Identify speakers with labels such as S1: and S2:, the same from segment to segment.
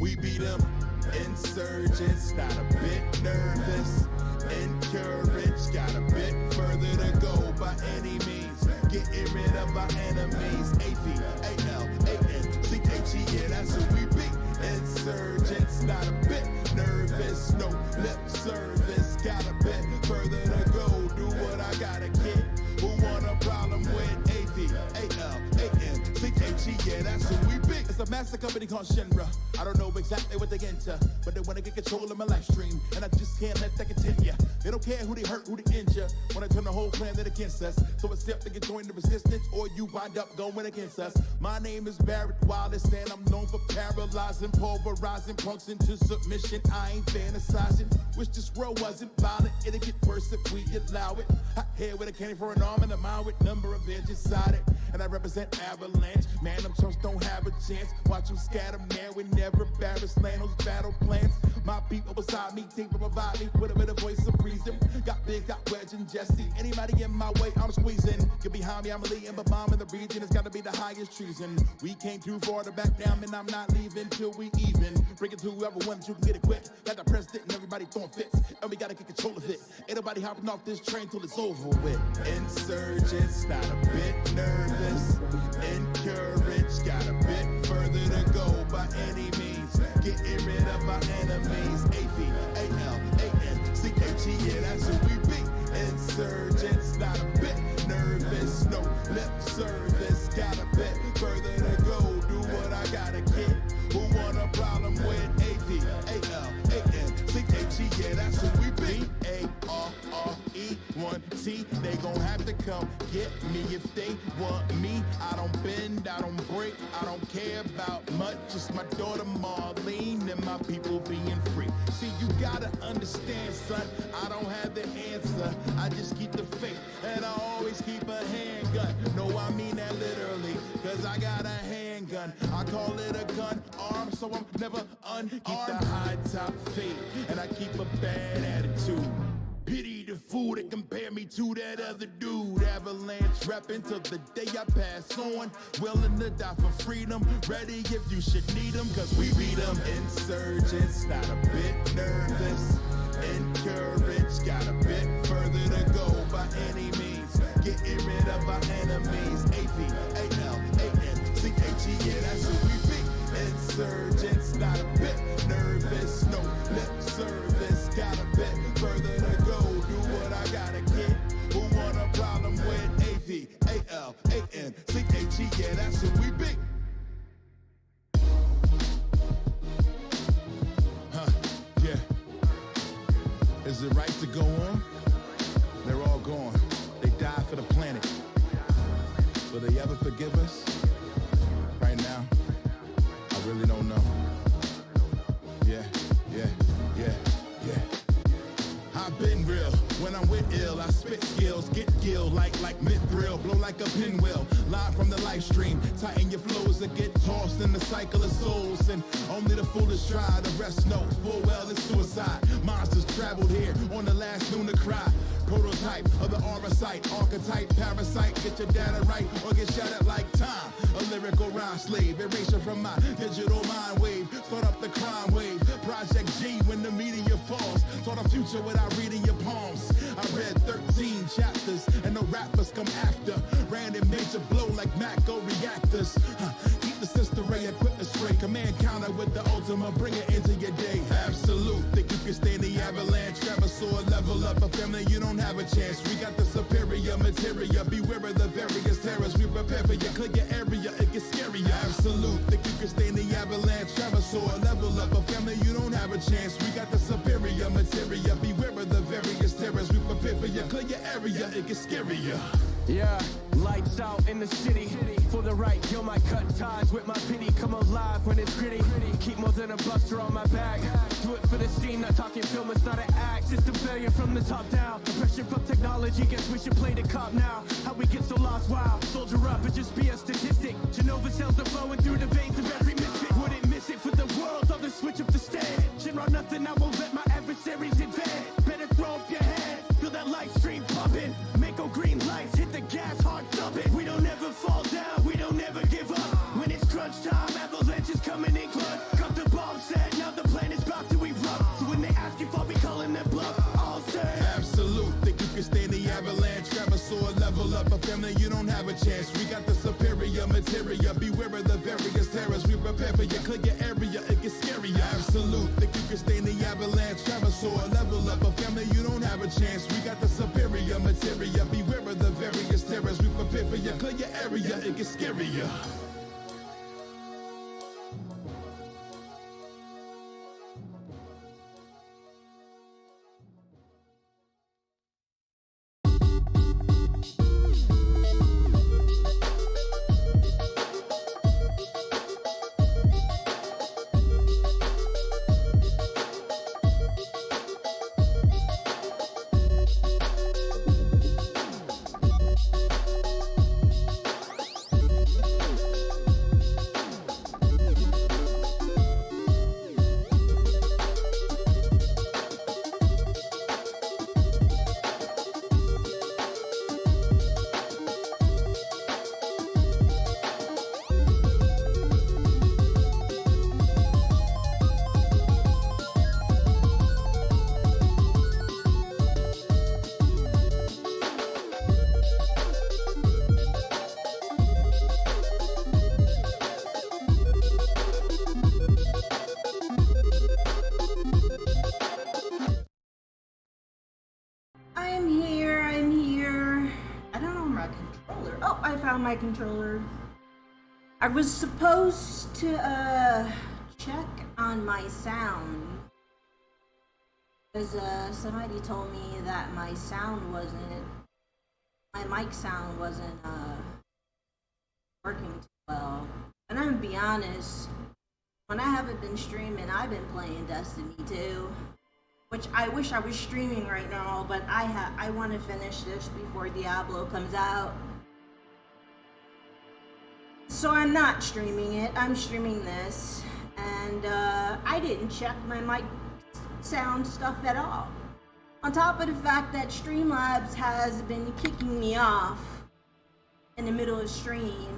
S1: We beat them. Insurgents, not a bit nervous. Encouraged, got a bit further to go by any means. Getting rid of our enemies. A-V-A-L-A-N-C-H-E, yeah, that's who we be. Insurgents, not a bit nervous. No lip service, got a bit further to go. Do what I gotta get. Who want a problem with A-V-A-L-A-N-C-H-E, yeah, that's who we be. It's a massive company called Shinra. I don't know exactly what they into, but they wanna get control of my live stream, and I just can't let that continue. They don't care who they hurt, who they injure, wanna turn the whole planet against us. So it's up to get join the resistance, or you wind up going against us. My name is Barrett Wallace, and I'm known for paralyzing, pulverizing punks into submission. I ain't fantasizing. Wish this world wasn't violent. It'll get worse if we allow it. Hot hair with a candy for an arm and a mind with number of edges sided. And I represent Avalanche. Man, them chumps don't have a chance. Watch them scatter, man. We never embarrass land those battle plans. My people beside me, team to provide me with a bit of voice of reason. Got Big, got Wedge and Jesse. Anybody in my way, I'm squeezing. Get behind me, I'm leading, but bomb in the region. It's gotta be the highest treason. We came too far to back down, and I'm not leaving till we even. Bring it to whoever wants, you can get it quick. Got the president and everybody throwing fits, and we gotta get control of it. Ain't nobody hopping off this train till it's over with. Insurgents, not a bit nervous. Encouraged, got a bit further to go by any means. Getting rid of our enemies. A-V-A-L-A-N-C-H-E, yeah, that's who we be. Insurgents, not a bit nervous. No lip service, got a bit further to go. Do what I gotta get. Who want a problem with A-V-A-L-A-N-C-H-E, yeah, that's who we be. A-R-R-E-1-T, they gon' have to come get me if they want me. I don't bend, I don't break, I don't care about much. Just my daughter Marlene and my people being free. See, you gotta understand, son, I don't have the answer. I just keep the faith, and I always keep a handgun. No, I mean that literally, cause I got a handgun. I call it a gun arm, so I'm never unarmed. Keep the high top faith, and I keep a bad attitude. Pity the fool that compare me to that other dude. Avalanche rapping till the day I pass on. Willing to die for freedom. Ready if you should need them, cause we beat them. Insurgents, not a bit nervous. Encouraged, got a bit further to go by any means. Getting rid of our enemies. A-V-A-L-A-N-C-H-E, yeah, that's who we be. Insurgents, not a bit nervous. No lip service, got a bit further to go. Do what I gotta get. Who want a problem with A-V-A-L-A-N-C-H-E, yeah, that's who we be. Yeah. Is it right to go on? They're all gone. They died for the planet. Will they ever forgive us? Right now, I really don't know. Yeah. I've been real. When I'm with ill, I spit skills, get gill like mid-thrill, blow like a pinwheel, live from the live stream. Tighten your flows and get tossed in the cycle of souls. And only the foolish try, the rest know full well it's suicide. Monsters traveled here on the last lunar cry. Prototype of the aura site, archetype, parasite. Get your data right or get shot at like time. A lyrical rhyme slave, erasure from my digital mind wave. Start up the crime wave, Project G when the meteor falls. Saw the future without reading your palms. I read 13 chapters and the rappers come after. Ran in major blow like Macco reactors. Keep the sister ray and quit the stray. Command counter with the ultimate, bring it into your day. Absolute, think you can stay in the avalanche. Grab a sword, level up a family, you don't have a chance. We got the superior material. Beware of the various terrors. We prepare for you, clear your area, it gets scarier. Absolute, think you can stay in the avalanche. Grab a sword, level up a family, you don't have a chance. We got the superior material. Beware of the various terrors. We prepare for you, clear your area, it gets scarier.
S2: Yeah, lights out in the city. For the right, yo, my cut ties with my pity. Come alive when it's gritty. Keep more than a buster on my back. Do it for the scene, not talking film, it's not an act. System failure from the top down. Oppression from technology, guess we should play the cop now. How we get so lost, wow. Soldier up, it just be a statistic. Genova cells are flowing through the veins of every misfit. Wouldn't miss it for the world, I'll just switch up the stand. General nothing, I won't let my adversaries advance. Better throw up your head, feel that light stream pumping. Mako green lights, hit the gas, hard thumping. We don't ever fall down, we don't ever give up. When it's crunch time, avalanche is coming in clutch. Got the bomb set.
S1: level up, a family you don't have a chance. We got the superior material, beware of the various terrors. We prepare for you, clear your area, it gets scarier. Absolute, think you can stay in the avalanche. Traverse or level up, a family you don't have a chance. We got the superior material, beware of the various terrors. We prepare for you, clear your area, it gets scarier.
S3: My controller. I was supposed to check on my sound because somebody told me that my mic sound wasn't working too well. And I'm gonna be honest, when I haven't been streaming, I've been playing Destiny 2, which I wish I was streaming right now, but I want to finish this before Diablo comes out. So I'm not streaming it, I'm streaming this, and I didn't check my mic sound stuff at all. On top of the fact that Streamlabs has been kicking me off in the middle of stream,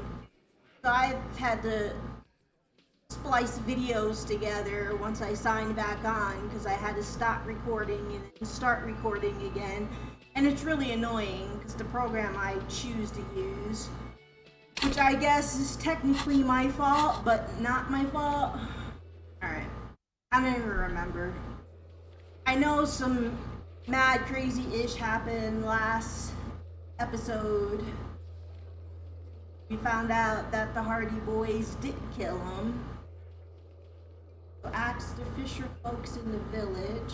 S3: so I've had to splice videos together once I signed back on because I had to stop recording and then start recording again, and it's really annoying because the program I choose to use, which I guess is technically my fault, but not my fault. Alright. I don't even remember. I know some mad crazy-ish happened last episode. We found out that the Hardy Boys did kill him. So asked the Fisher folks in the village.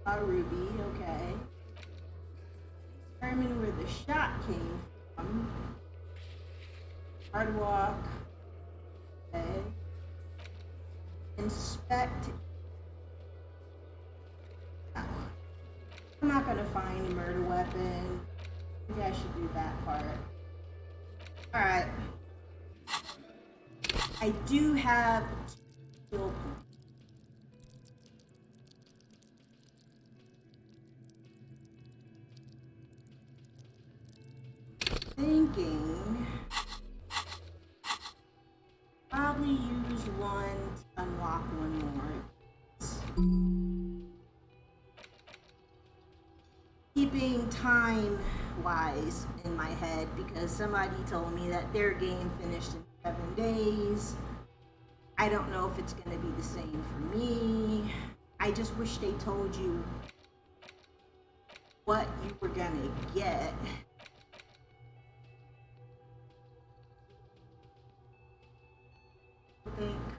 S3: Ruby, okay. Determine where the shot came from. Hard walk. Okay. Inspect. Oh. I'm not gonna find a murder weapon. Maybe I should do that part. Alright. I do have skill points. Thinking probably use one to unlock one more. Keeping time wise in my head because somebody told me that their game finished in 7 days. I don't know if it's gonna be the same for me. I just wish they told you what you were gonna get.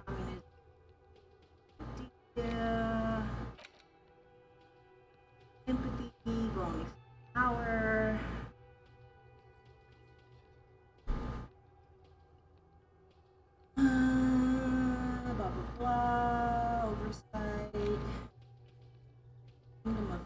S3: Communism. Empathy, bonus power. Blah blah blah. Oversight. Kingdom of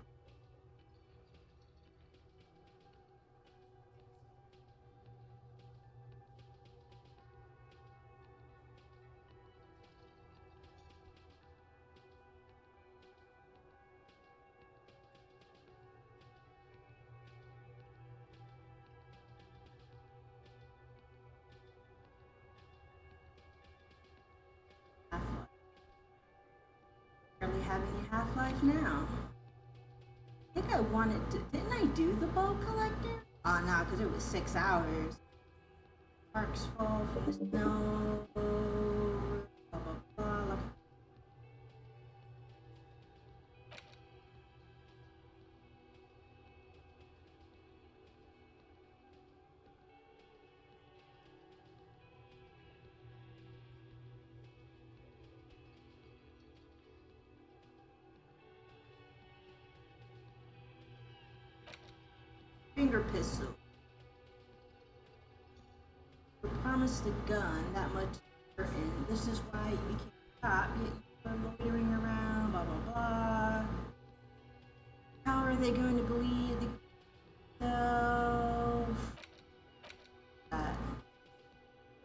S3: barely have any Half-Life now. I think I wanted to. Didn't I do the bow collector? Nah, because it was 6 hours. Sparks fall from the snow. Blah, blah, blah. Finger pistol. We're promised a gun, that much certain. This is why you became a cop, yet you were loitering around, blah blah blah. How are they going to believe themselves?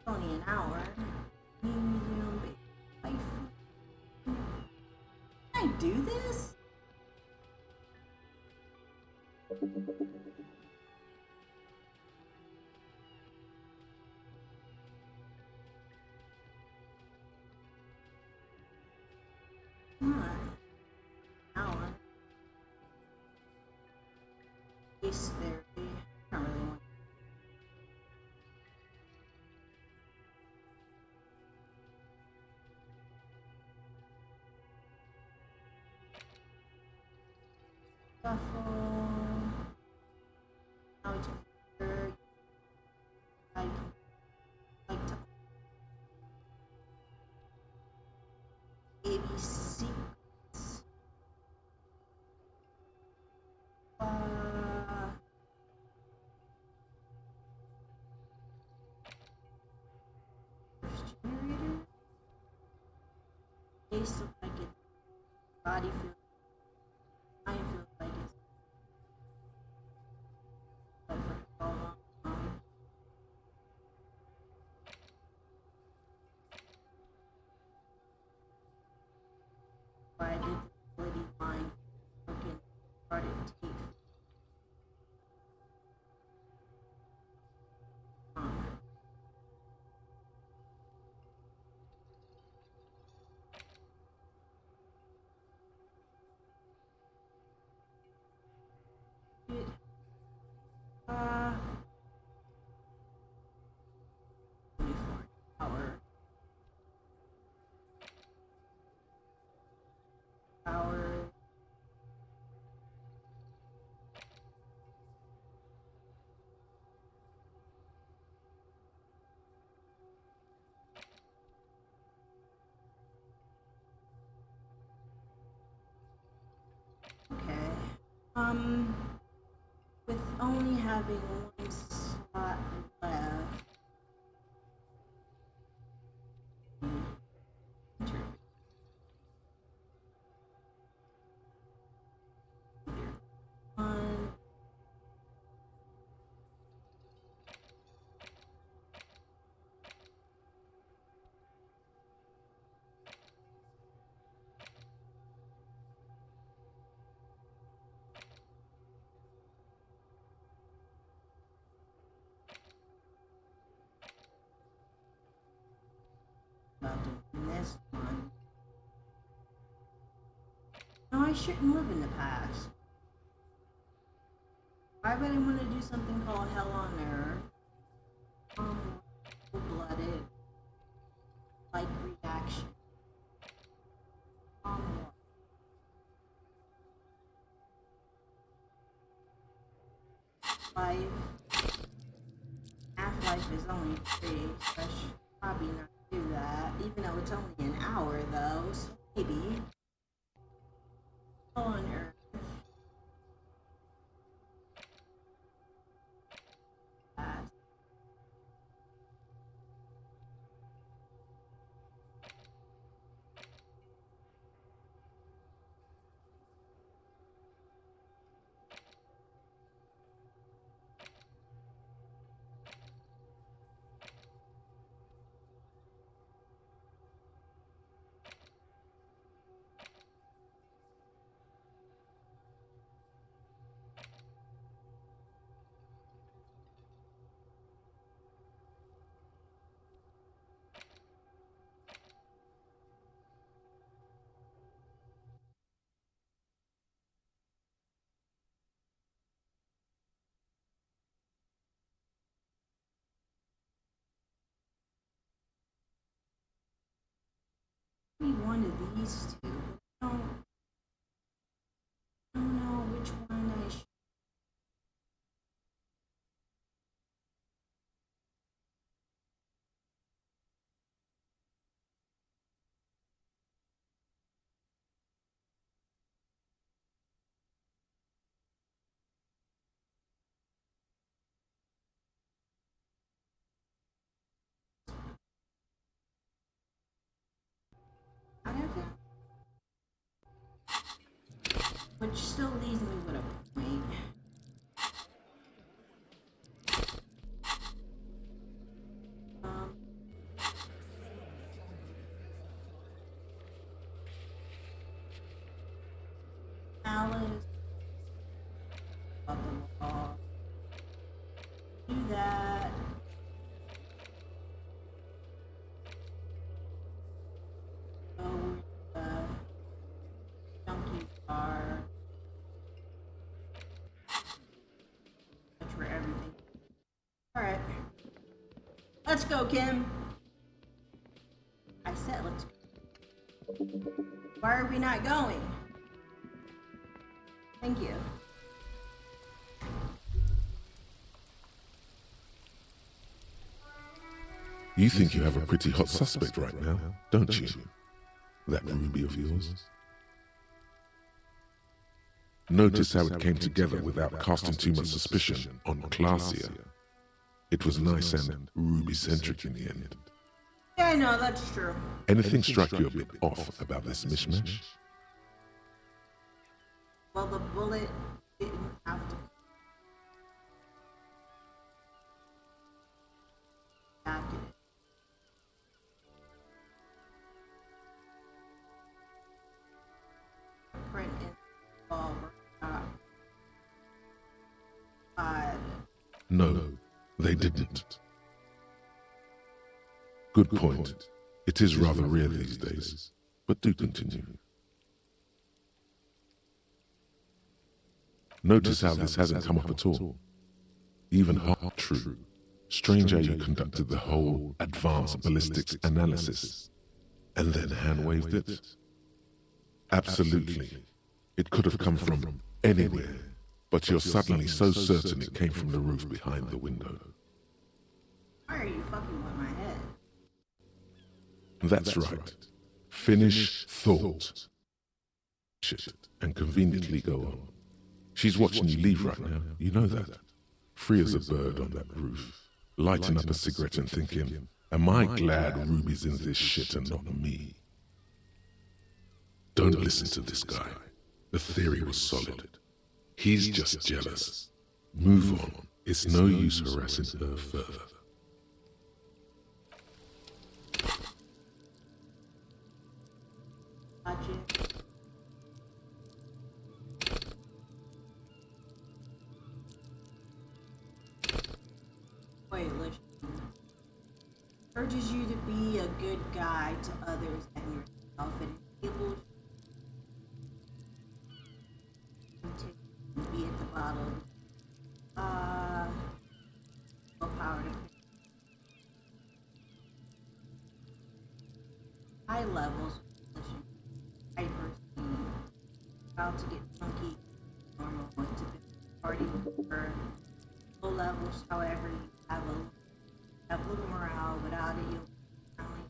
S3: Only an hour. Life. Can I do this? Come on. Hour. Case therapy. I don't really want. Shuffle. Now it's clear. I like to ABC. Generator. Face looks like it. Body feels. Mind feels like it's. Why did the ability line broken started teeth? Uh, 24 hours. Okay. With only having one slot left. One. About doing this one. No, I shouldn't live in the past. Why would I want to do something called Hell on Earth? Cold-blooded, like reaction. Life. Half-life is only 3, so I should probably not do that. Even though it's only an hour, though, so maybe. Hell on Earth. Maybe one of these two. I don't know which one I should. Whatever. Which still leaves me with a point. Um, Alice. Up the wall. Do that. Go with the junkie car. That's where everything. Alright. Let's go, Kim. I said let's go. Why are we not going? Thank you.
S4: You think you have a pretty hot suspect right now, don't you? That Ruby of yours. Notice how it came together without casting too much suspicion on Clasia. It was nice and Ruby-centric in the end.
S3: Yeah, I know, that's true.
S4: Anything struck you a bit off about this mishmash?
S3: Well, the bullet didn't have to back in it. Print in all
S4: No, they didn't. Good point. It is rather rare these days, but do continue. Notice how this hasn't come up at all. Even half true. Strange how you conducted the whole advanced ballistics analysis and then hand-waved it. Absolutely. It could have come from anywhere, but you're suddenly so certain it came from the roof behind the window.
S3: Why are you fucking with my head?
S4: That's right. Finish thought. Shit, and conveniently go on. She's watching you leave right now, you know that. Free as a bird on that roof, lighting up a cigarette and thinking, am I glad Ruby's in this shit and not me? Don't listen to this guy. The theory was solid. He's just jealous. Move on. It's no use harassing her further.
S3: Logic. Wait, listen. Urges you to be a good guy to others and yourself, and enables you to be at the bottom. Willpower to high levels of hyper about to get funky, normal to the party for low levels, however, you have little morale without it, you'll finally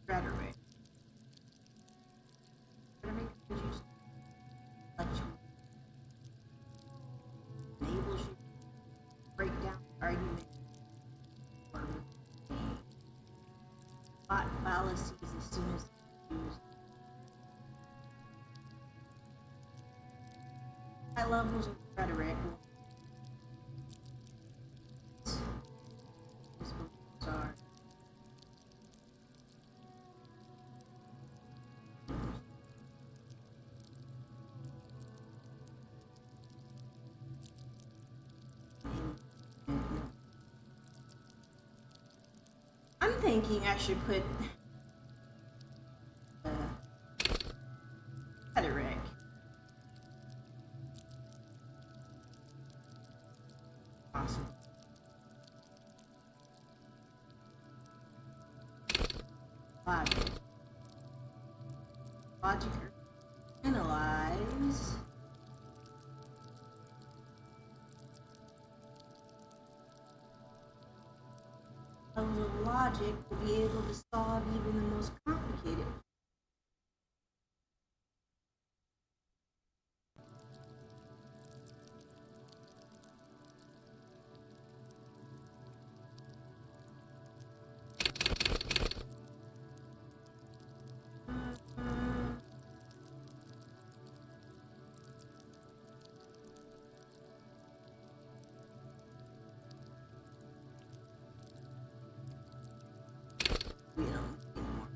S3: rhetoric. Rhetoric is used to enables you to break down arguments or spot fallacies as soon as they're used. High levels of rhetoric are I'm thinking I should put rhetoric. Awesome. Logic. Logic analyze. Levels of logic will be able to solve even the most complicated. We don't anymore.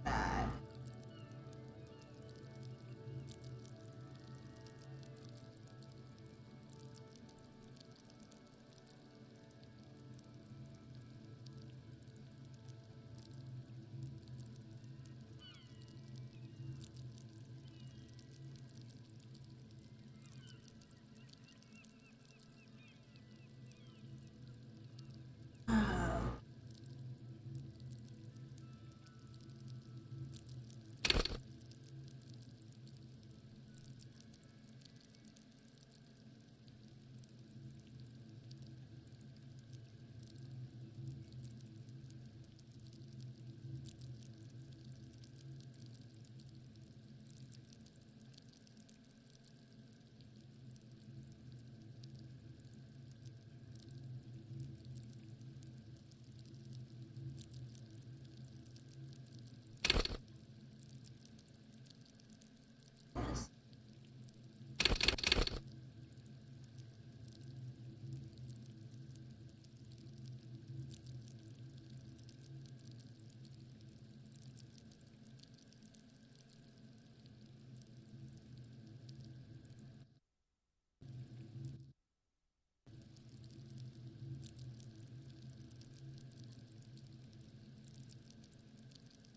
S3: Bad. Yes.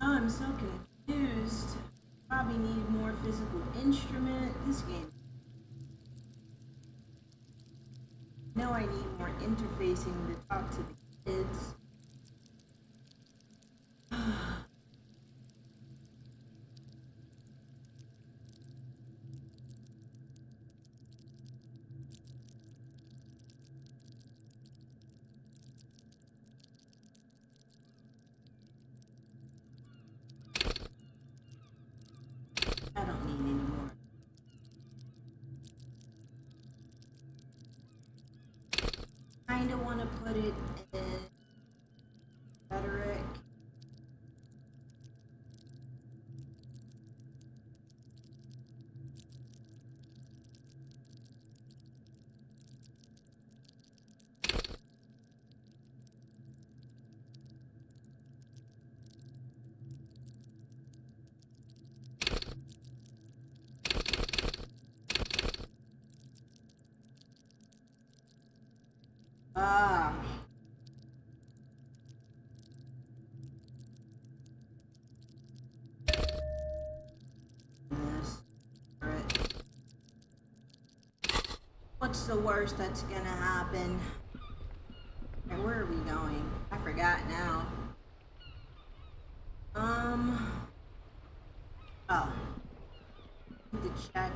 S3: Oh, I'm so confused. Probably need more physical instrument. This game. No, I need more interfacing to talk to the kids. I don't need any more. Kinda want to put it in rhetoric. Ah. This. Alright. What's the worst that's gonna happen? Okay, where are we going? I forgot now. Oh. Need to check.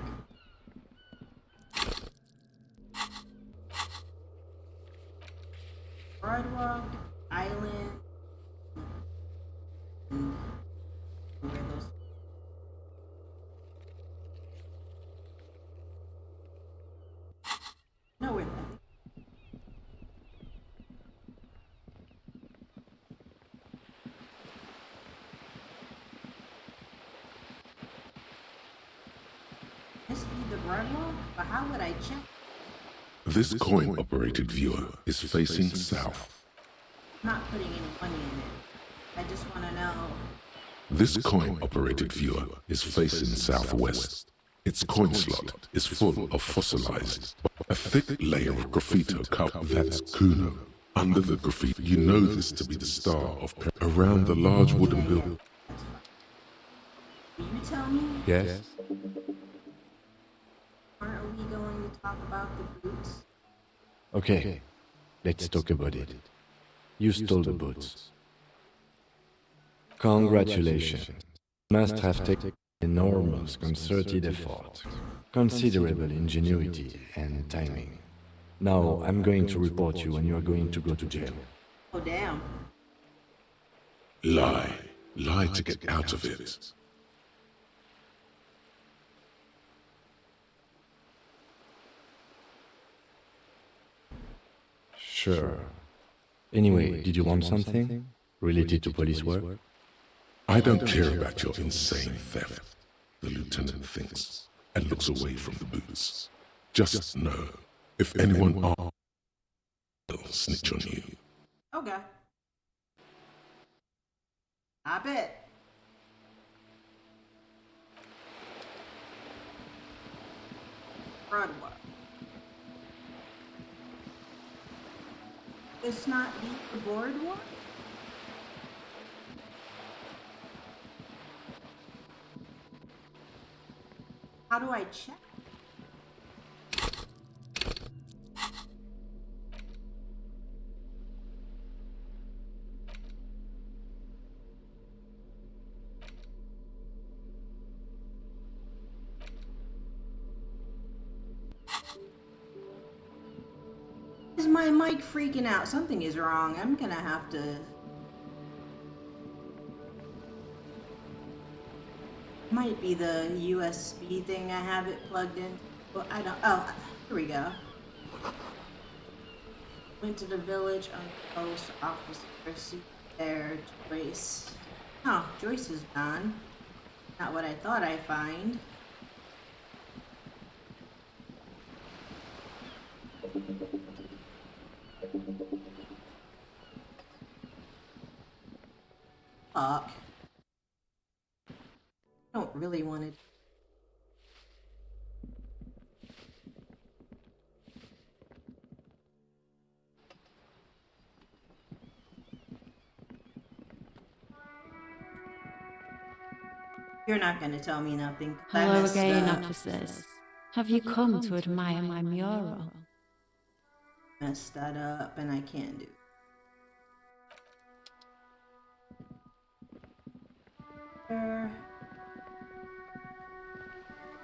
S3: Boardwalk, Island, and where those. No, where that. This be the boardwalk, but how would I check?
S4: This coin-operated viewer is facing south.
S3: I'm not putting any money in it. I just want to know.
S4: This coin-operated viewer is facing southwest. Its coin slot is full of fossilized, a thick layer of graffito covered. That's Kuno. Under the graffiti, you know this to be the star of around the large wooden building.
S3: Will you tell me?
S5: Yes.
S3: talk about the boots.
S5: Okay, let's talk about it. You stole the boots. Congratulations. Must have taken enormous concerted effort, considerable ingenuity, and timing. Now I'm going to report you and you're going to go to jail.
S3: Oh, damn.
S4: Lie. Lie to get out of it.
S5: Sure. Anyway, did you want something? Related to police work?
S4: I don't care about your insane theft, the lieutenant thinks, and looks away from the boots. Just know, if anyone asks, they'll snitch on you.
S3: Okay. I bet. Broadway. It's not the boardwalk? How do I check? Is my mic freaking out? Something is wrong. I'm gonna have to... Might be the USB thing I have it plugged in. Well, I don't... Oh, here we go. Went to the village on post officer. See there, Joyce. Oh, Joyce is gone. Not what I thought I'd find. Fuck. I don't really want it. You're not gonna tell me nothing. I
S6: Hello
S3: messed
S6: again,
S3: up.
S6: officers. Have you come to admire my mural?
S3: Messed that up and I can't do it.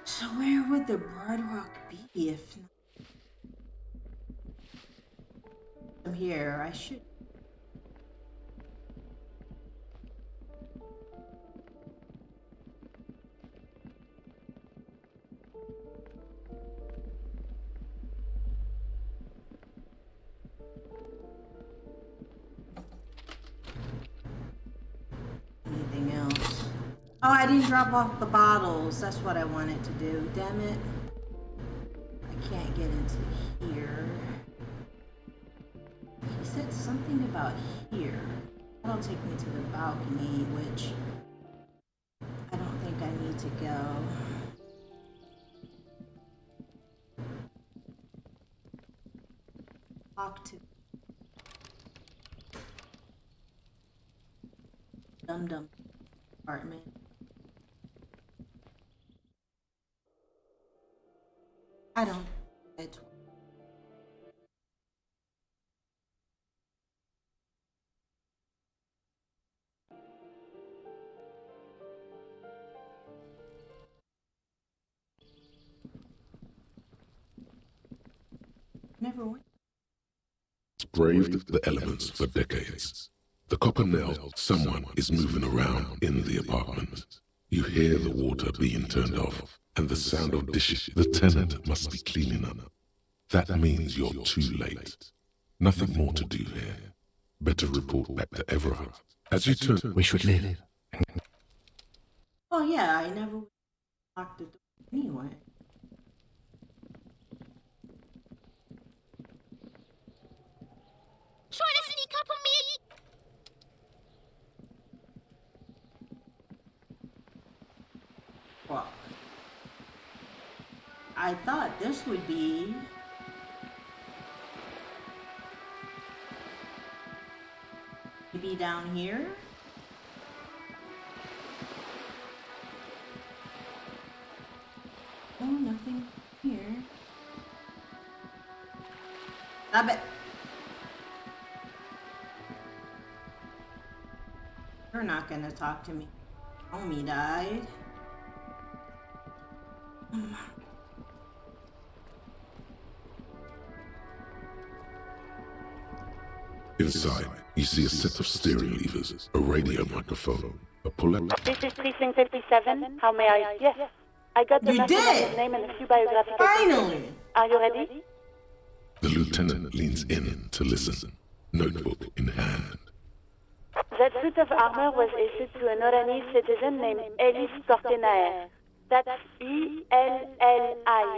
S3: So where would the boardwalk be if not? I'm here. I should. Anything else? Oh, I didn't drop off the bottles. That's what I wanted to do. Damn it. I can't get into here. He said something about here. That'll take me to the balcony, which I don't think I need to go. Talk to Dum Dum apartment. I don't. It's never went.
S4: Braved the elements for decades. The copper knell, someone is moving around in the apartment. You hear the water being turned off and the sound of dishes. The tenant must be cleaning up. That means you're too late. Nothing more to do here. Better report back to Everard. As you turn,
S5: We should leave.
S3: Oh yeah, I never locked the door anyway.
S7: Trying to sneak up on me?
S3: Well, I thought this would be maybe down here. Oh, nothing here. Stop it. You're not gonna talk to me. Homie died.
S4: Inside, you see a set of steering levers, a radio microphone, a pull-out.
S7: This is Precinct 57. How may I? Yes. I got the
S3: You
S7: message of
S3: did?
S7: his name and a few biographical
S3: Finally!
S7: details. Are you ready?
S4: The lieutenant leans in to listen, notebook in hand.
S7: That suit of armor was issued to an Oranese citizen named Ellis Cortenaer. That's Ellis Kortenaer.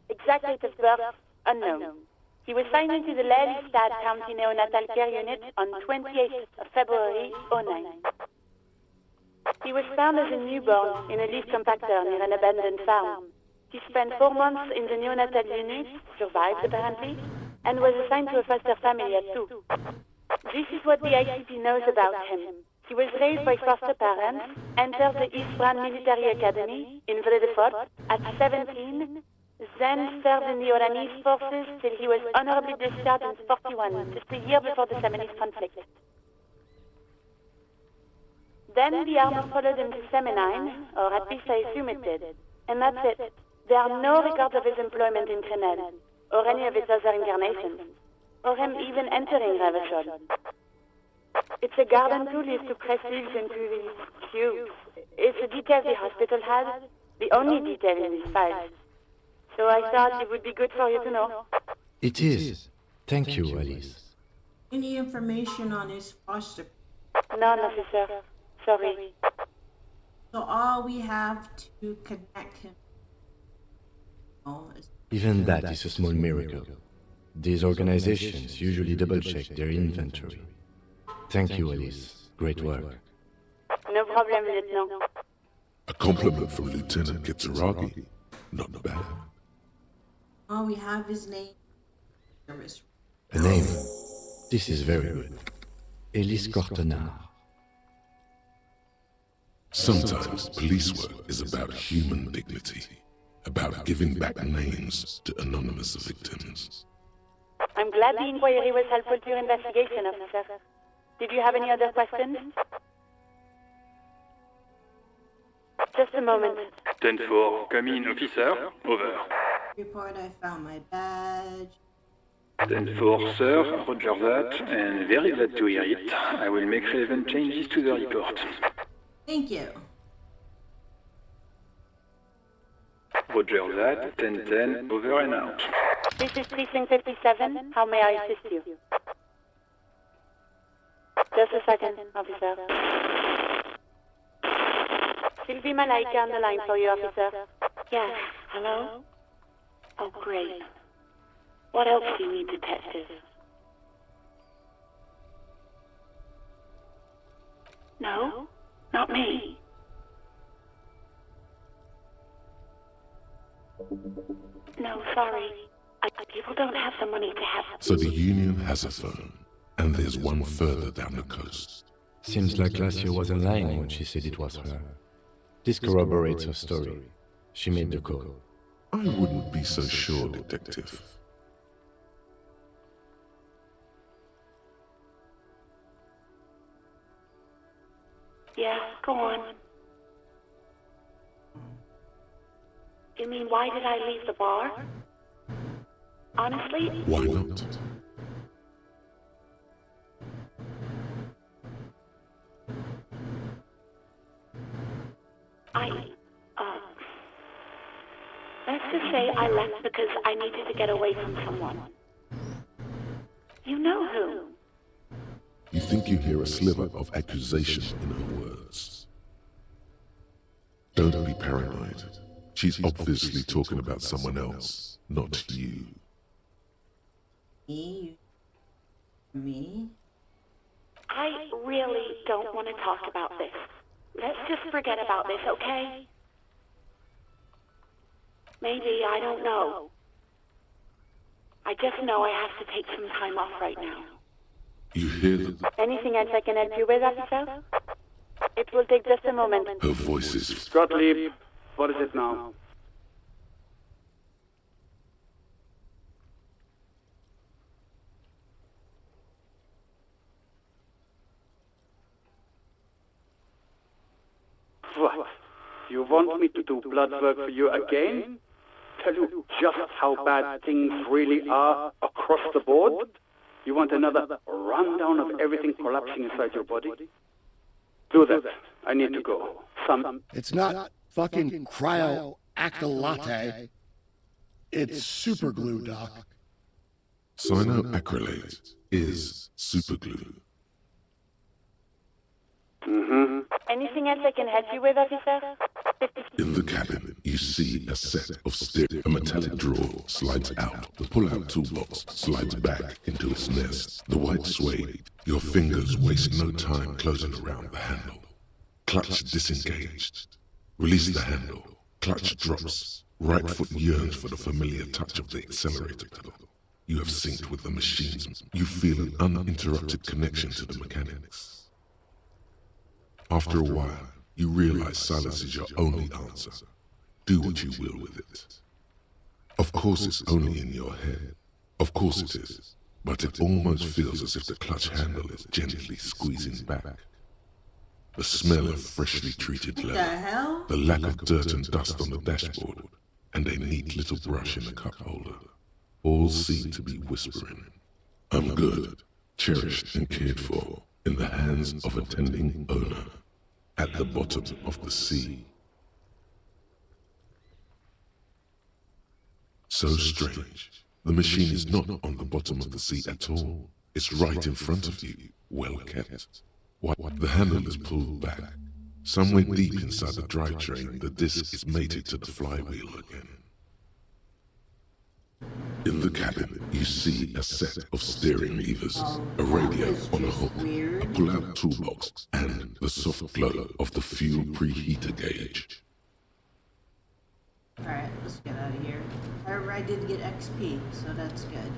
S7: Exact date of birth, unknown. He was signed into the Lelystad County Neonatal Care Unit on 28th of February, 09. He was found as a newborn in a leaf compactor near an abandoned farm. He spent 4 months in the neonatal unit, survived apparently, and was assigned to a foster family at 2. This is what the ICP knows about him. He was raised by foster parents, entered the East Brand Military Academy in Vredefort at 17, then served in the Oranese forces till he was honorably discharged in 41, just a year before the Seminole conflict. Then the armor followed him to Seminine, or at least I assume it did. And that's it. There are no records of his employment in Trinel, or any of his other incarnations, or him even entering Revachol. It's a garden tool used to press leaves into these cubes. It's a detail the hospital has, the only detail in these files. So I thought it would be good for you to know.
S5: It is. Thank you, Alice.
S3: Any information on his foster?
S7: None, officer. Sorry.
S3: So all we have to connect him is
S5: Even that is a small miracle. These organizations usually double-check their inventory. Thank you, Alice. Great work.
S7: No problem, Lieutenant.
S4: A compliment from Lieutenant Kitsuragi. Not bad.
S3: all we have is name. Service.
S5: A name. This is very good. Ellis Cortenard.
S4: Sometimes police work is about human dignity, about giving back names to anonymous victims.
S7: I'm glad the inquiry was helpful to your investigation, officer. Did you have any other questions? Just a moment.
S8: 10-4, come in, officer. Over.
S3: Report I found my badge.
S8: 10-4, sir. Roger that, and very glad to hear it. I will make relevant changes to the report.
S3: Thank you.
S8: Roger that, 10-10, over and out.
S7: This is Precinct 57. How may I assist you? Just a second, officer. Sylvie Malaika on the line for you, officer. Yes, hello? Oh, great. What else do you need, detective? No, not me. No, sorry. People don't have the money to have...
S4: So the Union has a phone, and there's one further down the coast.
S5: Seems like Lacia wasn't lying when she said it was her. This corroborates her story. She made the call.
S4: I wouldn't be so sure, Detective.
S7: Yeah, go on. You mean, why did I leave the bar? Honestly?
S4: Why not?
S7: Let's just say I left because I needed to get away from someone. You know who?
S4: You think you hear a sliver of accusation in her words. Don't be paranoid. She's obviously talking about someone else, not you.
S3: Me?
S7: I really don't want to talk about this. Let's just forget about this, okay? Maybe, I don't know. I just know I have to take some time off right now.
S4: You hear them?
S7: Anything else I can help you with, officer? It will take just a moment.
S4: Her voice is...
S8: Gottlieb,
S9: What is it now? What? You want me to do blood work for you again? Tell you just how bad things really are across the board? You want another rundown of everything collapsing inside your body? Do that. I need to go.
S10: It's not fucking cryo-acrylate. It's super glue, Doc.
S4: Cyanoacrylate is superglue.
S7: Mm-hmm. Anything else I can help you with, officer?
S4: In the cabin, you see a set of stairs. A metallic drawer slides out. The pull-out toolbox slides back into its nest. The white suede. Your fingers waste no time closing around the handle. Clutch disengaged. Release the handle. Clutch drops. Right foot yearns for the familiar touch of the accelerator pedal. You have synced with the machines. You feel an uninterrupted connection to the mechanics. After a while, you realize silence is your only answer. Do what you will with it. Of course it's only in your head. Of course it is. But it almost feels as if the clutch handle is gently squeezing back. The smell of freshly treated leather, the lack of dirt and dust on the dashboard, and a neat little brush in the cup holder, all seem to be whispering, I'm good, cherished and cared for, in the hands of a tending owner, at the bottom of the sea. So strange. The machine is not on the bottom of the sea at all. It's right in front of you, well kept. The handle is pulled back. Somewhere deep inside the drivetrain, the disc is mated to the flywheel again. In the cabin, you see a set of steering levers, a radio on a hook, a pull-out toolbox, and the soft glow of the fuel preheater gauge.
S3: Alright, let's get out of here. However, I did get XP, so that's good.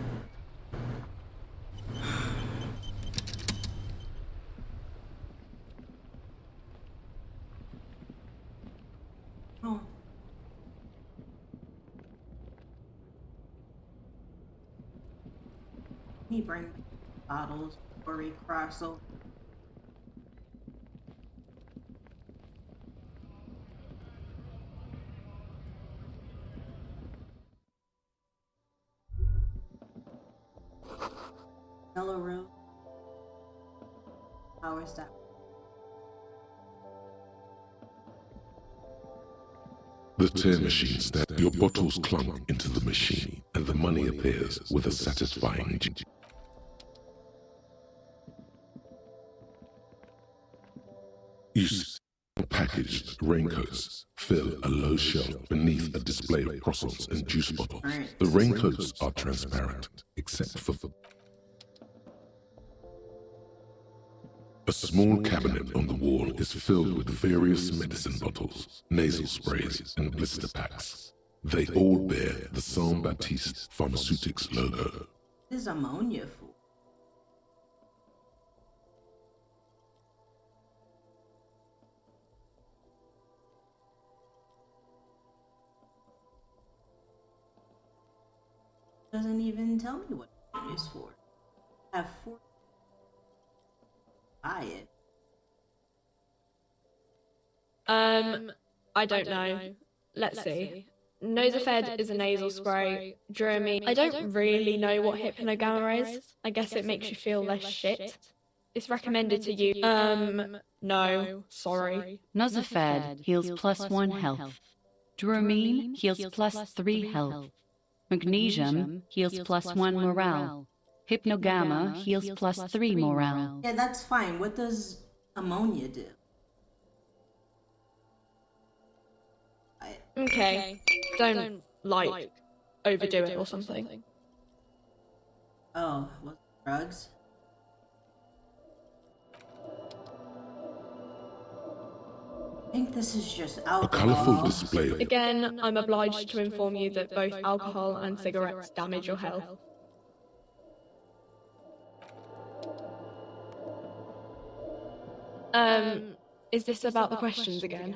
S3: Oh. Let me bring bottles before we cross over. Yellow room. How is that?
S4: The tear machine stabs. Your bottles clunk into the machine, and the money appears with a satisfying You see packaged raincoats fill a low shelf beneath a display of croissants and juice bottles. The raincoats are transparent, except for a small cabinet on the wall is filled with various medicine bottles, nasal sprays, and blister packs. They all bear the Saint Baptiste Pharmaceutics logo.
S3: What is ammonia for? Doesn't even tell me what it is for. I have 4. Buy it.
S11: I don't know. Let's see. Nosafed is a nasal spray. Dramamine. I don't really know what hypnogamma is. I guess it makes you feel less shit. It's recommended to you. No, sorry.
S6: Nosafed heals +1 health. Dramamine heals +3 health. Magnesium heals +1 morale. Hypnogamma heals +3 morale.
S3: Yeah, that's fine. What does ammonia do?
S11: Okay. Don't like overdo it or something.
S3: Oh, what, drugs? I think this is just alcohol.
S4: A colorful display.
S11: Again, I'm obliged to inform you that both alcohol and cigarettes damage your health. Is this about the questions again?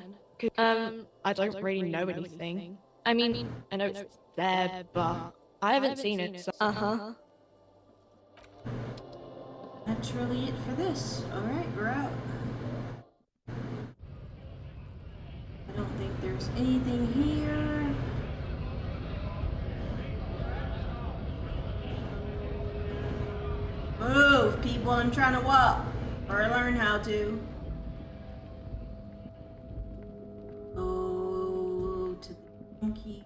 S11: I don't really know anything. I mean, I know it's there, but I haven't seen it, so...
S3: That's really it for this. Alright, we're out. I don't think there's anything here. Move, people, I'm trying to walk. Or learn how to. Go to the monkey.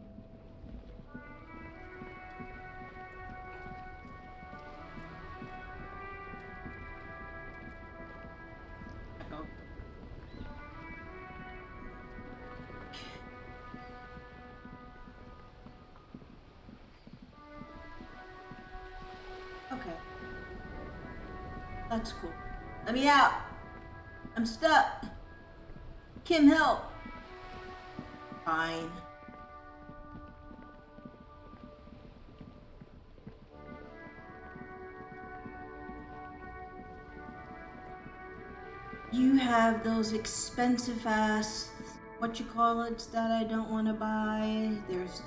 S3: Okay. That's cool. Let me out. I'm stuck. Kim, help. Fine. You have those expensive ass whatchamacallits that I don't want to buy. There's...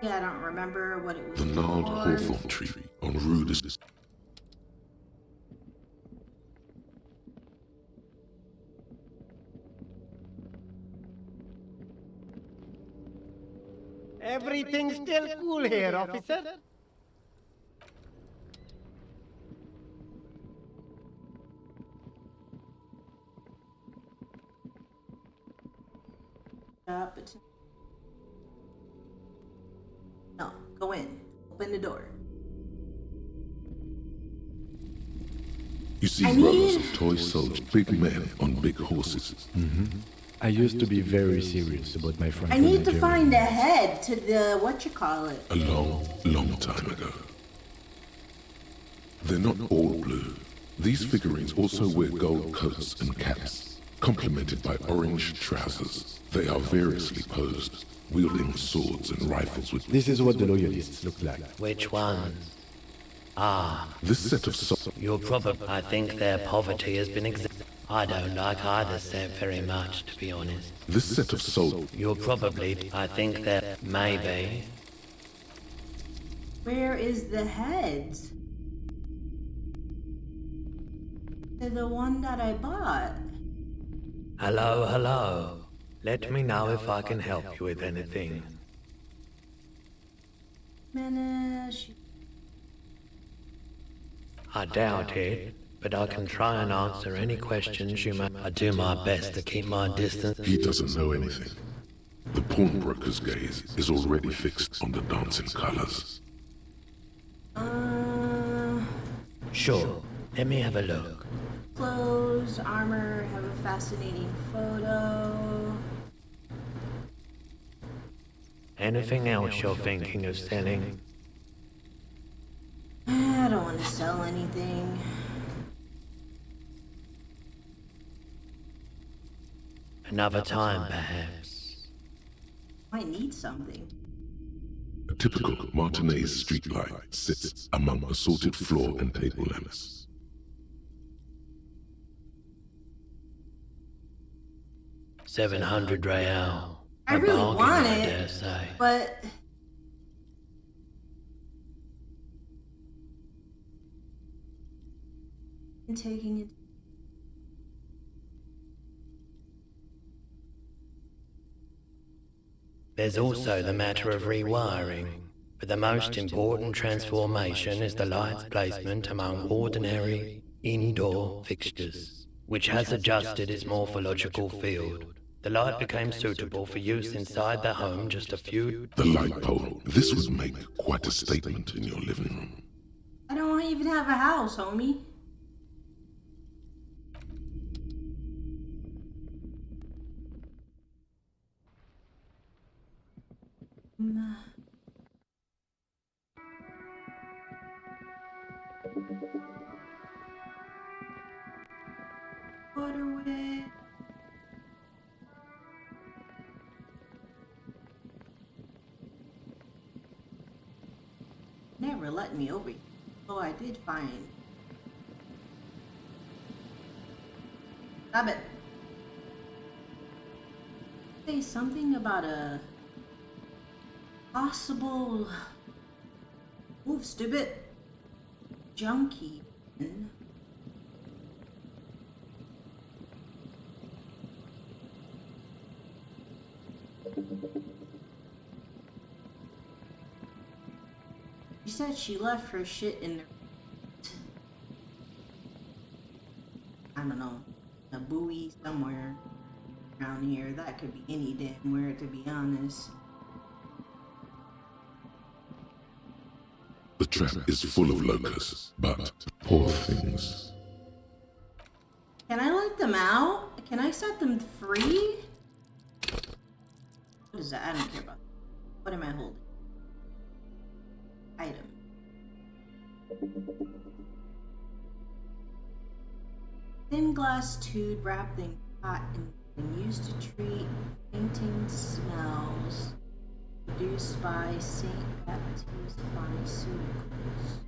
S3: Yeah, I don't remember what it was.
S4: The gnarled hawthorn tree on rudest.
S12: Everything's still cool here, officer.
S3: No, go in. Open the door.
S4: You see rows of toy soldiers, big men on big horses.
S5: I used to be very serious about my friend.
S3: I need to find a head to the whatchamacallit.
S4: A long, long time ago. They're not all blue. These figurines also wear gold coats and caps, complemented by orange trousers. They are variously posed, wielding swords and rifles with...
S5: This is what the loyalists look like.
S13: Which ones? Ah.
S4: This set of...
S13: You're probably... I think their poverty has been I don't like either set very much, to be honest.
S4: This set of soldiers...
S13: You're probably... I think that... Maybe...
S3: Where is the heads? They're the one that I bought.
S13: Hello, hello. Let me know if I can help you with anything.
S3: Manish.
S13: I doubt it, but I can try and answer any questions you may... I do my best to keep my distance.
S4: He doesn't know anything. The pawnbroker's gaze is already fixed on the dancing colors.
S13: Sure, let me have a look.
S3: Clothes, armor, have a fascinating photo.
S13: Anything else you're thinking of selling?
S3: I don't want to sell anything.
S13: Another time, perhaps.
S3: Might need something.
S4: A typical Martinez streetlight sits among assorted floor and table lamps.
S13: $700 real.
S3: I really want
S13: I
S3: it,
S13: dare say.
S3: but I'm taking it.
S13: There's also the matter of rewiring, but the most important transformation is the light's placement among ordinary indoor fixtures, which has adjusted its morphological field. The light became suitable for use inside the home just a few...
S4: The light pole. This would make quite a statement in your living room.
S3: I don't even have a house, homie. Waterway. Never let me over. Oh, I did find. Stop it. Say something about a possible move, stupid junkie. She said she left her shit in the, I don't know, a buoy somewhere around here. That could be any damn where, to be honest.
S4: The trap is full of locusts, but poor things.
S3: Can I let them out? Can I set them free? What is that? I don't care about that. What am I holding? Item. Thin glass tube wrapped in cotton and used to treat fainting smells produced by St. Baptist Pharmaceuticals.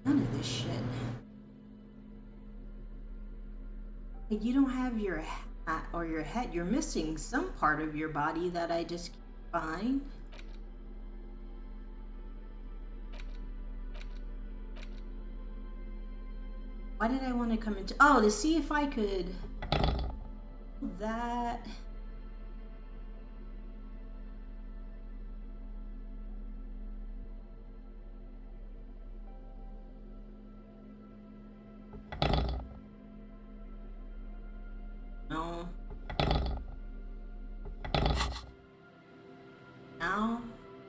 S3: None of this shit. Like, you don't have your hat or your head. You're missing some part of your body that I just can't find. Why did I want to come into... Oh, to see if I could... That... No. Now,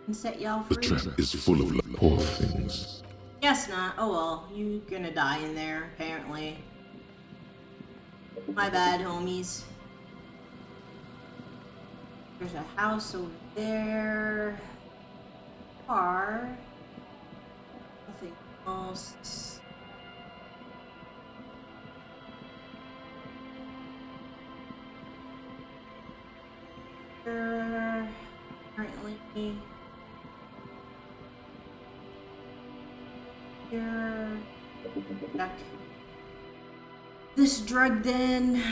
S3: can set y'all
S4: The
S3: free.
S4: trap is full of poor things.
S3: Guess not. Oh well, you gonna die in there, apparently. My bad, homies. There's a house over there. Car. Nothing else. Currently. Here. Back. This drug den.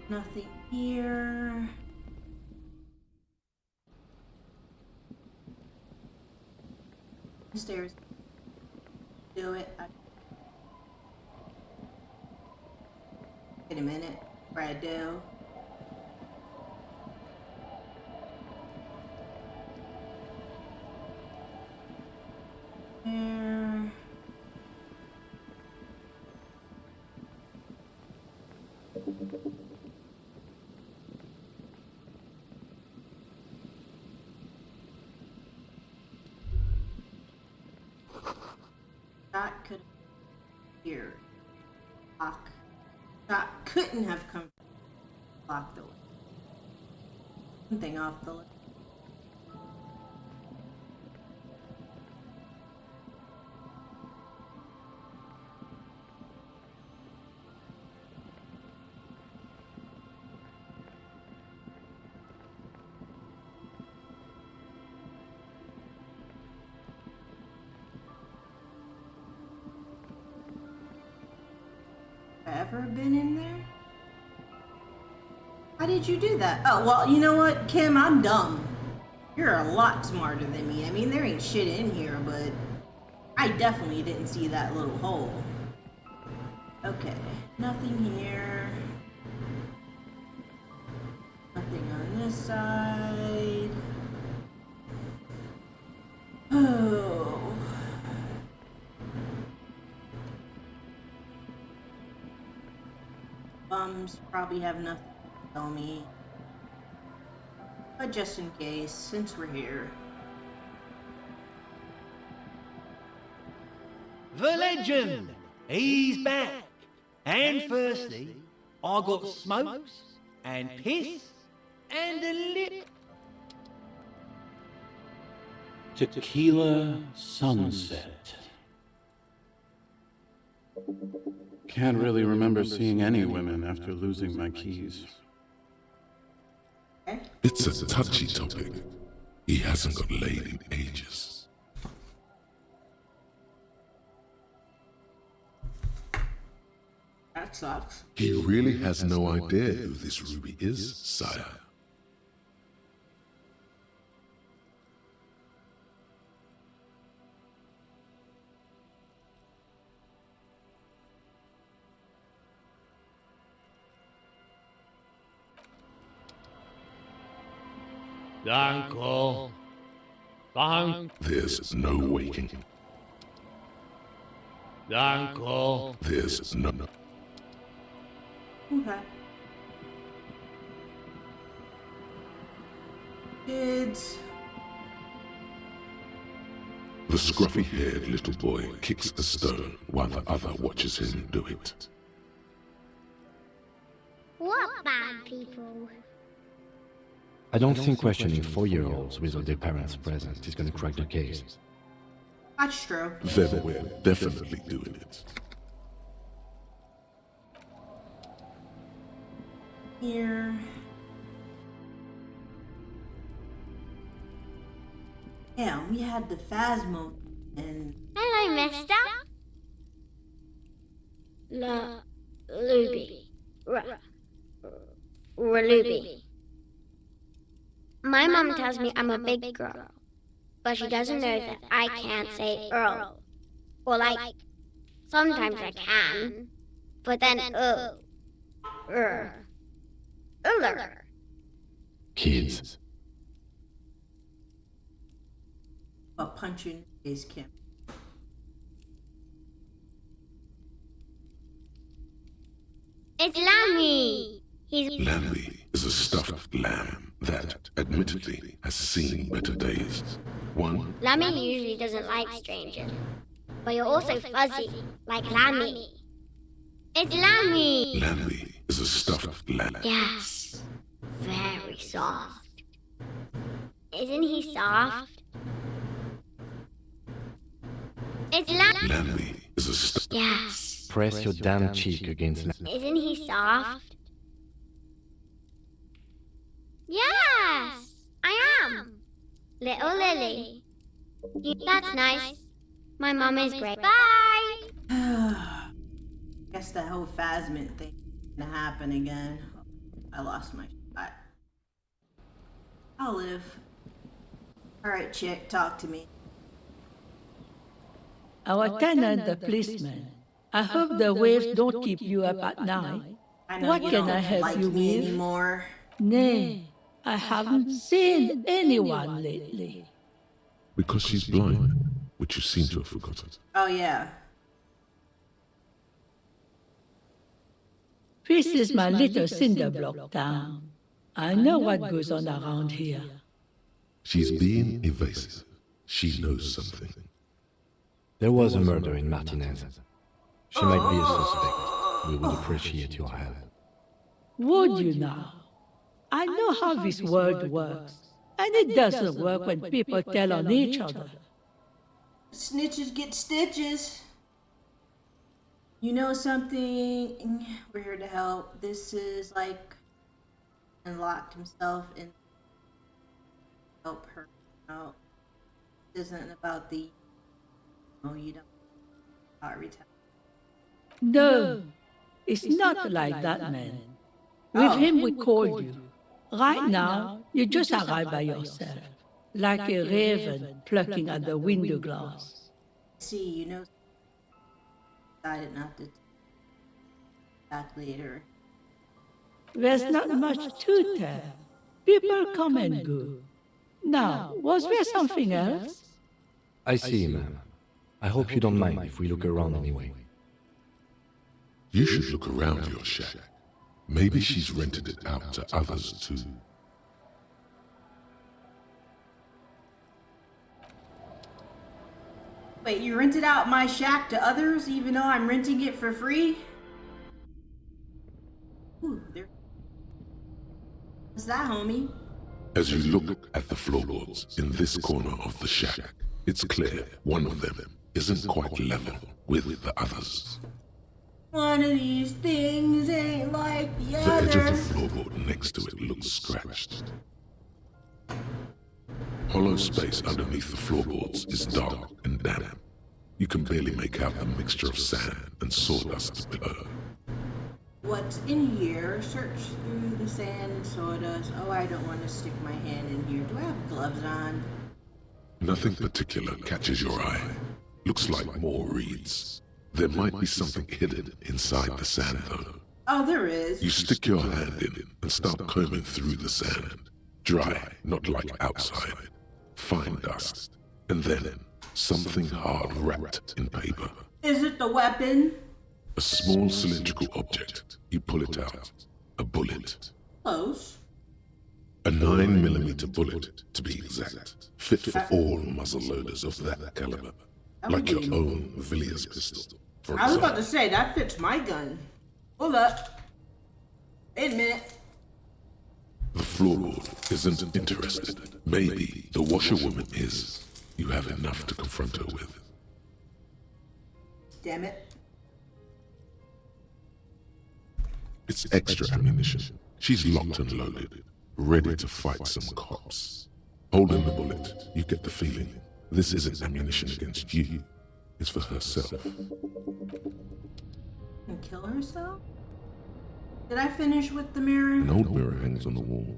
S3: Nothing here. Stairs. Do it. Wait a minute. Where I do. There. That could here. Lock. That couldn't have come from lock the way. Something off the list. Ever been in there? How did you do that? Oh, well, you know what, Kim? I'm dumb. You're a lot smarter than me. I mean, there ain't shit in here, but I definitely didn't see that little hole. Okay, nothing here. Nothing on this side. Oh. Bums probably have nothing to tell me. But just in case, since we're here.
S14: The legend! He's back! And firstly, I got smokes and piss and a lip.
S15: Tequila sunset. Can't really remember seeing any women after losing my keys.
S4: It's a touchy topic. He hasn't got laid in ages.
S3: That sucks.
S4: He really has no idea who this Ruby is, sire.
S14: Uncle.
S4: There's no waking.
S14: Uncle.
S4: There's no...
S3: Okay. Kids.
S4: The scruffy-haired little boy kicks a stone while the other watches him do it.
S16: What bad people?
S5: I don't think questioning 4-year-olds without their parents present is gonna crack the case.
S3: That's true.
S4: Then we're definitely doing it.
S3: Here. Damn, we had the Phasmo and...
S16: Hello, mister. Luby. Luby. My mom tells me I'm a big girl, but she doesn't know that I can't say Earl. Or like, sometimes I can, but then
S5: Kids.
S3: I'll punch you in the face, Kim.
S16: It's Lammy.
S4: Lammy is a stuffed lamb that, admittedly, has seen better days. One,
S16: Lammy usually doesn't like strangers, but you're also fuzzy, like Lammy. It's Lammy.
S4: Lammy is a stuffed lamb.
S16: Yes, very soft. Isn't he soft? It's Lammy.
S4: Lammy is a stuffed...
S16: Yes.
S5: Press your damn cheek against
S16: Isn't he soft? Yes, I am. Little Lily. That's nice. My mom is great. Bye.
S3: Guess the whole Phasmid thing is gonna happen again. I lost my shot. I'll live. Alright, chick, talk to me.
S17: Our tenant, the policeman. I hope the waves don't keep you up at night. What can I help you with?
S3: Anymore.
S17: Nay, I haven't seen anyone lately.
S4: Because she's blind, which you seem to have forgotten.
S3: Oh, yeah.
S17: This is my little cinder block town. I know what goes on around here.
S4: She's being evasive. She knows something.
S5: There was a murder in Martinez. She might be a suspect. We would appreciate your help.
S17: Would you now? I know how this world works, and it doesn't work when people tell on each other.
S3: Snitches get stitches. You know something? We're here to help. This is like... and locked himself in... help her out. This isn't about the... oh, you don't... about retaliation.
S17: No, it's not like that, man. With him we called you. Right now, you just arrived by yourself, like a raven plucking at the window glass.
S3: See, you know, decided not to back later.
S17: There's not much to tell. People come and go. Now, was there something else?
S5: I see, ma'am. I hope you don't mind if we look around anyway.
S4: You should look around your shack. Maybe she's rented it out to others too.
S3: Wait, you rented out my shack to others even though I'm renting it for free? Ooh, there. What's that, homie?
S4: As you look at the floorboards in this corner of the shack, it's clear one of them isn't quite level with the others.
S3: One of these things ain't like the
S4: The edge of the
S3: other.
S4: floorboard next to it looks scratched. Hollow space underneath the floorboards is dark and damp. You can barely make out the mixture of sand and sawdust below.
S3: What's in here? Search through the sand and sawdust. Oh, I don't want to stick my hand in here. Do I have gloves on?
S4: Nothing particular catches your eye. Looks like more reeds. There might be something hidden inside the sand, though.
S3: Oh, there is.
S4: You stick your hand in and start combing through the sand. Dry, not like outside. Fine dust. And then something hard wrapped in paper.
S3: Is it the weapon?
S4: A small cylindrical object. You pull it out. A bullet.
S3: Close.
S4: A 9mm bullet, to be exact. Fit for all muzzle loaders of that caliber. Like your own Villiers pistol, for
S3: I was about
S4: example.
S3: to say, that fits my gun. Hold up. Wait a minute.
S4: The floorboard isn't interested. Maybe the washerwoman is. You have enough to confront her with.
S3: Damn it.
S4: It's extra ammunition. She's locked and loaded, ready to fight some cops. Holding the bullet, you get the feeling this isn't ammunition against you. It's for herself.
S3: And kill herself? Did I finish with the mirror?
S4: An old mirror hangs on the wall.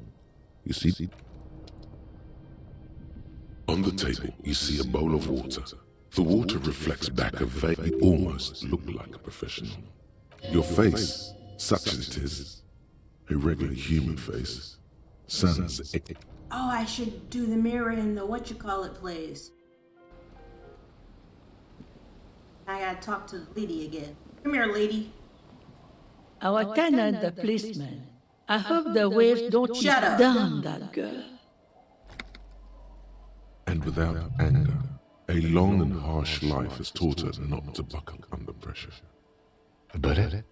S4: You see? On the table, you see a bowl of water. The water reflects back a face you almost look like a professional. Your face, such as it is, a regular human face, sans
S3: Oh, I should do the mirror in the what-you-call-it place. I gotta talk to the lady again. Come here, lady.
S17: Our tenant, the policeman. I hope the waves don't
S3: Shut up.
S17: down that girl.
S4: And without anger, a long and harsh life has taught her not to buckle under pressure.
S5: But
S3: I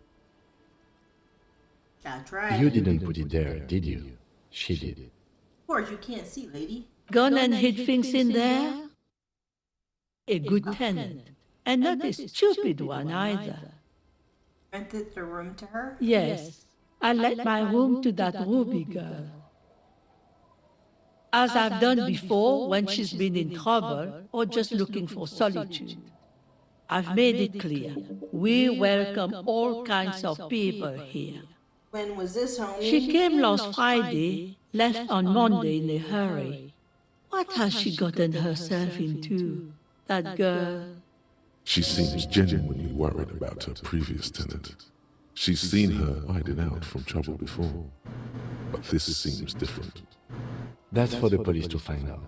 S3: tried.
S5: you didn't put it there, did you? She did.
S3: Of course, you can't see, lady.
S17: Gone and hid things in there? A good tenant. And not a stupid one either.
S3: Rented the room to her?
S17: Yes, I let my room to that Ruby girl. As I've done before when she's been in trouble or just looking for solitude. I've made it clear, we welcome all kinds of people here.
S3: When was this, homie?
S17: She came last Friday, left on Monday in a hurry. What has she gotten herself into, that girl?
S4: She seems genuinely worried about her previous tenant. She's seen her hiding out from trouble before, but this seems different.
S5: That's for the police to find out.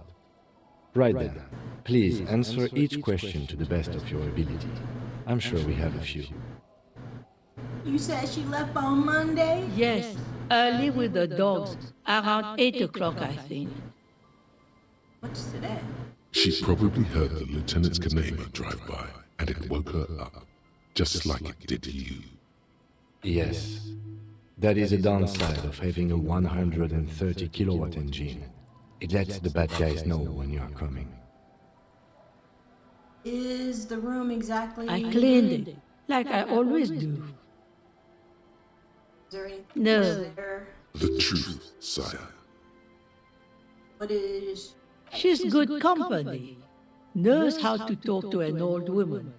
S5: Right then, please answer each question to the best of your ability. I'm sure we have a few.
S3: You said she left on Monday?
S17: Yes, early with the dogs, around 8 o'clock, I think.
S3: What's today?
S4: She probably heard the lieutenant's Kanema drive by, and it woke her up, just like it did you.
S5: Yes, that is a downside of having a 130 kilowatt engine. It lets the bad guys know when you are coming.
S3: Is the room exactly...
S17: I cleaned it, like I always do.
S3: Is there anything
S17: No.
S3: there?
S4: The truth, sire.
S3: What is...
S17: She's good company, knows how to talk to an old woman.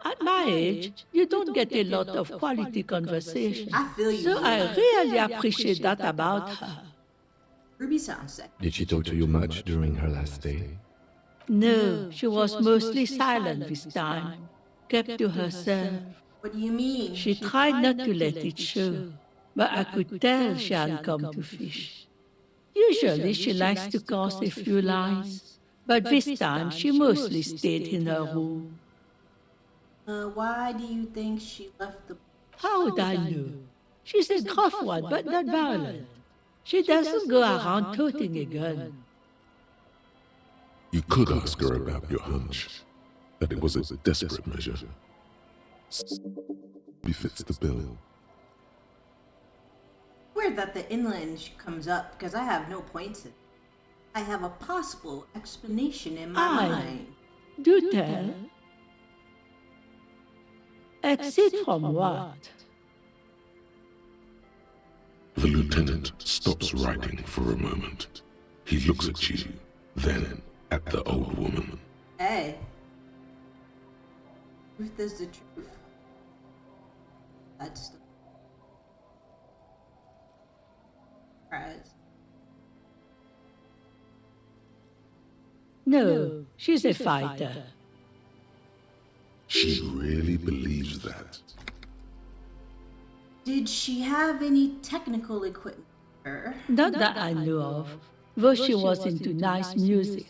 S17: At my age, you don't get a lot of quality conversation.
S3: I feel you.
S17: So I really appreciate that about her.
S3: Ruby sounds sick.
S5: Did she talk to you much during her last stay?
S17: No, she was mostly silent this time, kept to herself.
S3: What do you mean?
S17: She tried not to let it show, but I could tell she hadn't come to fish. Usually she likes to cast a few lines, but this time she mostly stayed in her room.
S3: Why do you think she left the...
S17: How would I know? She's a gruff one, but not violent. She doesn't go around toting a gun.
S4: You could ask her about your hunch, that it was a desperate measure. Befits the bill.
S3: Weird that the inland comes up, because I have no points in it. I have a possible explanation in my mind.
S17: Do tell. Exit from what?
S4: The lieutenant stops writing for a moment. He looks at you, then at the old woman.
S3: Hey. Truth is the truth. That's the prize.
S17: No, she's a fighter.
S4: She really believes that.
S3: Did she have any technical equipment?
S17: Not that I know of, though she was into nice music.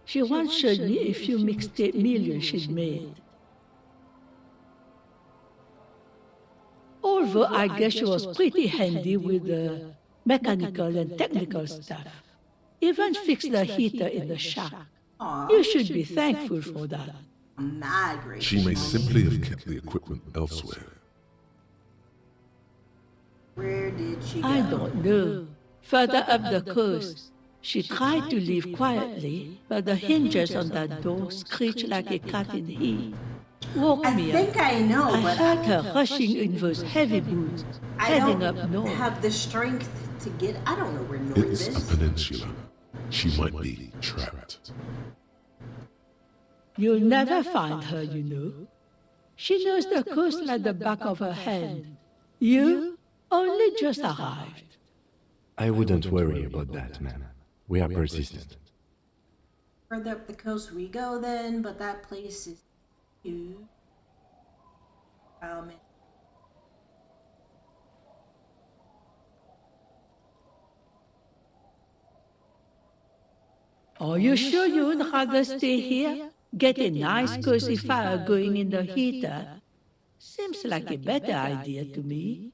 S17: She once showed me a few mixtape millions she'd made. Although I guess she was pretty handy with the mechanical and technical stuff. Even fixed the heater in the shack. You should be thankful for that.
S3: I'm mad grateful.
S4: She may simply have kept the equipment elsewhere.
S3: Where did she go?
S17: I don't know. Further up the coast. She tried to leave quietly, but the hinges on that door screeched like a cat in heat. Woke me up.
S3: I think I know,
S17: I
S3: but
S17: heard her rushing in those heavy boots, heading up north.
S3: Have the strength to get. I don't know where north
S4: It's
S3: is.
S4: a peninsula. She might be trapped.
S17: You'll never find her, you know. She knows the coast like the back of her hand. You only just arrived.
S5: I wouldn't worry about that, man. We are persistent.
S3: Further up the coast we go then, but that place is huge. Man.
S17: Are you sure you would rather stay here? Get a nice cozy fire going in the heater? Seems like a better idea to me.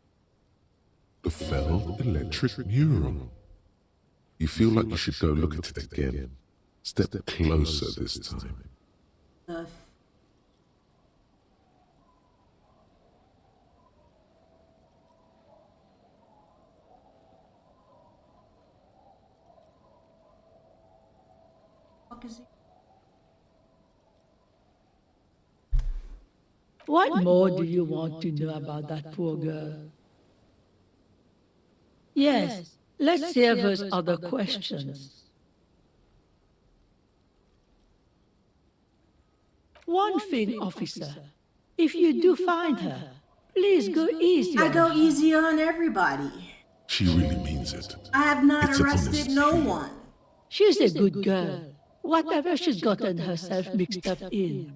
S4: The felled electric mural. You feel like you should go look at it again. Step closer this time.
S3: The fuck is it?
S17: What more do you want to know about that poor girl? Yes, let's hear those other questions. One thing, officer. If you do find her, please go easy on
S3: I go
S17: her.
S3: easy on everybody.
S4: She really means it.
S3: I have not
S4: It's a
S3: arrested
S4: honest
S3: no
S4: plea.
S3: one.
S17: She's a good girl. Whatever she's gotten herself mixed up in.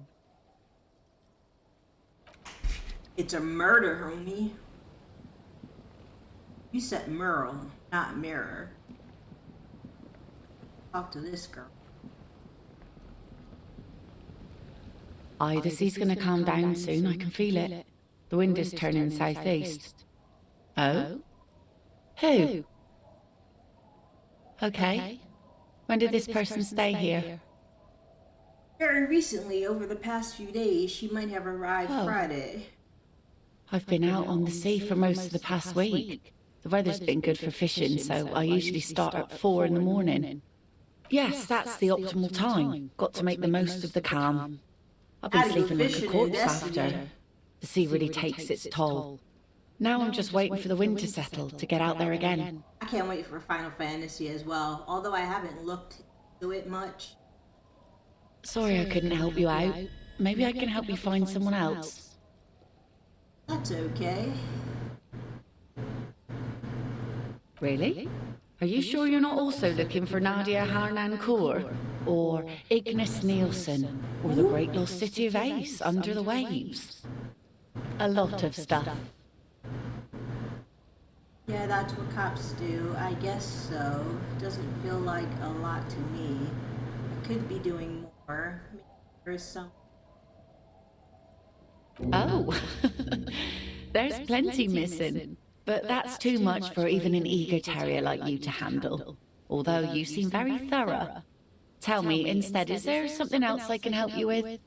S3: It's a murder, homie. You said Merle, not mirror. Talk to this girl.
S6: Aye, the sea's gonna calm down soon, I can feel it. The wind is turning southeast. Oh? Who? Okay. When did this person stay here?
S3: Very recently, over the past few days, she might have arrived
S6: Oh.
S3: Friday.
S6: I've been out on the sea for most of the past week. The weather's been good for fishing, so I usually start at 4 in the morning. Yes, that's the optimal time. Got to make the most of the calm. I've been
S3: Gotta go
S6: sleeping like a
S3: fishing in
S6: corpse
S3: Destiny.
S6: after. The sea really takes its toll. Now I'm just waiting for the wind to settle to get out there again.
S3: I can't wait for Final Fantasy as well, although I haven't looked into it much.
S6: Sorry I couldn't help you out. Maybe I can help you find someone else.
S3: That's okay.
S6: Really? Are you sure you're not also looking for Nadia Harnancourt? Or Ignis Nielsen? Or the great lost city of Ace under the waves? A lot of stuff.
S3: Yeah, that's what cops do. I guess so. Doesn't feel like a lot to me. I could be doing more. Maybe there's some.
S6: Oh, there's plenty missing. But that's too much for even an eager terrier like you to handle. Although you seem very thorough. Tell me instead, is there something else I can help you with?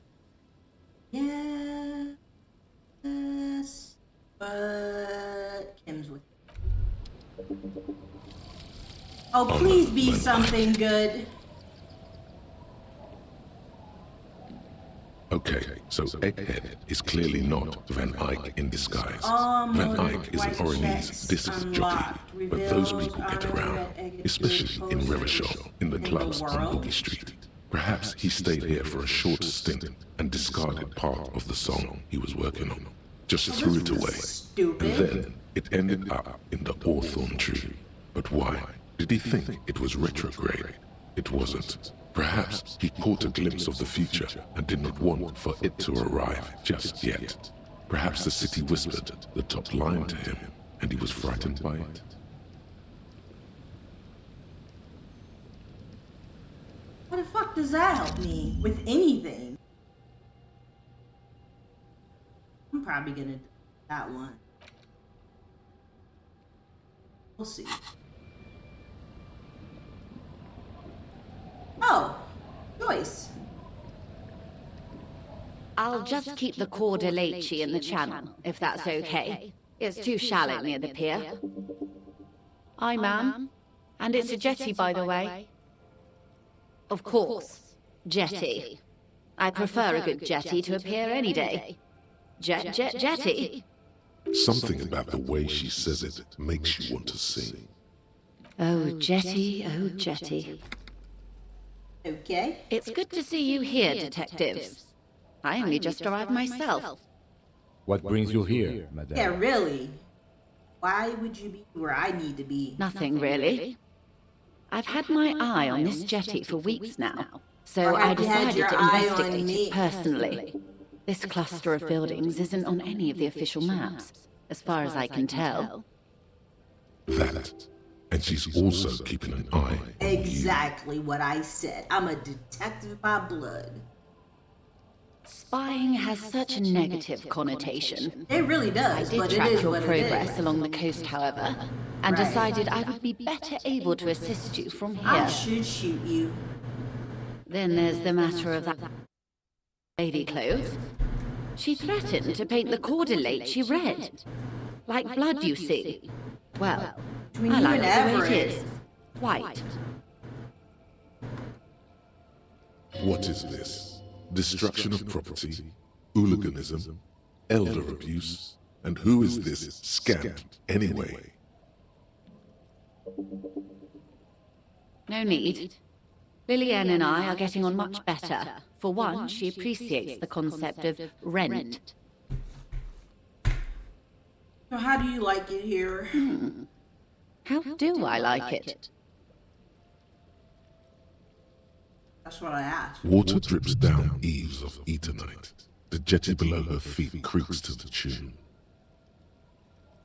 S3: Yeah. Yes. But Kim's with me. Oh, please be something good.
S4: Okay, so Egghead is clearly not Van Eyck in disguise. Van Eyck is an Oranese disc jockey, but those people get around, especially in Revachol, in the clubs on Boogie Street. Perhaps he stayed here for a short stint and discarded part of the song he was working on. Just threw it away. And then it ended up in the hawthorn tree. But why? Did he think it was retrograde? It wasn't. Perhaps he caught a glimpse of the future and did not want for it to arrive just yet. Perhaps the city whispered the top line to him, and he was frightened by it.
S3: What the fuck does that help me with anything? I'm probably gonna do that one. We'll see. Oh, Joyce.
S6: I'll just keep the Corda Lacey in the channel, if that's okay. It's too shallow near the pier. Aye, ma'am. And it's a jetty, by the way. Of course. Jetty. I prefer a good jetty to a pier any day. Jetty.
S4: Something about the way she says it makes you want to sing.
S6: Oh, jetty, oh, jetty.
S3: Okay.
S6: It's good to see you here, detectives. I only just arrived myself.
S5: What brings you here, madame?
S3: Yeah, really. Why would you be where I need to be?
S6: Nothing really. I've had my eye on this jetty for weeks now, so I decided to investigate it personally. This cluster of buildings isn't on any of the official maps, as far as I can tell.
S4: That. And she's also keeping an eye on
S3: exactly what I said. I'm a detective by blood.
S6: Spying has such a negative connotation.
S3: It really does.
S6: I did track your progress along the coast, however, and decided I would be better able to assist you from here.
S3: I should shoot you.
S6: Then there's the matter of that lady clothes. She threatened to paint the cordelate she read. Like blood, you see. Well, I like it the way it is. White.
S4: What is this? Destruction of property, hooliganism, elder abuse, and who is this scamp anyway?
S6: No need. Lillian and I are getting on much better. For one, she appreciates the concept of rent.
S3: So how do you like it here?
S6: How do I like it?
S3: That's what I asked.
S4: Water drips down eaves of Eternite. The jetty below her feet creaks to the tune.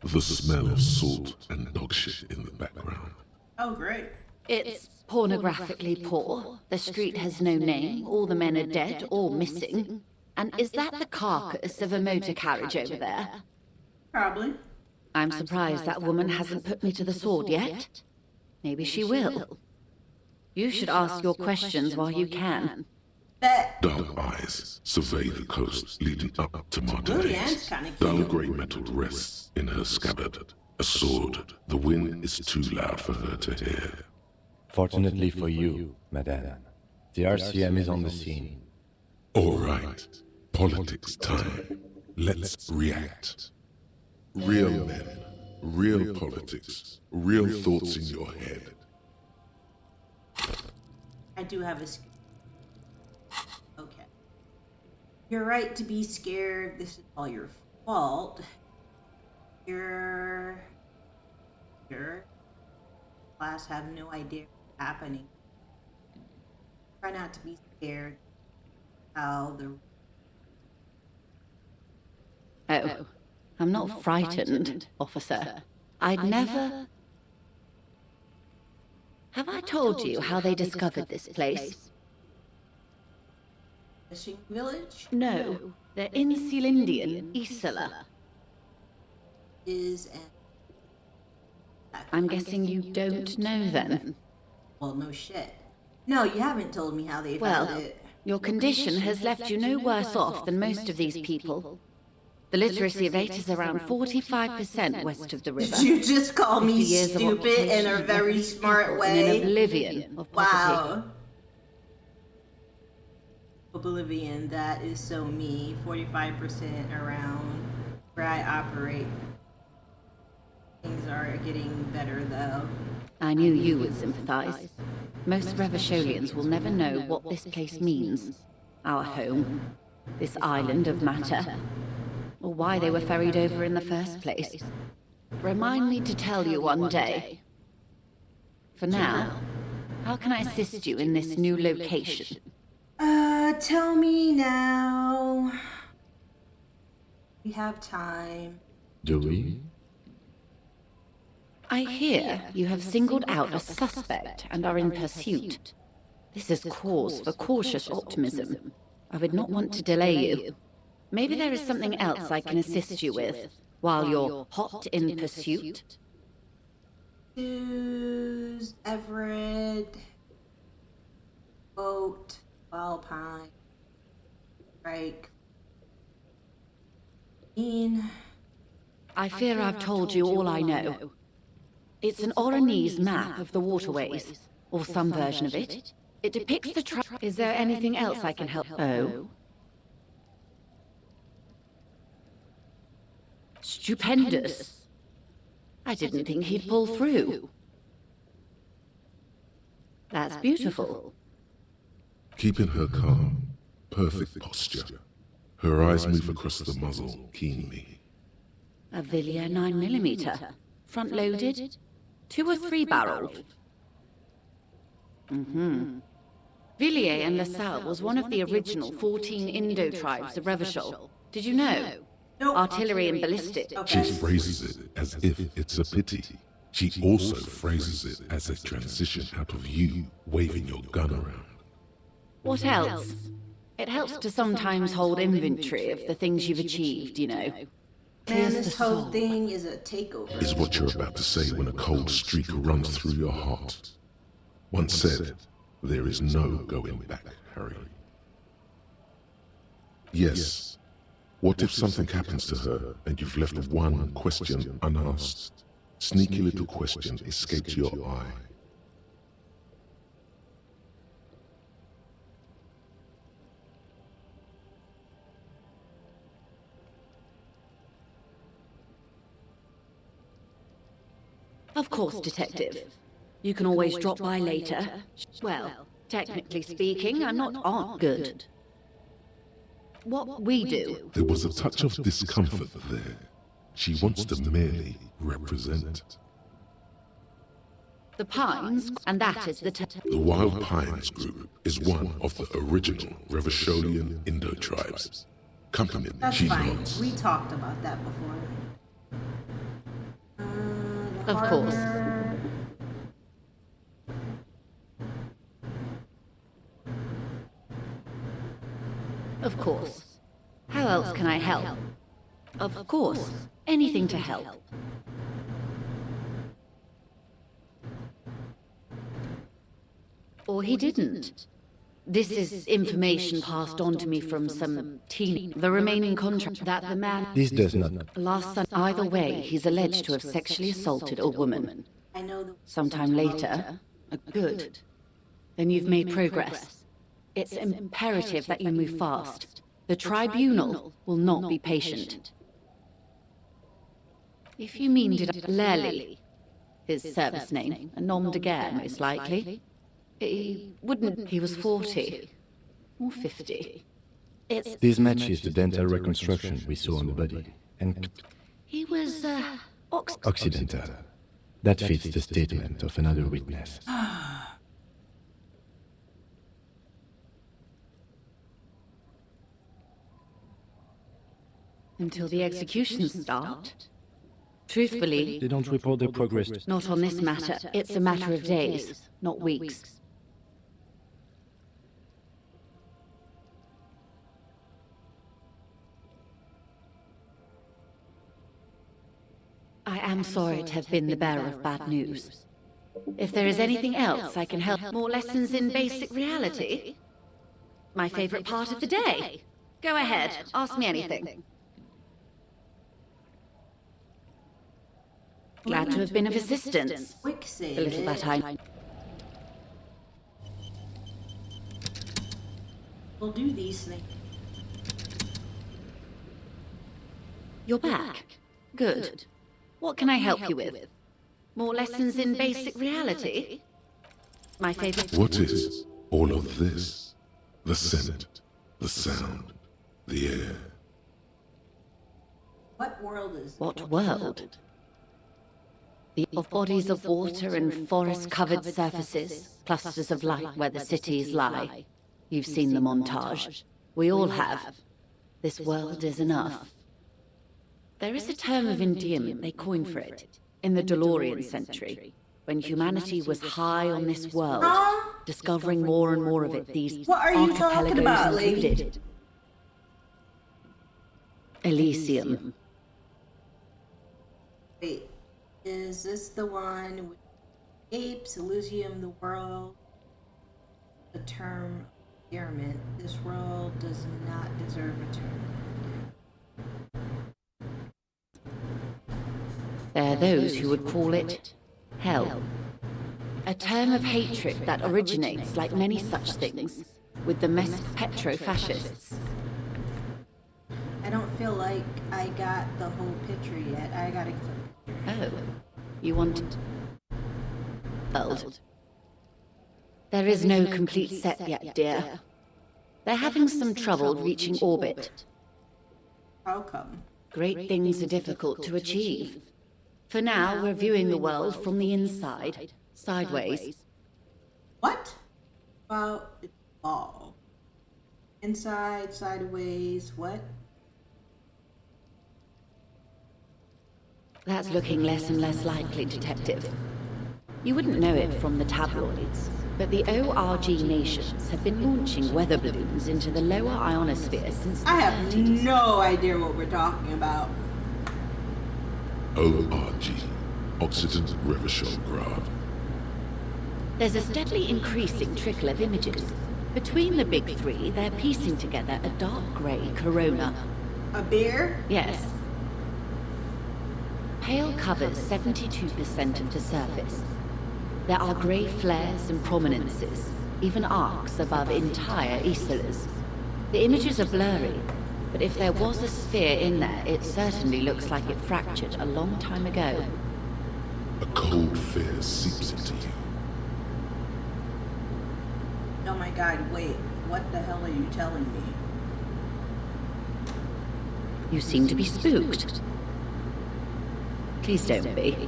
S4: The smell of salt and dog shit in the background.
S3: Oh, great.
S6: It's pornographically poor. The street has no name. All the men are dead or missing. And is that the carcass of a motor carriage over there?
S3: Probably.
S6: I'm surprised that woman hasn't put me to the sword yet. Maybe she will. You should ask your questions while you can.
S4: Dark eyes survey the coast leading up to Martinez. Dull grey metal rests in her scabbard. A sword. The wind is too loud for her to hear.
S5: Fortunately for you, madame, the RCM is on the scene.
S4: All right. Politics time. Let's react. Real men, real politics, real thoughts in your head.
S3: I do have a... Okay. You're right to be scared. This is all your fault. Your class have no idea what's happening. Try not to be scared. How the...
S6: Oh. I'm not frightened, officer. I'd never... Have I told you how they discovered this place?
S3: Fishing village?
S6: No, they're in Celindian, Isola.
S3: Is an...
S6: I'm guessing you don't know then.
S3: Well, no shit. No, you haven't told me how they found it.
S6: Your condition has left you no worse off than most of these people. The literacy rate is around 45% west of the river.
S3: Did you just call me stupid in a very smart way?
S6: In an oblivion of poverty.
S3: Wow. oblivion that is so me. 45% around where I operate. Things are getting better though.
S6: I knew you would sympathize. Most Revacholians will never know what this place means. Our home. This island of matter. Or why they were ferried over in the first place. Remind me to tell you one day. For now, how can I assist you in this new location?
S3: Tell me now. We have time.
S5: Do we?
S6: I hear you have singled out a suspect and are in pursuit. This is cause for cautious optimism. I would not want to delay you. Maybe there is something else I can assist you with while you're hot in pursuit.
S3: Suze, Everett, Boat, Alpine, Drake.
S6: I fear I've told you all I know. It's an Oranese map of the waterways, or some version of it. It depicts the Is there anything else I can help? Oh? Stupendous. I didn't think he'd pull through. That's beautiful.
S4: Keeping her calm, perfect posture. Her eyes move across the muzzle keenly.
S6: A Villiers 9mm, front-loaded, 2 or 3 barreled. Villiers and LaSalle was one of the original 14 Indo tribes of Revachol. Did you know? Artillery and ballistic.
S4: She phrases it as if it's a pity. She also phrases it as a transition out of you waving your gun around.
S6: What else? It helps to sometimes hold inventory of the things you've achieved, you know.
S3: Man, this whole thing is a takeover.
S4: Is what you're about to say when a cold streak runs through your heart. Once said, there is no going back, Harry. Yes. What if something happens to her and you've left one question unasked? Sneaky little question escaped your eye.
S6: Of course, Detective. You can always drop by later. Well, technically speaking, I'm not good. What we do...
S4: There was a touch of discomfort there. She wants to merely represent.
S6: The Pines, and that is the...
S4: The Wild Pines group is one of the original Revacholian Indo tribes. Company
S3: That's
S4: she
S3: fine.
S4: loves.
S3: We talked about that before.
S6: Of course. Of course. How else can I help? Of course. Anything to help. Or he didn't. This is information passed on to me from some teen. The remaining contract that the man...
S5: This does not.
S6: Last son... Either way, he's alleged to have sexually assaulted a woman.
S3: I know the...
S6: Sometime later. Good. Then you've made progress. It's imperative that you move fast. The tribunal will not be patient. If you mean Lely, his service name, a nom de guerre most likely. He wouldn't... He was 40. Or 50. It's...
S5: This matches the dental reconstruction we saw on the body. And...
S6: He was,
S5: Occidental. That fits the statement of another witness.
S6: Until the executions start. Truthfully...
S5: They don't report their progress.
S6: Not on this matter. It's a matter of days, not weeks. I am sorry to have been the bearer of bad news. If there is anything else I can help... More lessons in basic reality? My favorite part of the day. Go ahead, ask me anything. Glad to have been of assistance. The little that I...
S3: We'll do these things.
S6: You're back. Good. What can I help you with? More lessons in basic reality? My favorite...
S4: What is all of this? The scent, the sound, the air.
S3: What world is
S6: What world? The of bodies of water and forest-covered surfaces, clusters of light where the cities lie. You've seen the montage. We all have. This world is enough. There is a term of endearment they coined for it, in the DeLorean century, when humanity was high on this world, discovering more and more of it, these
S3: What are you talking about, lady?
S6: included. Elysium.
S3: Wait, is this the one with apes, Elysium, the world? The term endearment. This world does not deserve a term.
S6: There are those who would call it hell. A term of hatred that originates, like many such things, with the petro-fascists.
S3: I don't feel like I got the whole picture yet. I gotta click.
S6: Oh, you want world? There is no complete set yet, dear. They're having some trouble reaching orbit.
S3: How come?
S6: Great things are difficult to achieve. For now, we're viewing the world from the inside, sideways.
S3: What? Well, it's all. Inside, sideways, what?
S6: That's looking less and less likely, Detective. You wouldn't know it from the tabloids, but the ORG nations have been launching weather balloons into the lower ionosphere since the
S3: I have
S6: 30s.
S3: no idea what we're talking about.
S4: ORG, Occident Revichograd.
S6: There's a steadily increasing trickle of images. Between the big three, they're piecing together a dark grey corona.
S3: A bear?
S6: Yes. Pale covers 72% of the surface. There are grey flares and prominences, even arcs above entire isolas. The images are blurry, but if there was a sphere in there, it certainly looks like it fractured a long time ago.
S4: A cold fear seeps into you.
S3: Oh my god, wait. What the hell are you telling me?
S6: You seem to be spooked. Please don't be.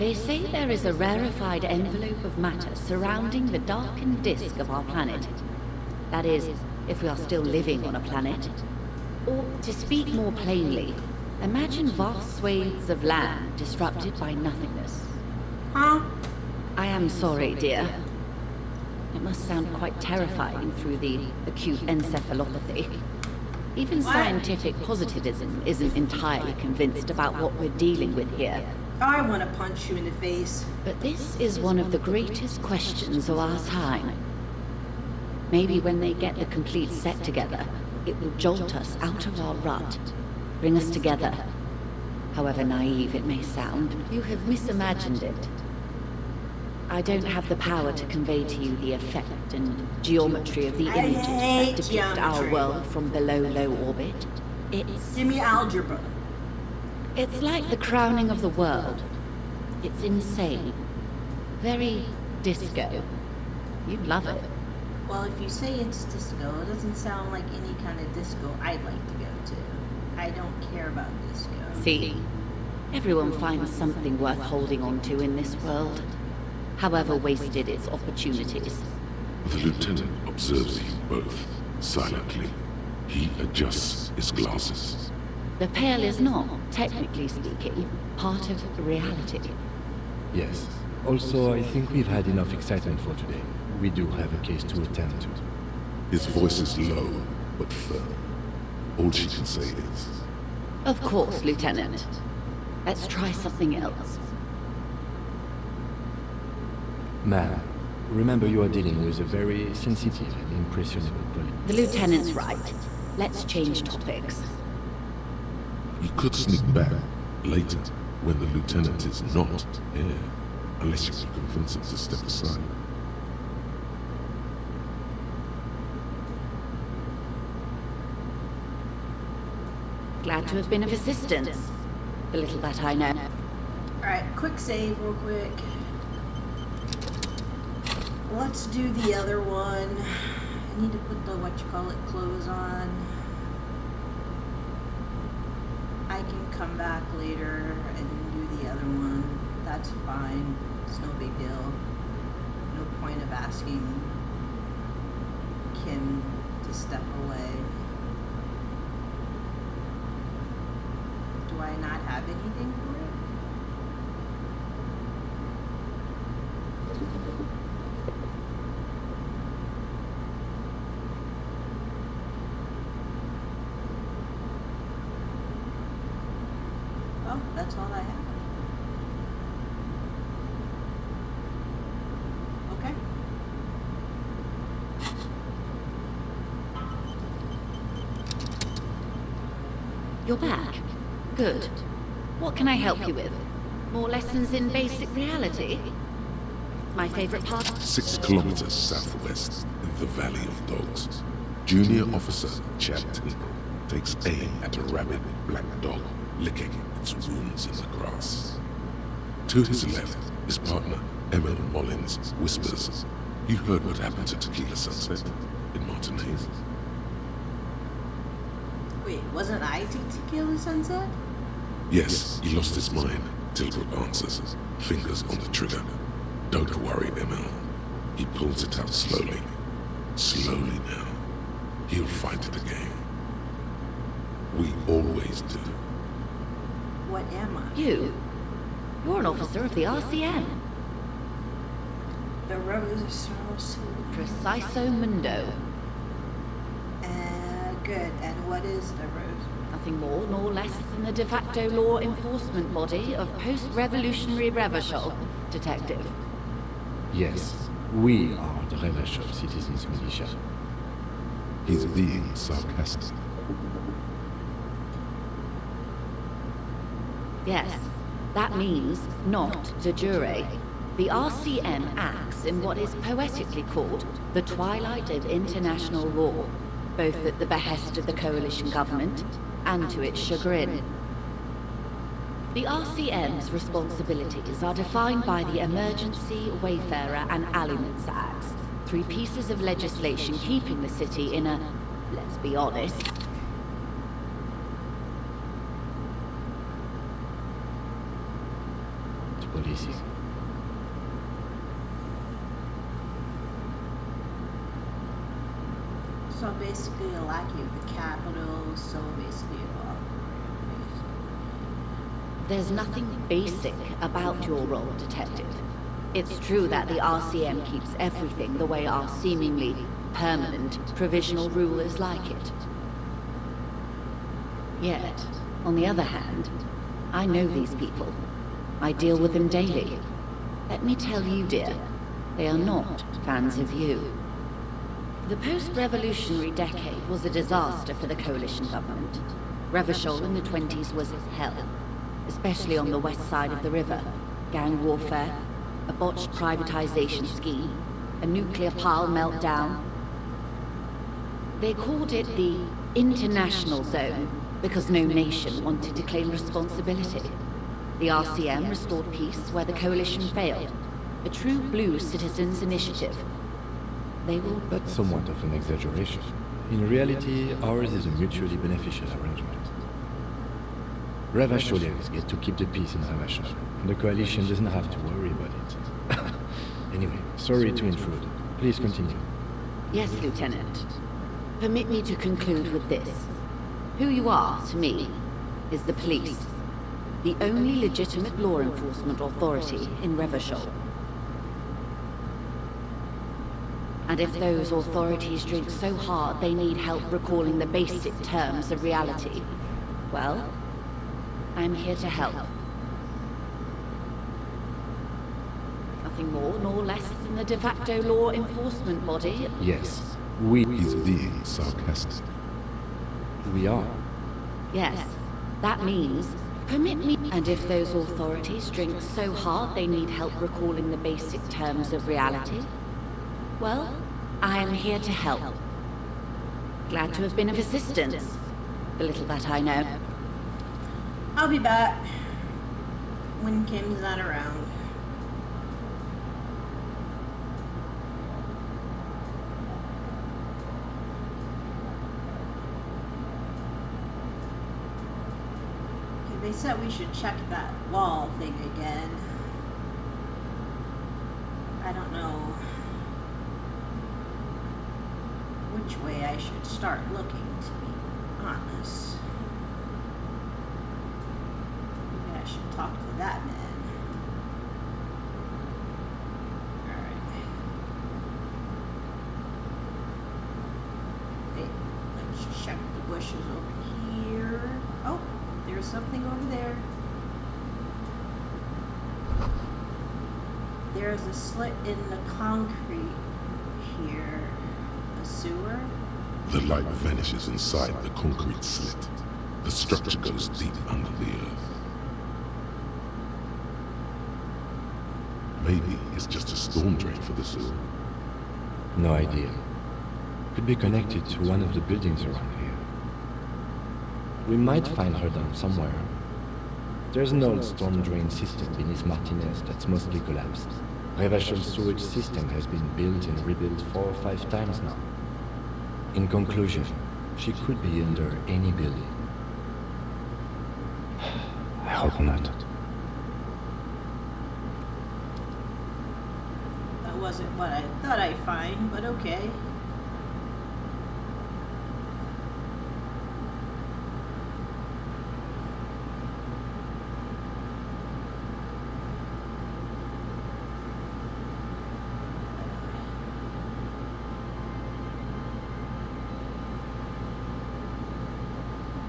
S6: They say there is a rarefied envelope of matter surrounding the darkened disk of our planet. That is, if we are still living on a planet. Or, to speak more plainly, imagine vast swathes of land disrupted by nothingness.
S3: Huh?
S6: I am sorry, dear. It must sound quite terrifying through the acute encephalopathy. Even scientific positivism isn't entirely convinced about what we're dealing with here.
S3: I want to punch you in the face.
S6: But this is one of the greatest questions of our time. Maybe when they get the complete set together, it will jolt us out of our rut, bring us together. However naive it may sound, you have misimagined it. I don't have the power to convey to you the effect and geometry of the images that depict our world from below low orbit. It's...
S3: Give me algebra.
S6: It's like the crowning of the world. It's insane. Very disco. You'd love it.
S3: Well, if you say it's disco, it doesn't sound like any kind of disco I'd like to go to. I don't care about disco.
S6: See? Everyone finds something worth holding on to in this world, however wasted its opportunities.
S4: The lieutenant observes you both, silently. He adjusts his glasses.
S6: The Pale is not, technically speaking, part of reality.
S5: Yes. Also, I think we've had enough excitement for today. We do have a case to attend to.
S4: His voice is low, but firm. All she can say is...
S6: Of course, Lieutenant. Let's try something else.
S5: Ma'am, remember you are dealing with a very sensitive and impressionable police.
S6: The Lieutenant's right. Let's change topics.
S4: You could sneak back later when the lieutenant is not here, unless you can convince him to step aside.
S6: Glad to have been of assistance. The little that I know.
S3: Alright, quick save real quick. Let's do the other one. I need to put the clothes on. I can come back later and do the other one. That's fine. It's no big deal. No point of asking Kim to step away. Do I not have anything for it? Oh, that's all I have. Okay.
S6: You're back. Good. What can I help you with? More lessons in basic reality? My favorite part?
S4: 6 kilometers southwest, in the Valley of Dogs, Junior Officer Chad Tinkle takes aim at a rabid black dog licking its wounds in the grass. To his left, his partner, Emma Mullins, whispers, "You heard what happened to Tequila Sunset in Martinez?"
S3: Wait, wasn't I Tequila Sunset?
S4: Yes, he lost his mind, Tilbrook answers, fingers on the trigger. "Don't worry, Emil. He pulls it out slowly. Slowly now. He'll find it again. We always do."
S3: What am I?
S6: You? You're an officer of the RCM.
S3: The Rose.
S6: Preciso Mundo.
S3: Good. And what is the Rose?
S6: Nothing more nor less than the de facto law enforcement body of post-revolutionary Revachol, Detective.
S5: Yes, we are the Revachol Citizens Militia.
S4: He's being sarcastic.
S6: Yes, that means not de jure. The RCM acts in what is poetically called the twilight of international law, both at the behest of the coalition government and to its chagrin. The RCM's responsibilities are defined by the Emergency, Wayfarer and Aliments Acts, 3 pieces of legislation keeping the city in a, let's be honest,
S5: police.
S3: So basically, a lackey of the capital, so basically
S6: there's nothing basic about your role, Detective. It's true that the RCM keeps everything the way our seemingly permanent, provisional rulers like it. Yet, on the other hand, I know these people. I deal with them daily. Let me tell you, dear, they are not fans of you. The post-revolutionary decade was a disaster for the coalition government. Revachol in the 20s was hell, especially on the west side of the river. Gang warfare, a botched privatization scheme, a nuclear pile meltdown. They called it the international zone because no nation wanted to claim responsibility. The RCM restored peace where the coalition failed. A true blue citizens' initiative. They will...
S5: That's somewhat of an exaggeration. In reality, ours is a mutually beneficial arrangement. Revacholians get to keep the peace in Revachol, and the coalition doesn't have to worry about it. Anyway, sorry to intrude. Please continue.
S6: Yes, Lieutenant. Permit me to conclude with this. Who you are, to me, is the police. The only legitimate law enforcement authority in Revachol. And if those authorities drink so hard they need help recalling the basic terms of reality, well, I'm here to help. Nothing more nor less than the de facto law enforcement body.
S5: Yes,
S4: He's being sarcastic.
S5: we are.
S6: Yes, that means, permit me, and if those authorities drink so hard they need help recalling the basic terms of reality, well, I am here to help. Glad to have been of assistance, the little that I know.
S3: I'll be back when Kim's not around. Okay, they said we should check that wall thing again. I don't know which way I should start looking, to be honest. Maybe I should talk to that man. Alright. Wait, let's check the bushes over here. Oh, there's something over there. There's a slit in the concrete here. A sewer?
S4: The light vanishes inside the concrete slit. The structure goes deep under the earth. Maybe it's just a storm drain for the sewer.
S5: No idea. Could be connected to one of the buildings around here. We might find her down somewhere. There's an old storm drain system beneath Martinez that's mostly collapsed. Revachol sewage system has been built and rebuilt 4 or 5 times now. In conclusion, she could be under any building. I hope not.
S3: That wasn't what I thought I'd find, but okay.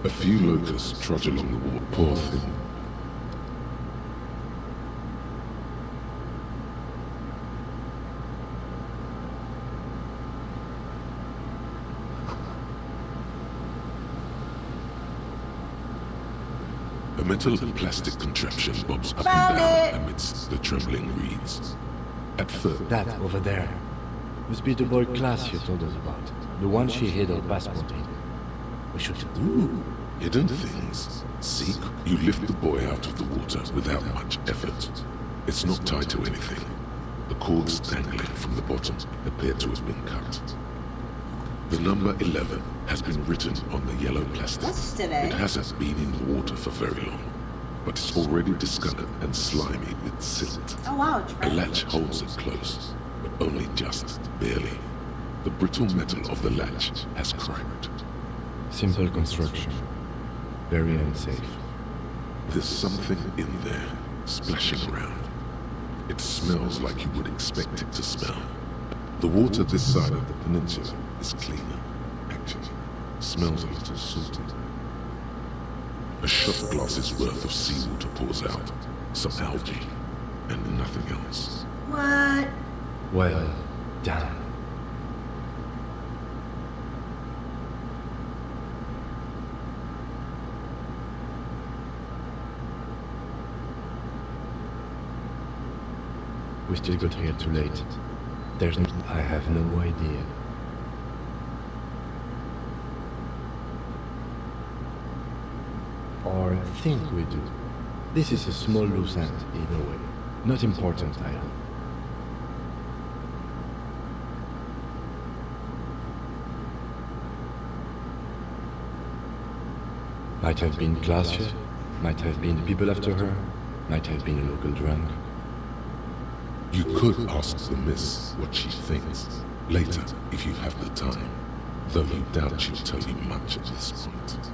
S4: A few locusts trudge along the wall, poor thing. A metal and plastic contraption bobs up and down amidst the trembling reeds. At first,
S5: that over there must be the boy Klaas you told us about. The one she hid her passport in. We should...
S4: Ooh, hidden things. See, you lift the boy out of the water without much effort. It's not tied to anything. The cords dangling from the bottom appear to have been cut. The number 11 has been written on the yellow plastic. It hasn't been in the water for very long, but it's already discolored and slimy with silt.
S3: Oh wow, it's
S4: A latch holds it close, but only just barely. The brittle metal of the latch has cracked.
S5: Simple construction. Very unsafe.
S4: There's something in there, splashing around. It smells like you would expect it to smell. The water this side of the peninsula is cleaner, actually. Smells a little salted. A shot glass's worth of seawater pours out, some algae, and nothing else.
S3: What?
S5: Well done. We still got here too late. I have no idea. Or think we do. This is a small loose end, either way. Not important, I hope. Might have been Glacier, might have been the people after her, might have been a local drunk.
S4: You could ask the miss what she thinks, later, if you have the time, though you doubt she'll tell you much at this point.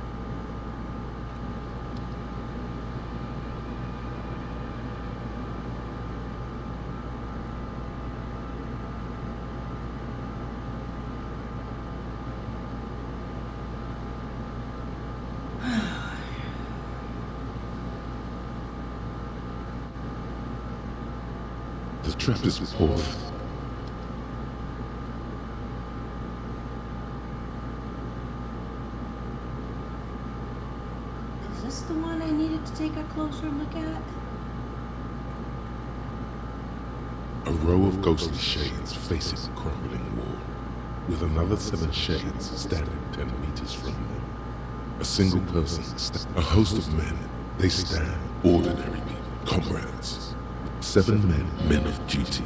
S4: The trap is pulled.
S3: Is this the one I needed to take a closer look at?
S4: A row of ghostly shades facing the crumbling wall, with another 7 shades standing 10 meters from them. A single person, a host of men, They stand, ordinary people, comrades. 7 men of duty,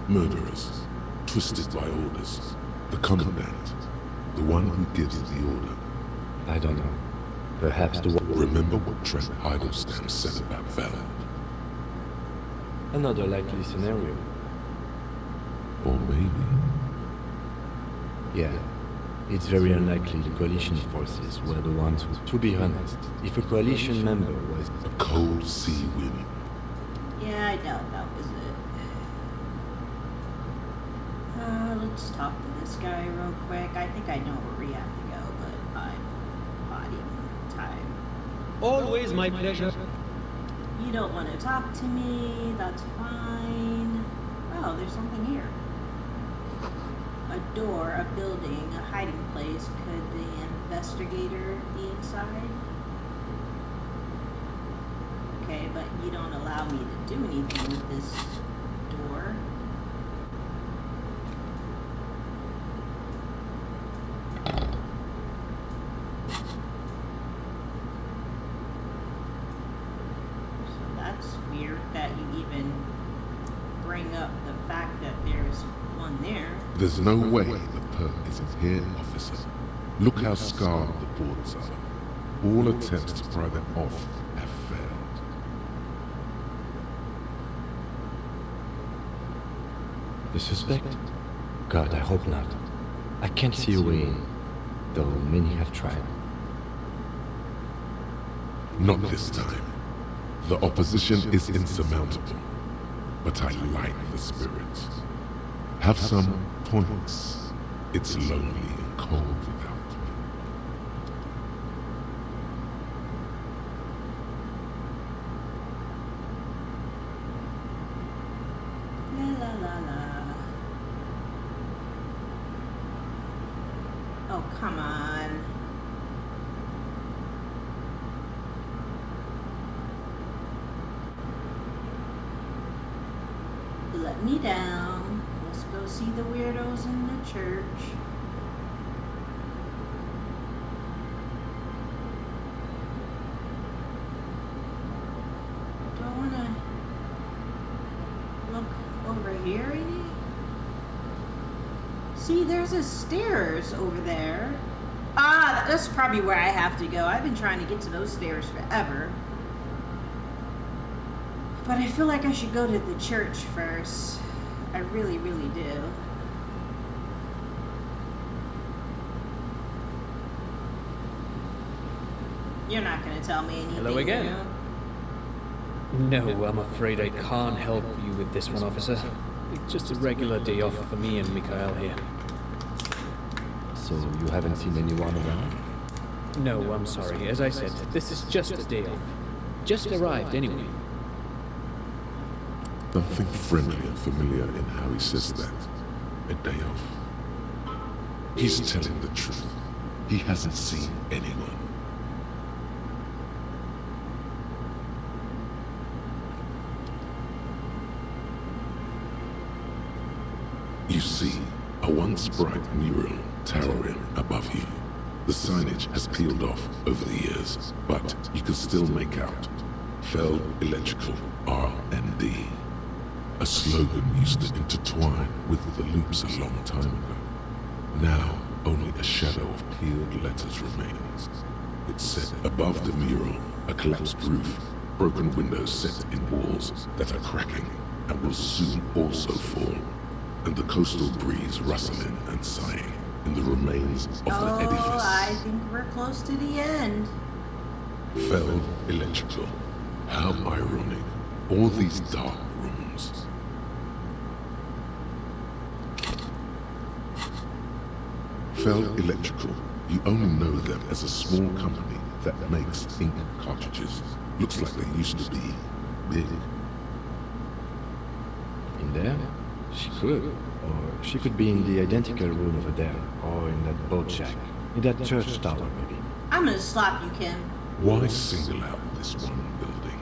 S4: murderers, twisted by orders. The commandant, the one who gives the order.
S5: I don't know. Perhaps the one...
S4: Remember what Trent Heidelstein said about Valor?
S5: Another likely scenario.
S4: Or maybe...
S5: Yeah. It's very unlikely the coalition forces were the ones who... To be honest, if a coalition member was...
S4: A cold sea wind.
S3: Yeah, I doubt that was it. Let's talk to this guy real quick. I think I know where we have to go, but I'm body time.
S14: Always my pleasure.
S3: You don't want to talk to me, that's fine. Oh, there's something here. A door, a building, a hiding place. Could the investigator be inside? Okay, but you don't allow me to do anything with this door. So that's weird that you even bring up the fact that there's one there.
S4: There's no way the perk isn't here, officer. Look how scarred the boards are. All attempts to pry them off have failed.
S5: The suspect? God, I hope not. I can't see a way in, though many have tried.
S4: Not this time. The opposition is insurmountable, but I like the spirit. Have some points. It's lonely and cold without me.
S3: La la la la. Oh, come on. Let me down. Let's go see the weirdos in the church. Do I want to look over here, maybe? See, there's a stairs over there. Ah, that's probably where I have to go. I've been trying to get to those stairs forever. But I feel like I should go to the church first. I really, really do. You're not going to tell me anything.
S18: Hello again. No, I'm afraid I can't help you with this one, officer. It's just a regular day off for me and Mikhail here.
S5: So you haven't seen anyone around?
S18: No, I'm sorry. As I said, this is just a day off. Just arrived anyway.
S4: Something friendly and familiar in how he says that. A day off. He's telling the truth. He hasn't seen anyone. You see, a once bright mural towering above you. The signage has peeled off over the years, but you can still make out Feld Electrical R&D. A slogan used to intertwine with the loops a long time ago. Now, only a shadow of peeled letters remains. It's set above the mural, a collapsed roof, broken windows set in walls that are cracking and will soon also fall, and the coastal breeze rustling and sighing in the remains of the edifice.
S3: Oh, I think we're close to the end.
S4: Feld Electrical. How ironic. All these dark rooms. Feld Electrical. You only know them as a small company that makes ink cartridges. Looks like they used to be big.
S5: In there? She could. Or she could be in the identical room over there. Or in that boat shack. In that church tower, maybe.
S3: I'm gonna slap you, Kim.
S4: Why single out this one building?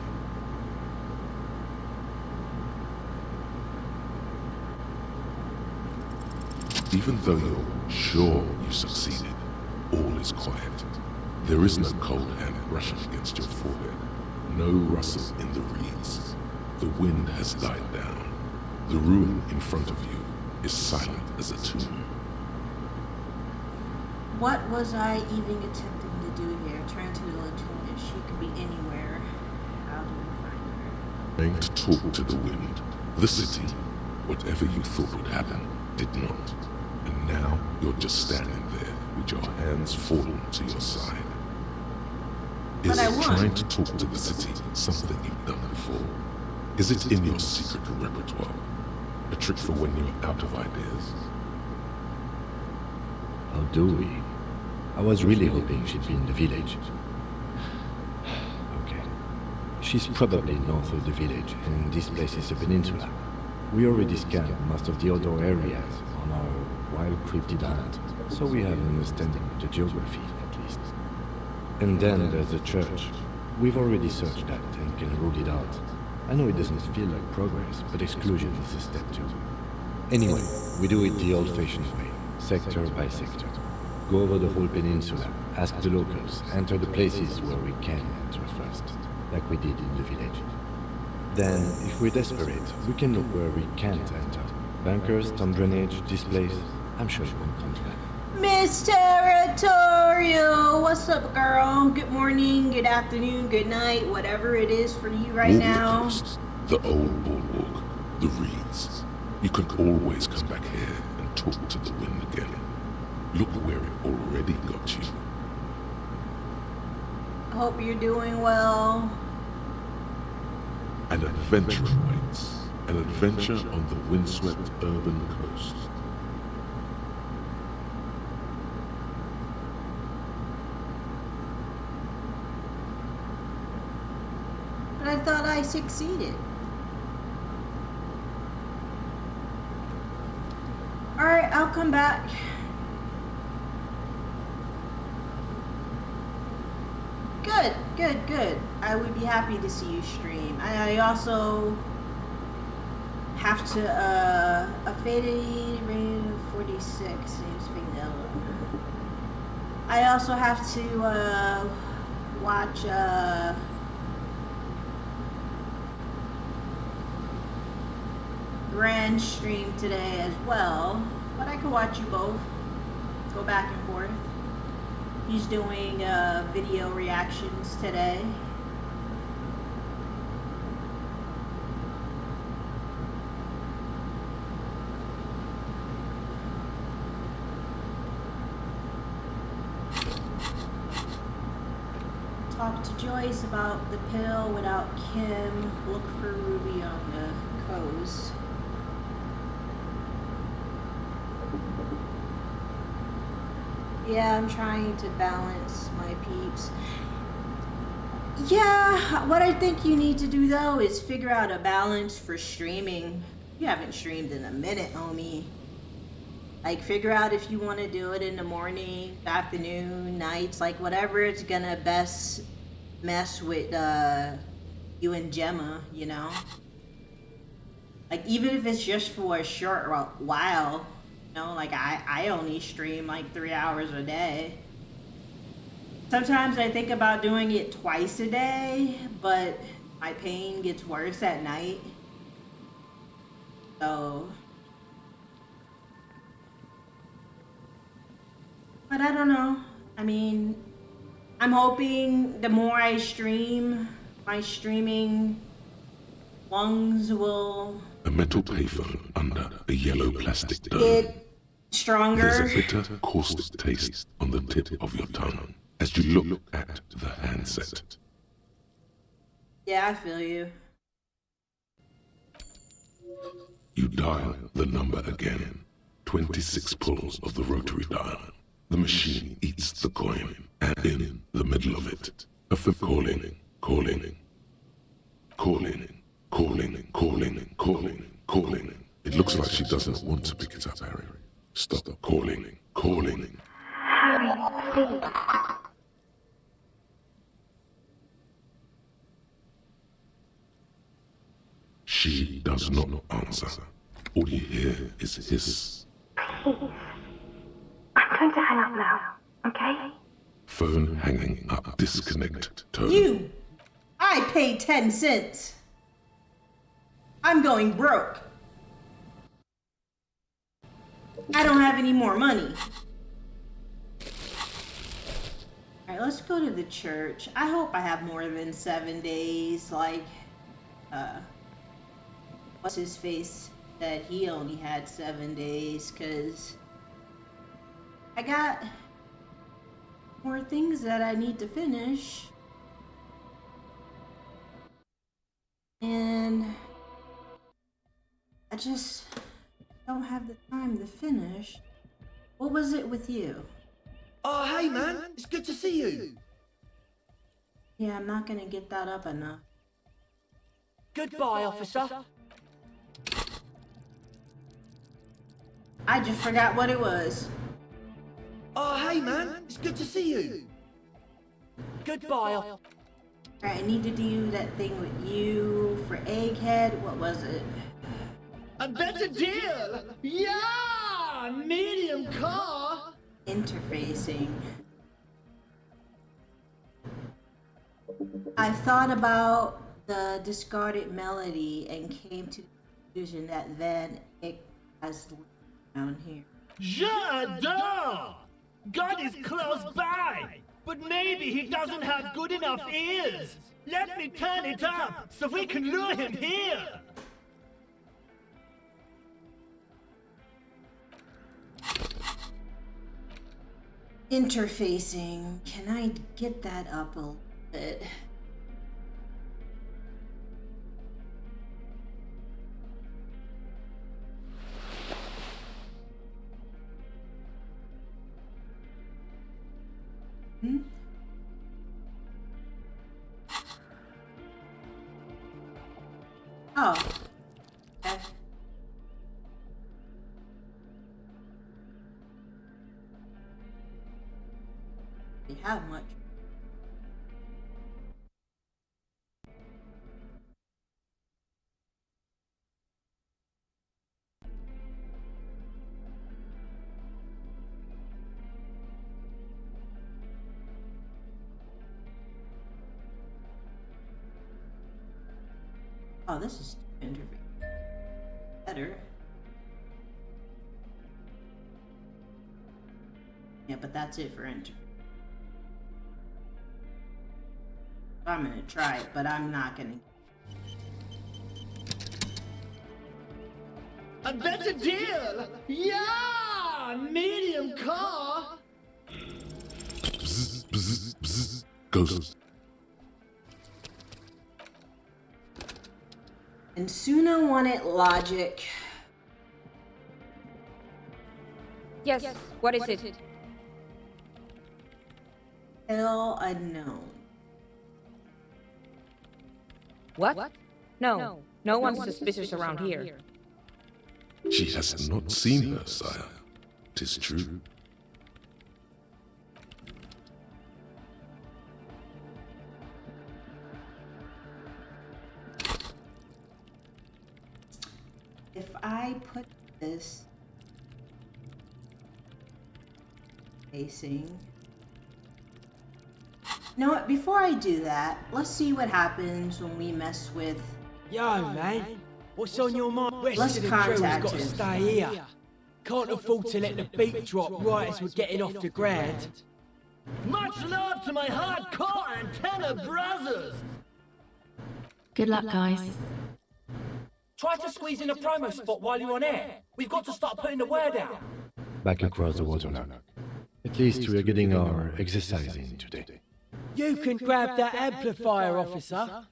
S4: Even though you're sure you succeeded, all is quiet. There is no cold hand brushing against your forehead. No rustle in the reeds. The wind has died down. The ruin in front of you is silent as a tomb.
S3: What was I even attempting to do here? Turn to the Latonia. She could be anywhere. How do we find her?
S4: Trying to talk to the wind. The city, whatever you thought would happen, did not. And now you're just standing there with your hands fallen to your side. Is trying to talk to the city something you've done before? Is it in your secret repertoire? A trick for when you're out of ideas?
S5: How do we? I was really hoping she'd be in the village. Okay. She's probably north of the village, and this place is a peninsula. We already scanned most of the outdoor areas on our wild cryptid island, so we have an understanding of the geography, at least. And then there's the church. We've already searched that and can rule it out. I know it doesn't feel like progress, but exclusion is a step too. Anyway, we do it the old-fashioned way, sector by sector. Go over the whole peninsula, ask the locals, enter the places where we can enter first, like we did in the village. Then, if we're desperate, we can look where we can't enter. Bunkers, town drainage, this place, I'm sure it won't come back.
S3: Miss Territorial, what's up, girl? Good morning, good afternoon, good night, whatever it is for you right now.
S4: The coast, the old boardwalk, the reeds. You can always come back here and talk to the wind again. Look where it already got you.
S3: I hope you're doing well.
S4: An adventure awaits. An adventure on the windswept urban coast.
S3: But I thought I succeeded. Alright, I'll come back. Good. I would be happy to see you stream. I also have to, a faded rating of 46 seems vanilla. I also have to, watch, Grand stream today as well, but I could watch you both. Go back and forth. He's doing video reactions today. Talk to Joyce about the pill without Kim. Look for Ruby on the coast. Yeah, I'm trying to balance my peeps. Yeah, what I think you need to do though is figure out a balance for streaming. You haven't streamed in a minute, homie. Like, figure out if you want to do it in the morning, afternoon, nights, like whatever it's gonna best mess with you and Gemma, you know? Like, even if it's just for a short while. Like I only stream like 3 hours a day. Sometimes I think about doing it twice a day, but my pain gets worse at night. So, but I don't know. I mean, I'm hoping the more I stream, my streaming lungs will
S4: A metal payphone under a yellow plastic dome.
S3: get stronger.
S4: There's a bitter, caustic taste on the tip of your tongue as you look at the handset.
S3: Yeah, I feel you.
S4: You dial the number again. 26 pulls of the rotary dial. The machine eats the coin, and in the middle of it, a calling. It looks like she doesn't want to pick it up, Harry. Stop calling.
S16: Harry, please.
S4: She does not answer. All you hear is hiss.
S16: Please. I'm going to hang up now, okay?
S4: Phone hanging up. Disconnect. Tone.
S3: You! I paid 10 cents. I'm going broke. I don't have any more money. Alright, let's go to the church. I hope I have more than 7 days. Like, what's his face said he only had 7 days, because I got more things that I need to finish. And I just don't have the time to finish. What was it with you?
S14: Oh, hey man, it's good to see you.
S3: Yeah, I'm not gonna get that up enough.
S14: Goodbye, officer.
S3: I just forgot what it was.
S14: Oh, hey man, it's good to see you. Goodbye.
S3: Alright, I need to do that thing with you for Egghead. What was it?
S14: A better deal! Yeah! Medium car!
S3: Interfacing. I thought about the discarded melody and came to the conclusion that then it has down here.
S14: J'adore! God is close by, but maybe he doesn't have good enough ears. Let me turn it up so we can lure him here.
S3: Interfacing. Can I get that up a little bit? Oh. Okay. We have much. Oh, this is interview. Better. Yeah, but that's it for interview. I'm gonna try it, but I'm not gonna.
S14: A better deal! Yeah! Medium car!
S4: Bzz, bzz, bzz. Ghost.
S3: And Suna wanted logic.
S19: Yes, what is it?
S3: Hell unknown.
S19: What? No, no one's suspicious around here.
S4: She has not seen her, sire. 'Tis true.
S3: If I put this facing. You know what, before I do that, let's see what happens when we mess with...
S14: Yo, man, what's on your mind?
S3: Let's
S14: Rest of the crew's
S3: contact
S14: got to
S3: him.
S14: stay here. Can't afford to let the beat drop right as we're getting off the ground. Much love to my hardcore antenna brothers!
S6: Good luck, guys.
S14: Try to squeeze in a promo spot while you're on air. We've got to start putting the word out.
S5: Back across the water now. At least we are getting our exercise in today.
S14: You can grab that amplifier, officer.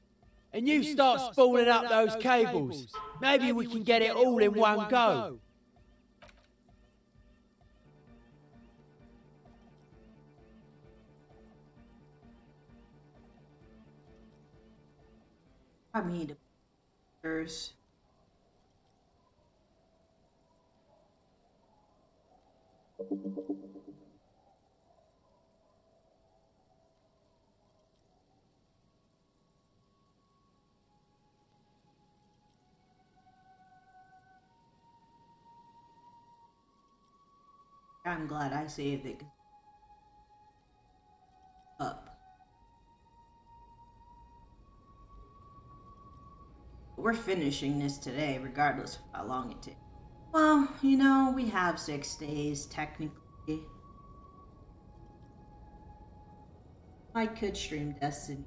S14: And you start spooling up those cables. Maybe we can get it all in one go.
S3: I mean, the first. I'm glad I saved it. Up. we're finishing this today, regardless of how long it takes. Well, you know, we have 6 days, technically. I could stream Destiny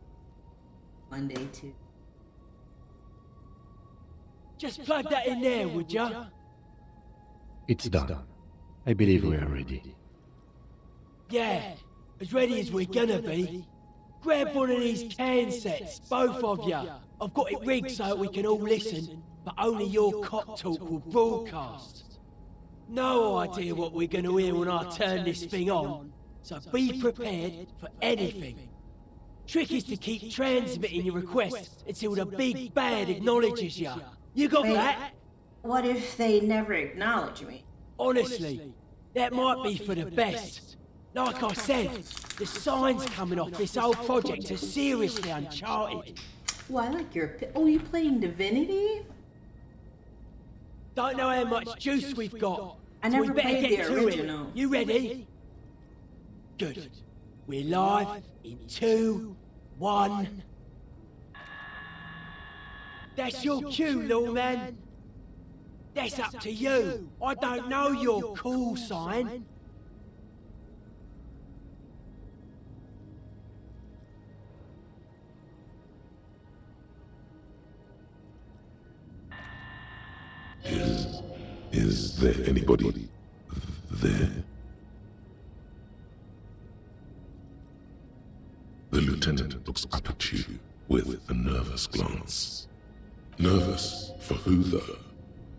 S3: Monday, too.
S20: Just plug that in there, would ya?
S5: It's done. I believe we are ready.
S20: Yeah, as ready as we're gonna be. Grab one of these can sets, both of ya. I've got it rigged so we can all listen, but only your cop talk will broadcast. No idea what we're gonna hear when I turn this thing on, so be prepared for anything. Trick is to keep transmitting your requests until the big bad acknowledges ya. You got that?
S3: What if they never acknowledge me?
S20: Honestly, that might be for the best. Like I said, the signs coming off this whole project are seriously uncharted.
S3: Oh, I like your... Oh, you playing Divinity?
S20: Don't know how much juice we've got.
S3: I
S20: so
S3: never
S20: we better
S3: played
S20: get
S3: the
S20: to
S3: original.
S20: It. You ready? Good. We're live in 2, 1. That's your cue, little man. That's up to you. I don't know your call sign.
S4: Is there anybody there? The lieutenant looks up at you with a nervous glance. Nervous for who, though?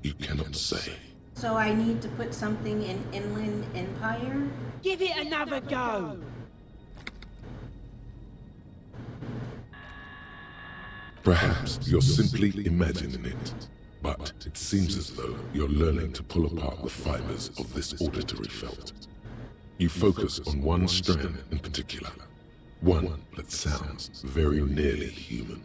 S4: You cannot say.
S3: So I need to put something in Inland Empire?
S20: Give it another go.
S4: Perhaps you're simply imagining it, but it seems as though you're learning to pull apart the fibers of this auditory felt. You focus on one strand in particular, one that sounds very nearly human.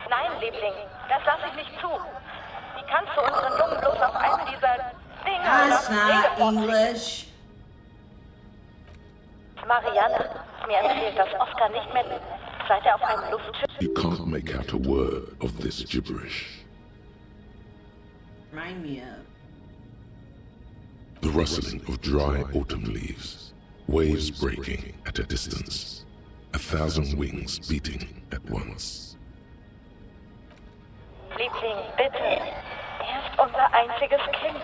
S21: Nein, Liebling, das lasse ich nicht zu. Wie kannst du unseren Jungen bloß auf einen dieser Dinge
S3: That's not English.
S21: Marianne, mir erzählt, dass Oscar nicht mehr seit auf einem Luftschiff...
S4: You can't make out a word of this gibberish.
S3: Remind me of...
S4: The rustling of dry autumn leaves, waves breaking at a distance, 1,000 wings beating at once.
S21: Liebling, bitte. Ist unser einziges Kind.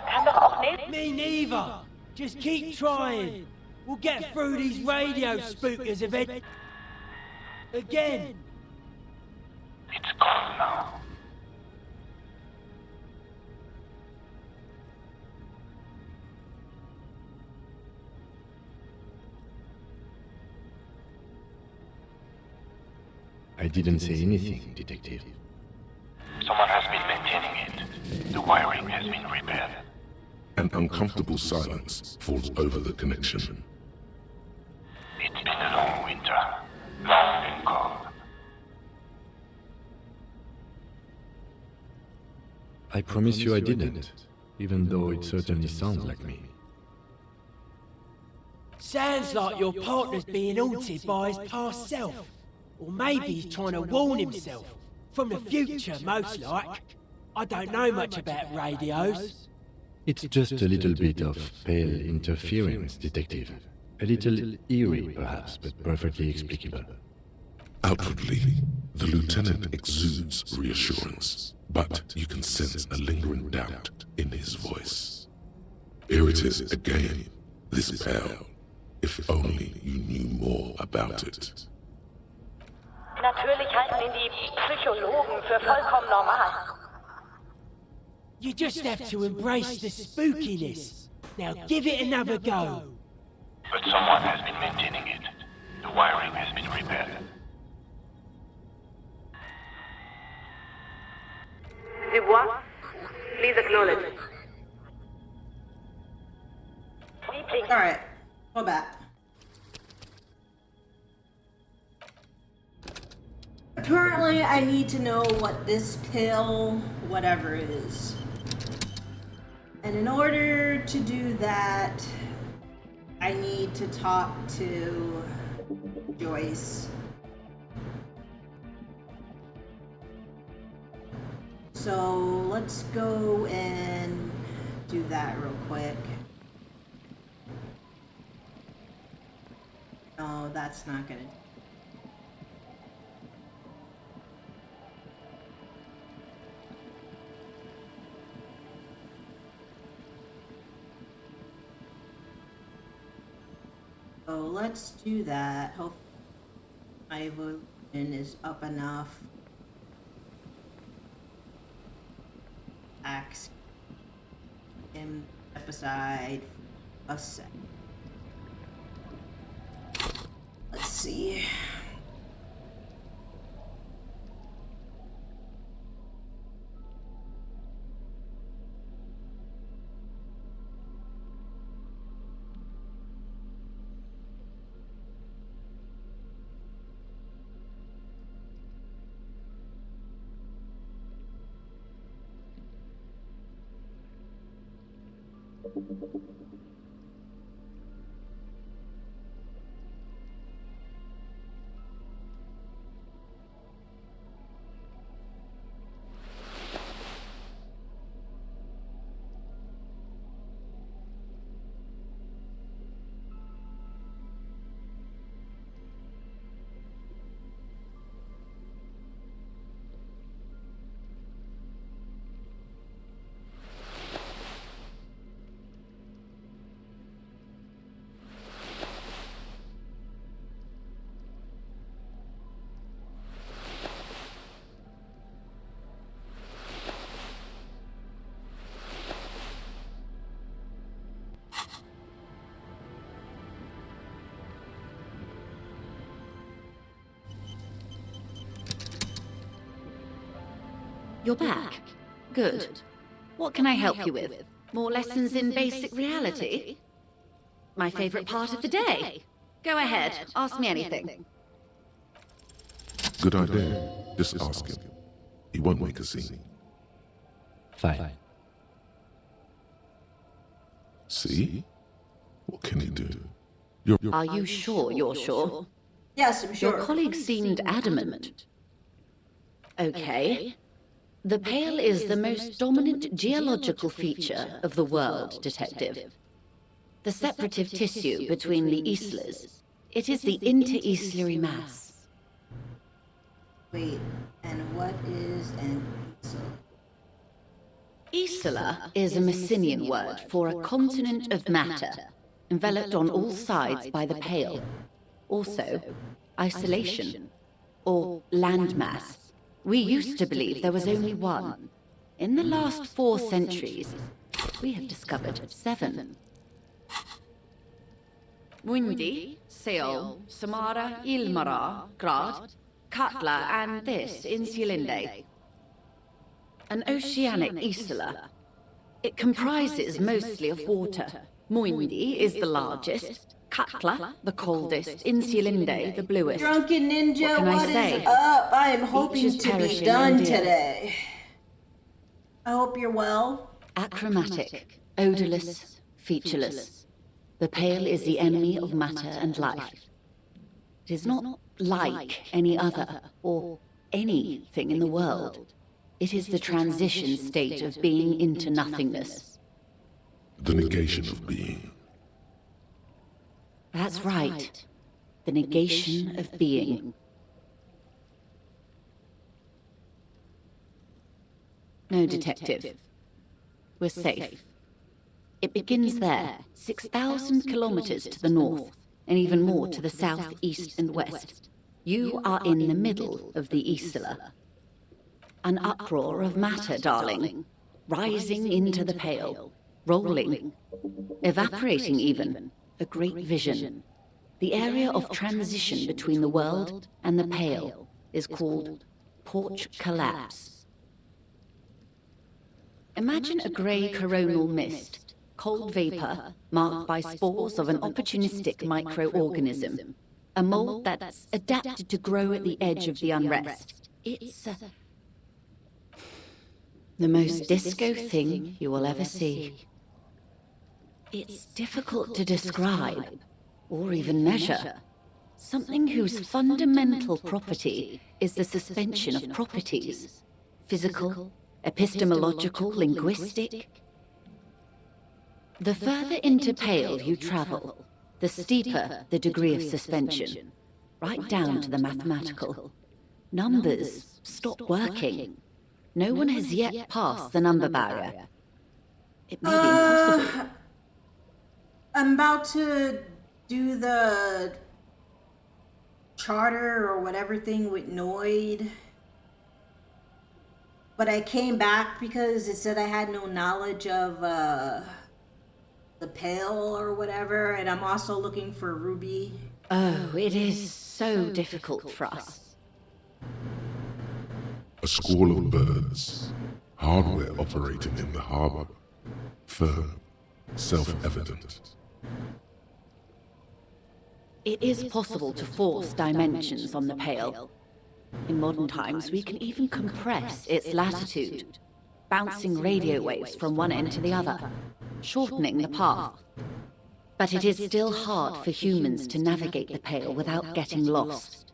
S21: Kann doch auch nicht...
S20: Me neither. Just keep trying. We'll get through these radio spookers event... Again.
S8: It's gone now.
S5: I didn't say anything, Detective.
S8: Someone has been maintaining it. The wiring has been repaired.
S4: An uncomfortable silence falls over the connection.
S8: It's been a long winter. Long and cold.
S5: I promise you I didn't, even though it certainly sounds like me.
S20: Sounds like your partner's being haunted by his past self. Or maybe he's trying to warn himself. From the future, most like. I don't know much about radios.
S5: It's just a little bit of pale interference, Detective. A little eerie, perhaps, but perfectly explicable.
S4: Outwardly, the lieutenant exudes reassurance, but you can sense a lingering doubt in his voice. Here it is again, this peril. If only you knew more about it.
S21: Natürlich halten ihn die Psychologen für vollkommen normal.
S20: You just have to embrace the spookiness. Now give it another go.
S8: But someone has been maintaining it. The wiring has been repaired.
S21: Dubois, please acknowledge.
S3: Alright, go back. Apparently, I need to know what this pill, whatever is. And in order to do that, I need to talk to Joyce. So let's go and do that real quick. No, that's not gonna. So let's do that. Hopefully my evolution is up enough. Axe him step aside for a sec. Let's see.
S6: You're back. Good. What can I help you with? More lessons in basic reality? My favorite part of the day. Go ahead, ask me anything.
S4: Good idea. Just ask him. He won't make a scene.
S5: Fine.
S4: See? What can he do?
S6: Are you sure you're sure?
S3: Yes, I'm sure.
S6: Your colleague seemed adamant. Okay. The Pale is the most dominant geological feature of the world, Detective. The separative tissue between the islas. It is the inter-islary mass.
S3: Wait, and what is an isla?
S6: Isla is a Messinian word for a continent of matter, enveloped on all sides by the Pale. Also, isolation, or landmass. We used to believe there was only one. In the last 4 centuries, we have discovered 7. Mundi, Seol, Samara, Ilmara, Grad, Katla, and this, Insulinde. An oceanic isla. It comprises mostly of water. Muindi is the largest, Katla the coldest, Insulinde the bluest.
S3: Drunken Ninja,
S6: what
S3: is up? I am hoping to be done today. I hope you're well.
S6: Achromatic, odorless, featureless. The Pale is the enemy of matter and life. It is not like any other, or anything in the world. It is the transition state of being into nothingness.
S4: The negation of being.
S6: That's right. The negation of being. No, Detective. We're safe. It begins there, 6,000 kilometers to the north, and even more to the south, east, and west. You are in the middle of the Isla. An uproar of matter, darling, rising into the Pale, rolling, evaporating even, a great vision. The area of transition between the world and the Pale is called Porch Collapse. Imagine a grey coronal mist, cold vapor marked by spores of an opportunistic microorganism, a mold that's adapted to grow at the edge of the unrest. It's the most disco thing you will ever see. It's difficult to describe, or even measure. Something whose fundamental property is the suspension of properties, physical, epistemological, linguistic. The further into Pale you travel, the steeper the degree of suspension, right down to the mathematical. Numbers stop working. No one has yet passed the number barrier. It may be impossible.
S3: I'm about to do the charter or whatever thing with Noid. But I came back because it said I had no knowledge of the Pale or whatever, and I'm also looking for Ruby.
S6: Oh, it is so difficult for us.
S4: A squall of birds, hardware operating in the harbor, firm, self-evident.
S6: It is possible to force dimensions on the Pale. In modern times, we can even compress its latitude, bouncing radio waves from one end to the other, shortening the path. But it is still hard for humans to navigate the Pale without getting lost,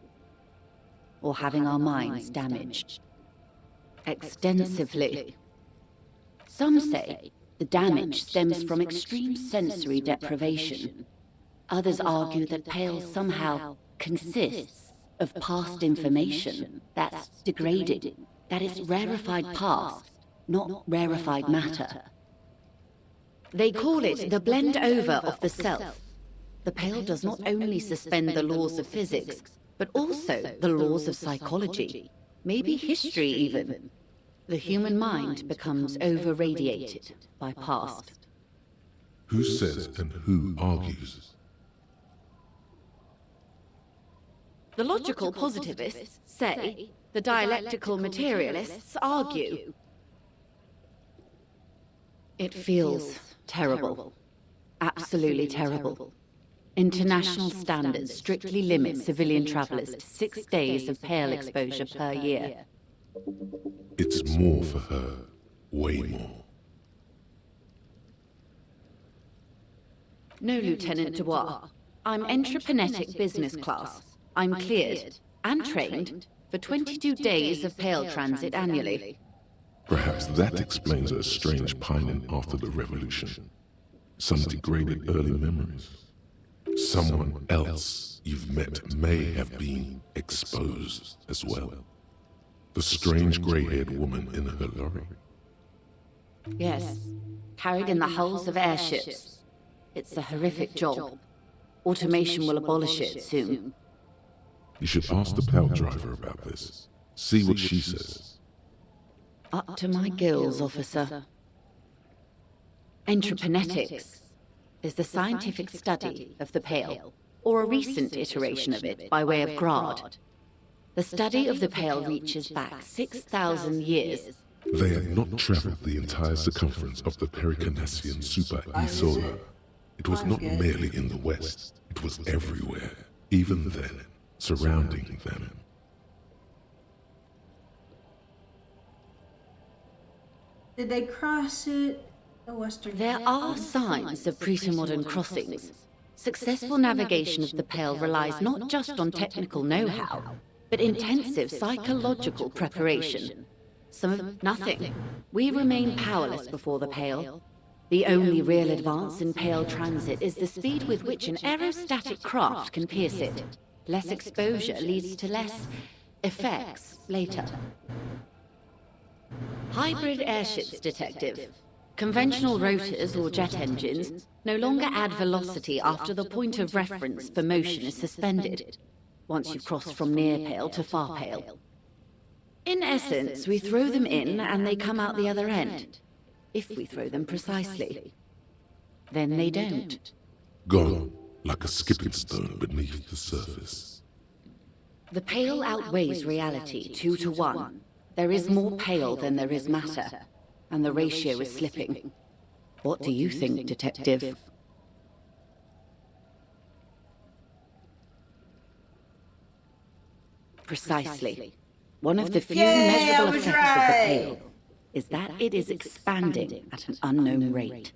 S6: or having our minds damaged. Extensively. Some say the damage stems from extreme sensory deprivation. Others argue that Pale somehow consists of past information that's degraded, that it's rarefied past, not rarefied matter. They call it the blend over of the self. The Pale does not only suspend the laws of physics, but also the laws of psychology, maybe history even. The human mind becomes over-radiated by past.
S4: Who says and who argues?
S6: The logical positivists say, the dialectical materialists argue. It feels terrible. Absolutely terrible. International standards strictly limit civilian travelers to 6 days of Pale exposure per year.
S4: It's more for her, way more.
S6: No, Lieutenant Dubois. I'm entreprenetic business class. I'm cleared and trained for 22 days of Pale transit annually.
S4: Perhaps that explains her strange pining after the revolution. Some degraded early memories. Someone else you've met may have been exposed as well. The strange grey-haired woman in her lorry.
S6: Yes, carried in the hulls of airships. It's a horrific job. Automation will abolish it soon.
S4: You should ask the Pale driver about this. See what she says.
S6: Up to my gills, officer. Entreprenetics is the scientific study of the Pale, or a recent iteration of it by way of grad. The study of the Pale reaches back 6,000 years.
S4: They had not traveled the entire circumference of the Pericarnassian super-e-solar. It was not merely in the west, it was everywhere, even then, surrounding them.
S3: Did they cross it? The western.
S6: There are signs of pre-modern crossings. Successful navigation of the Pale relies not just on technical know-how, but intensive psychological preparation. Some of nothing. We remain powerless before the Pale. The only real advance in Pale transit is the speed with which an aerostatic craft can pierce it. Less exposure leads to less effects later. Hybrid airships, Detective. Conventional rotors or jet engines no longer add velocity after the point of reference for motion is suspended, once you've crossed from near Pale to far Pale. In essence, we throw them in and they come out the other end, if we throw them precisely. Then they don't.
S4: Gone, like a skipping stone beneath the surface.
S6: The Pale outweighs reality 2 to 1. There is more Pale than there is matter, and the ratio is slipping. What do you think, Detective? Precisely. One of the few measurable effects of the Pale is that it is expanding at an unknown rate.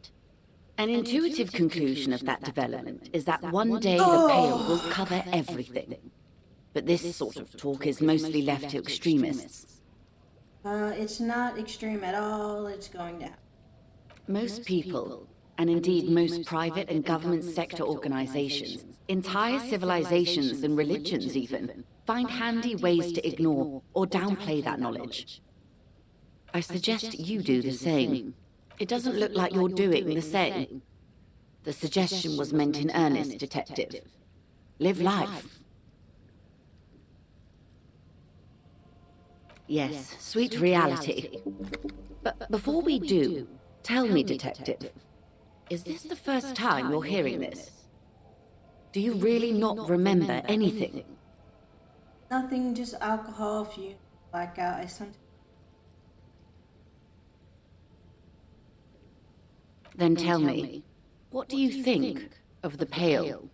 S6: An intuitive conclusion of that development is that one day the Pale will cover everything. But this sort of talk is mostly left to extremists.
S3: It's not extreme at all. It's going to happen.
S6: Most people, and indeed most private and government sector organizations, entire civilizations and religions even, find handy ways to ignore or downplay that knowledge. I suggest you do the same. It doesn't look like you're doing the same. The suggestion was meant in earnest, Detective. Live life. Yes, sweet reality. But before we do, tell me, Detective, is this the first time you're hearing this? Do you really not remember anything?
S3: Nothing, just alcohol, fumes, blackout. I sometimes.
S6: Then tell me, what do you think of the Pale?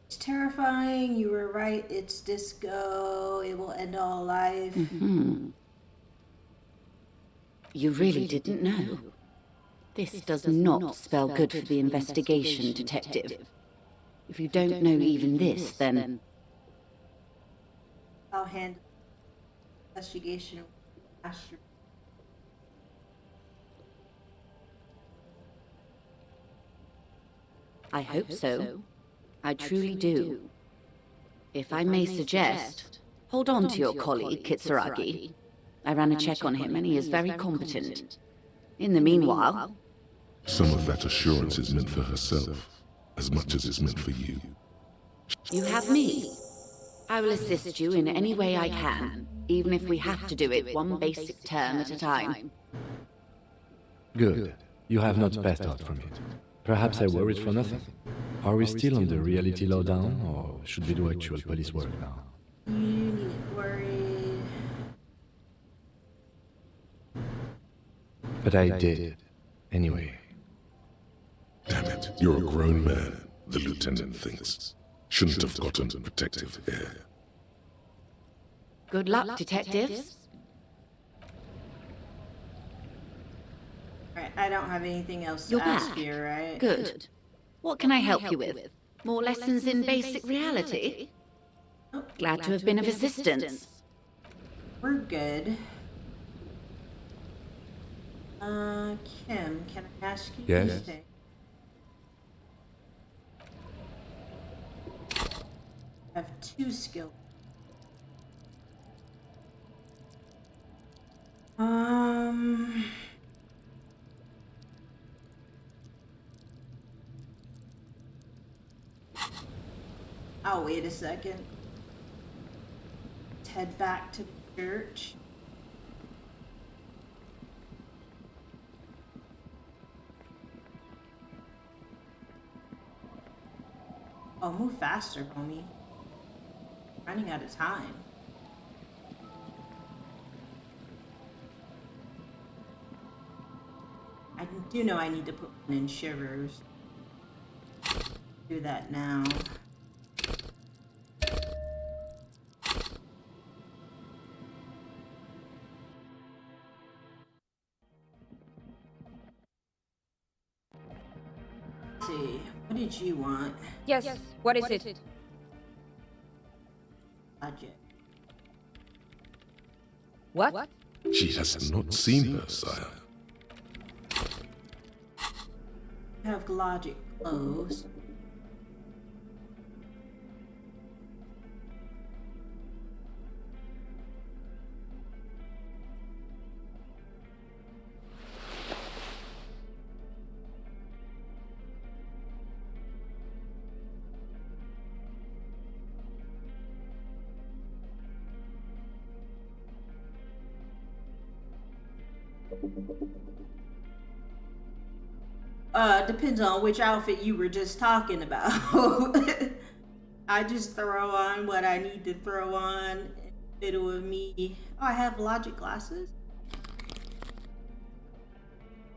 S3: It's terrifying. You were right. It's disco. It will end all life.
S6: You really didn't know. This does not spell good for the investigation, Detective. If you don't know even this, then...
S3: I'll handle investigation.
S6: I hope so. I truly do. If I may suggest, hold on to your colleague, Kitsuragi. I ran a check on him and he is very competent. In the meanwhile...
S4: Some of that assurance is meant for herself, as much as it's meant for you.
S6: You have me. I will assist you in any way I can, even if we have to do it one basic term at a time.
S5: Good. You have not passed out from it. Perhaps I worried for nothing. Are we still on the reality lowdown, or should we do actual police work now?
S3: You needn't worry.
S5: But I did. Anyway.
S4: Damn it, you're a grown man, the lieutenant thinks. Shouldn't have gotten protective hair.
S6: Good luck, detectives.
S3: Right, I don't have anything else to
S6: You're
S3: ask
S6: back.
S3: you, right?
S6: Good. What can I help you with? More lessons in basic reality? Glad to have been of assistance.
S3: We're good. Kim, can I ask you
S5: Yes?
S3: something? I have 2 skills. Oh, wait a second. Let's head back to the church. Oh, move faster, homie. Running out of time. I do know I need to put one in Shivers. Do that now. Let's see, what did you want?
S19: Yes, what is it?
S3: Logic.
S19: What?
S4: She has not seen her, sire.
S3: Have logic closed. Depends on which outfit you were just talking about. I just throw on what I need to throw on in the middle of me. Oh, I have logic glasses.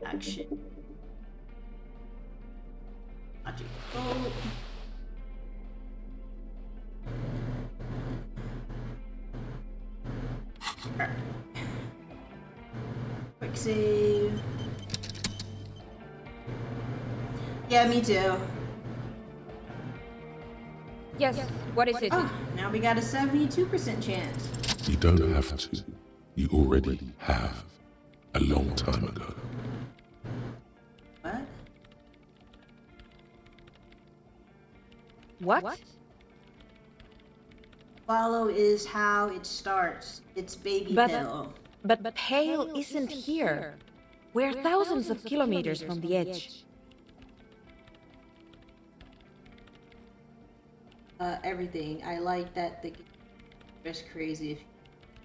S3: Action. Logic. Oh. Alright. Quick save. Yeah, me too.
S19: Yes, what is it?
S3: Oh, now we got a 72% chance.
S4: You don't have to. You already have. A long time ago.
S19: What?
S3: Follow is how it starts. It's baby Pale.
S19: But Pale isn't here. We're thousands of kilometers from the edge.
S3: Everything. I like that the just crazy if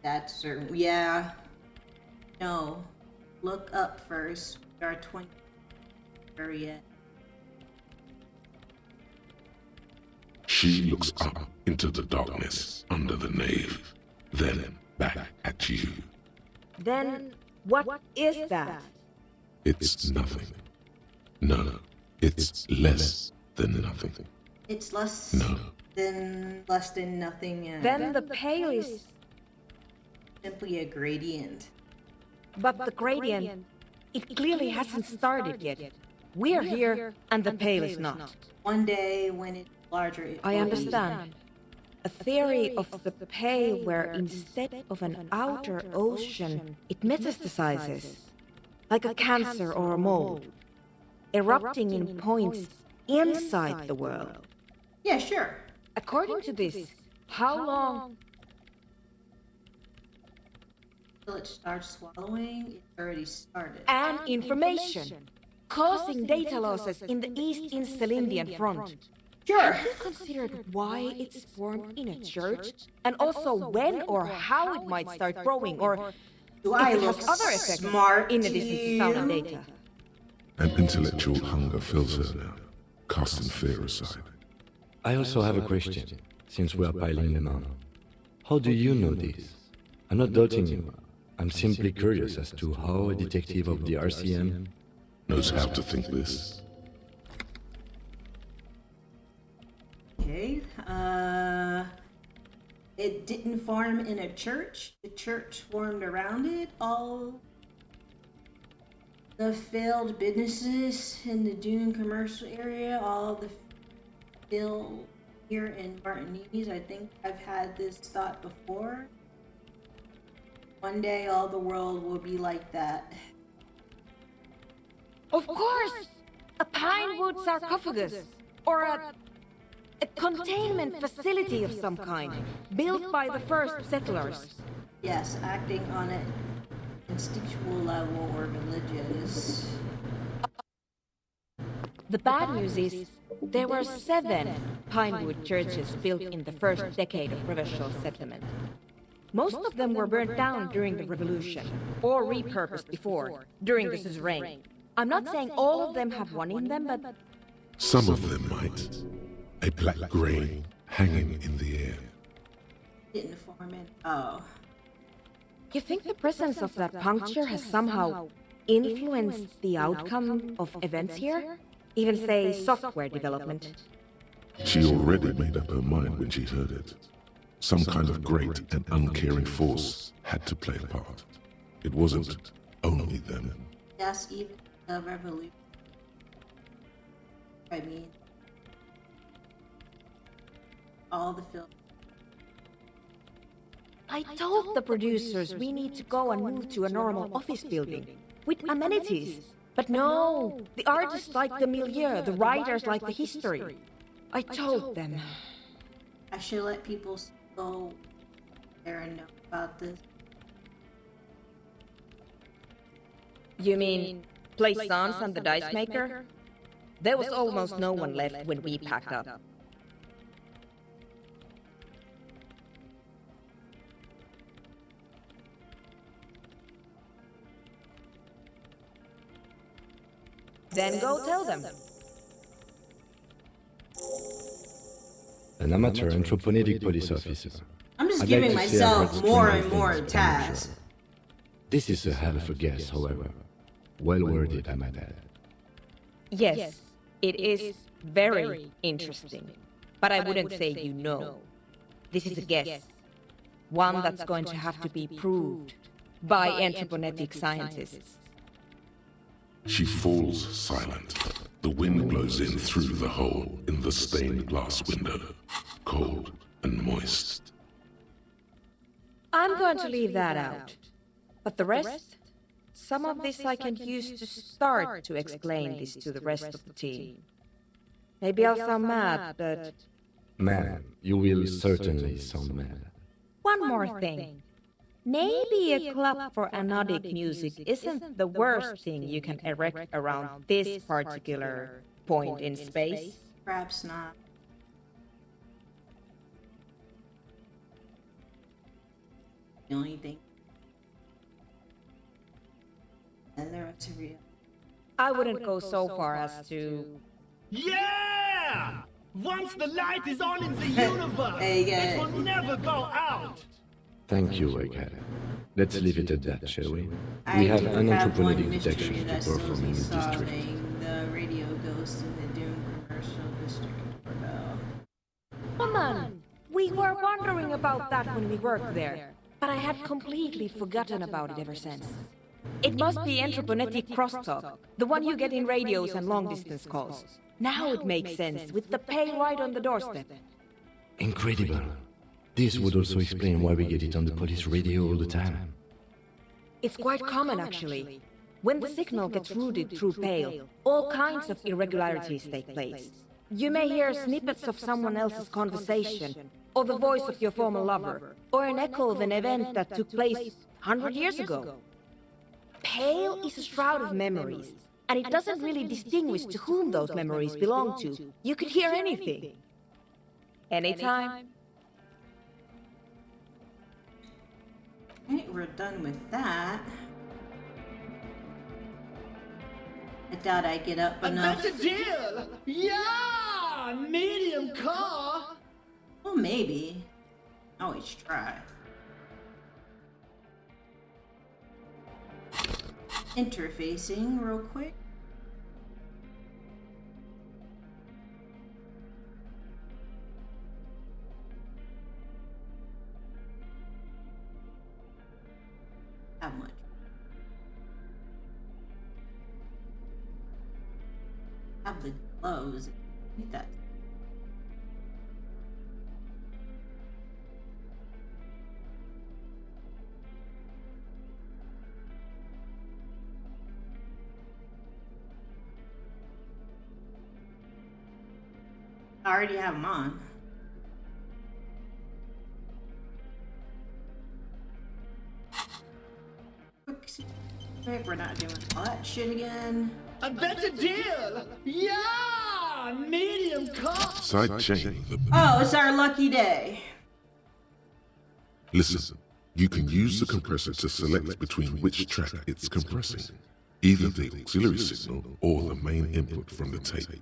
S3: that's certain. Yeah. No. Look up first. We are 20 area.
S4: She looks up into the darkness under the nave, then back at you.
S19: Then what is that?
S4: It's nothing. No, it's less than nothing.
S3: It's less
S4: No.
S3: than nothing.
S19: Then the Pale is
S3: simply a gradient.
S19: But the gradient, it clearly hasn't started yet. We're here, and the Pale is not.
S3: One day, when it's larger, it
S19: I
S3: will
S19: understand. A theory of the Pale where instead of an outer ocean, it metastasizes, like a cancer or a mold, erupting in points inside the world.
S3: Yeah, sure.
S19: According to this, how long...
S3: Till it starts swallowing, it's already started.
S19: And information, causing data losses in the East Insulindian front.
S3: Sure.
S19: Have you considered why it's formed in a church? And also when or how it might start growing, or
S3: Do
S19: if
S3: I
S19: it
S3: look
S19: has other effects
S3: smart
S19: in
S3: to
S19: addition to sound and
S3: you?
S19: data?
S4: An intellectual hunger fills her now, casting fear aside.
S5: I also have a question, since we are piling them on. How do you know this? I'm not doubting you. I'm simply curious as to how a detective of the RCM
S4: knows how to think this.
S3: Okay. It didn't form in a church. The church formed around it. All the failed businesses in the Dune commercial area, all the failed here in Martinez. I think I've had this thought before. One day all the world will be like that.
S19: Of course! A pine wood sarcophagus, or a containment facility of some kind, built by the first settlers.
S3: Yes, acting on an instinctual level or religious.
S19: The bad news is, there were 7 pinewood churches built in the first decade of provincial settlement. Most of them were burnt down during the revolution, or repurposed before, during the suzerain. I'm not saying all of them have one in them, but...
S4: Some of them might. A black grain hanging in the air.
S3: Didn't form it. Oh.
S19: You think the presence of that puncture has somehow influenced the outcome of events here? Even, say, software development?
S4: She already made up her mind when she heard it. Some kind of great and uncaring force had to play a part. It wasn't only them.
S3: Yes, even the revolution. I mean, all the film.
S19: I told the producers we need to go and move to a normal office building, with amenities. But no, the artists like the milieu, the writers like the history. I told them.
S3: I should let people go there and know about this.
S19: You mean Plaisance and the Dice Maker? There was almost no one left when we packed up. Then go tell them.
S5: An amateur anthropomedic police officer.
S3: I'm just
S5: I'd
S3: giving
S5: like to say I've
S3: myself
S5: heard
S3: more
S5: strange
S3: and more
S5: things
S3: tasks.
S5: unusual. This is a hell of a guess, however. Well worded, I might add.
S19: Yes, it is very interesting. But I wouldn't say you know. This is a guess. One that's going to have to be proved by anthroponetic scientists.
S4: She falls silent. The wind blows in through the hole in the stained glass window, cold and moist.
S19: I'm going to leave that out. But the rest? Some of this I can use to start to explain this to the rest of the team. Maybe I'll sound mad, but...
S5: Ma'am, you will certainly sound mad.
S19: One more thing. Maybe a club for anodic music isn't the worst thing you can erect around this particular point in space.
S3: Perhaps not. The only thing. And they're up to real.
S19: I wouldn't go so far as to...
S14: Yeah! Once the light is on in the universe, it will never go out!
S5: Thank you, Egghead. Let's leave it at that, shall we? We have an anthropogenic detection to perform in the district.
S3: The radio ghost in the Doom commercial district doorbell.
S19: Come on! We were wondering about that when we worked there, but I had completely forgotten about it ever since. It must be anthroponetic crosstalk, the one you get in radios and long-distance calls. Now it makes sense, with the pay right on the doorstep.
S5: Incredible. This would also explain why we get it on the police radio all the time.
S19: It's quite common, actually. When the signal gets routed through Pale, all kinds of irregularities take place. You may hear snippets of someone else's conversation, or the voice of your former lover, or an echo of an event that took place 100 years ago. Pale is a shroud of memories, and it doesn't really distinguish to whom those memories belong to. You could hear anything. Anytime.
S3: Alright, we're done with that. I doubt I get up enough.
S14: That's a deal! Yeah! Medium car!
S3: Well, maybe. Always try. Interfacing real quick. How much? Have the glows. I think that. I already have them on. Quick, we're not doing all that shit again.
S14: That's a deal! Yeah! Medium car!
S4: Side chain.
S3: Oh, it's our lucky day.
S4: Listen, you can use the compressor to select between which track it's compressing, either the auxiliary signal or the main input from the tape.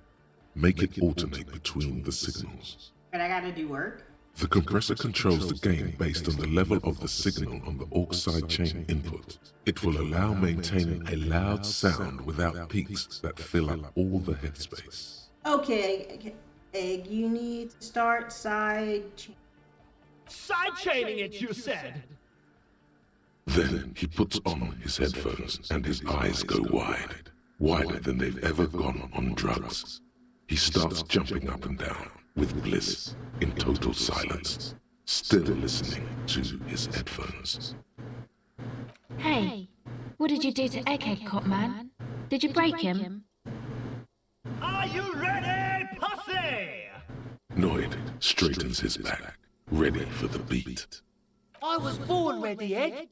S4: Make it alternate between the signals.
S3: But I gotta do work?
S4: The compressor controls the gain based on the level of the signal on the aux sidechain input. It will allow maintaining a loud sound without peaks that fill up all the headspace.
S3: Okay, Egg, you need to start side
S14: chaining it, you said?
S4: Then he puts on his headphones and his eyes go wide, wider than they've ever gone on drugs. He starts jumping up and down with bliss in total silence, still listening to his headphones.
S6: Hey, what did you do to Egghead, Cop Man? Did you break him?
S14: Are you ready, pussy?
S4: Noid straightens his back, ready for the beat.
S12: I was born ready, Egg.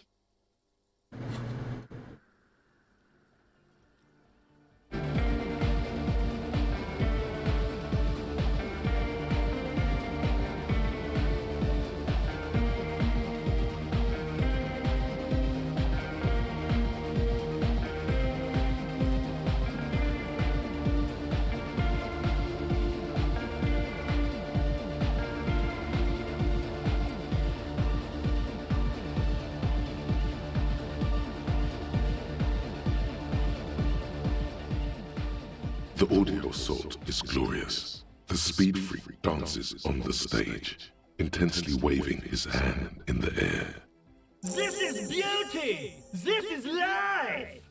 S4: The audio assault is glorious. The speed freak dances on the stage, intensely waving his hand in the air.
S14: This is beauty! This is life!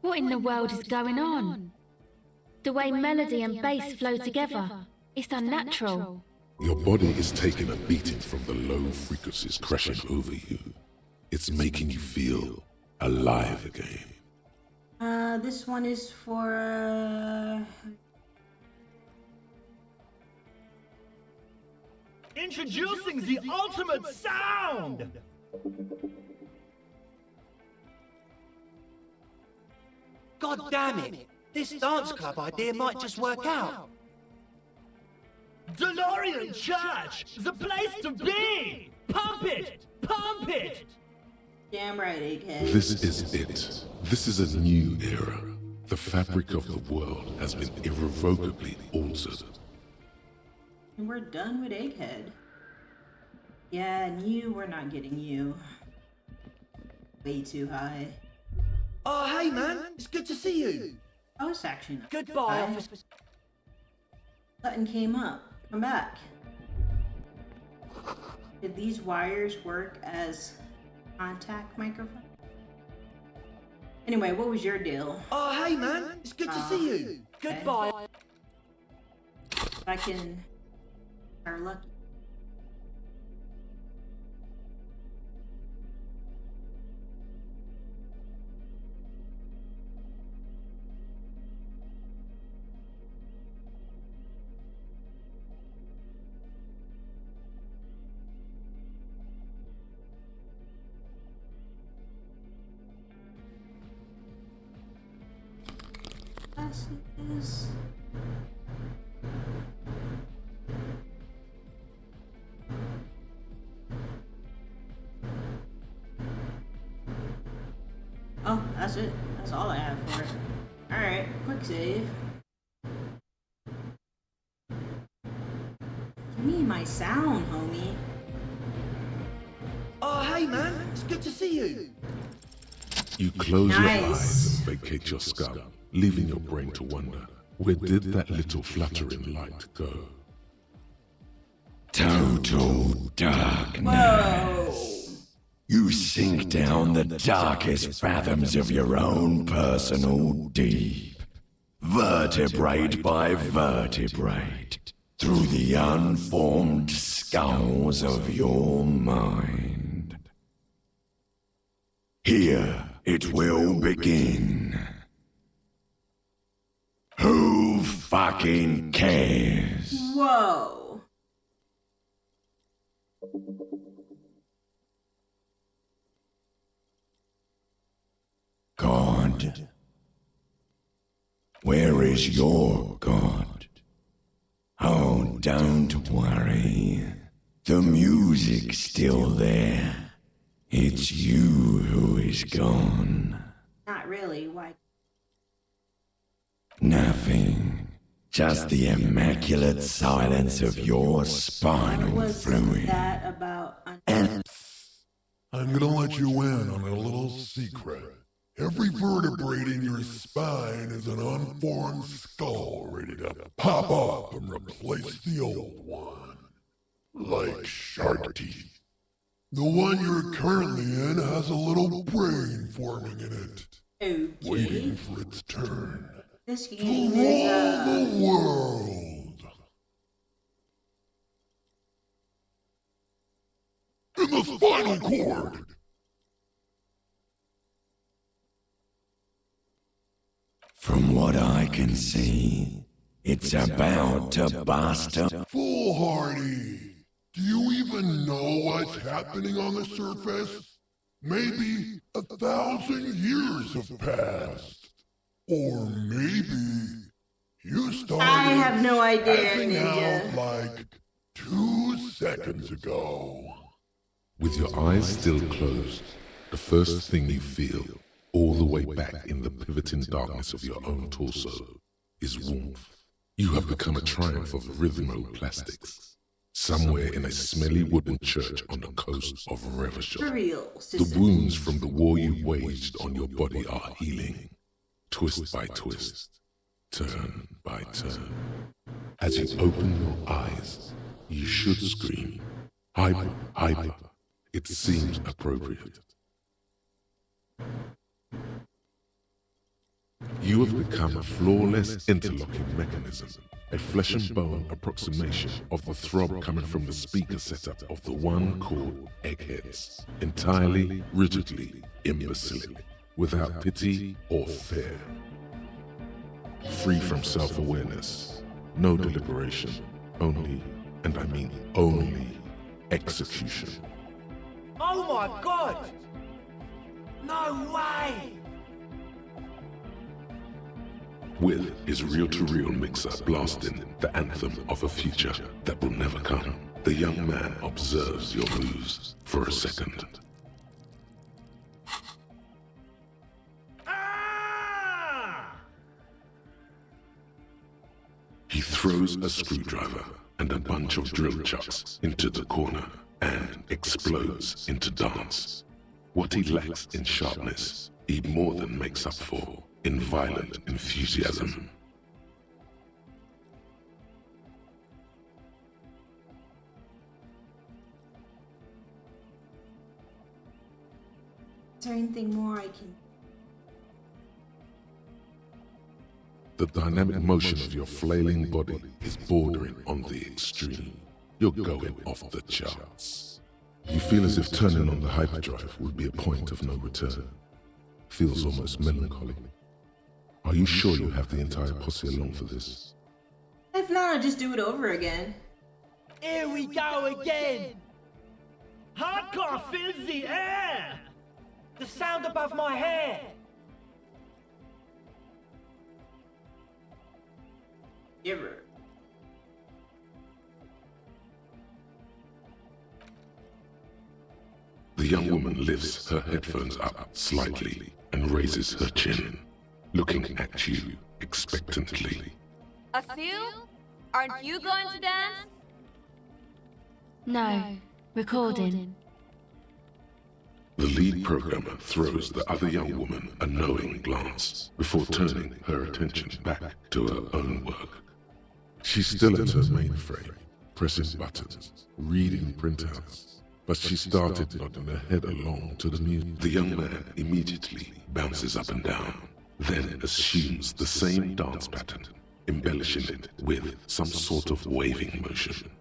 S6: What in the world is going on? The way melody and bass flow together, it's unnatural.
S4: Your body is taking a beating from the low frequencies crashing over you. It's making you feel alive again.
S3: This one is for,
S14: Introducing the ultimate sound!
S12: God damn it! This dance club idea might just work out.
S14: DeLorean Church! The place to be! Pump it! Pump it!
S3: Damn right, Egghead.
S4: This is it. This is a new era. The fabric of the world has been irrevocably altered.
S3: And we're done with Egghead. Yeah, and you, we're not getting you. Way too high.
S12: Oh, hey man, it's good to see you.
S3: Oh, it's actually not.
S12: Goodbye, officer.
S3: Button came up. Come back. Did these wires work as contact microphone? Anyway, what was your deal?
S12: Oh, hey man, it's good to see you.
S3: Okay.
S12: Goodbye.
S3: I can are lucky. Glasses. Oh, that's it. That's all I have for it. Alright, quick save. Give me my sound, homie.
S12: Oh, hey man, it's good to see you.
S4: You close your eyes and vacate your skull, leaving your brain to wonder, where did that little fluttering light go?
S2: Total darkness.
S3: Whoa.
S2: You sink down the darkest fathoms of your own personal deep, vertebrae by vertebrae, through the unformed skulls of your mind. Here it will begin. Who fucking cares?
S3: Whoa.
S2: God? Where is your God? Oh, don't worry. The music's still there. It's you who is gone.
S3: Not really. Why?
S2: Nothing. Just the immaculate silence of your spinal fluid.
S3: That about
S22: I'm gonna let you in on a little secret. Every vertebrae in your spine is an unformed skull ready to pop up and replace the old one. Like shark teeth. The one you're currently in has a little brain forming in it.
S3: Okay.
S22: Waiting for its turn.
S3: This
S22: To
S3: game
S22: rule
S3: is
S22: the world. In the spinal cord.
S2: From what I can see, it's about to bust up.
S22: Foolhardy! Do you even know what's happening on the surface? Maybe 1,000 years have passed. Or maybe you started
S3: I have no idea,
S22: passing
S3: Ninja.
S22: out like 2 seconds ago.
S4: With your eyes still closed, the first thing you feel, all the way back in the pivoting darkness of your own torso, is warmth. You have become a triumph of rhythmoplastics. Somewhere in a smelly wooden church on the coast of Revachol.
S3: For real,
S4: The
S3: sister.
S4: wounds from the war you waged on your body are healing, twist by twist, turn by turn. As you open your eyes, you should scream, hyper, hyper. It seems appropriate. You have become a flawless interlocking mechanism, a flesh and bone approximation of the throb coming from the speaker setup of the one called Eggheads, entirely, rigidly, imbecilic. without pity or fear. Free from self-awareness, no deliberation, only, and I mean only, execution.
S12: Oh my god! No way!
S4: With his reel-to-reel mixer blasting the anthem of a future that will never come, the young man observes your moves for a second. He throws a screwdriver and a bunch of drill chucks into the corner and explodes into dance. What he lacks in sharpness, he more than makes up for in violent enthusiasm.
S3: Is there anything more I can...
S4: The dynamic motion of your flailing body is bordering on the extreme. You're going off the charts. You feel as if turning on the hyperdrive would be a point of no return. Feels almost melancholy. Are you sure you have the entire posse along for this?
S3: If not, I'll just do it over again.
S20: Here we go again!
S14: Hardcore fills the air!
S12: The sound above my hair!
S3: Giver.
S4: The young woman lifts her headphones up slightly and raises her chin, looking at you expectantly.
S1: Asil? Aren't you going to dance?
S9: No, recording.
S4: The lead programmer throws the other young woman a knowing glance before turning her attention back to her own work. She's still at her mainframe, pressing buttons, reading printouts, but she started nodding her head along to the music. The young man immediately bounces up and down, then assumes the same dance pattern, embellishing it with some sort of waving motion.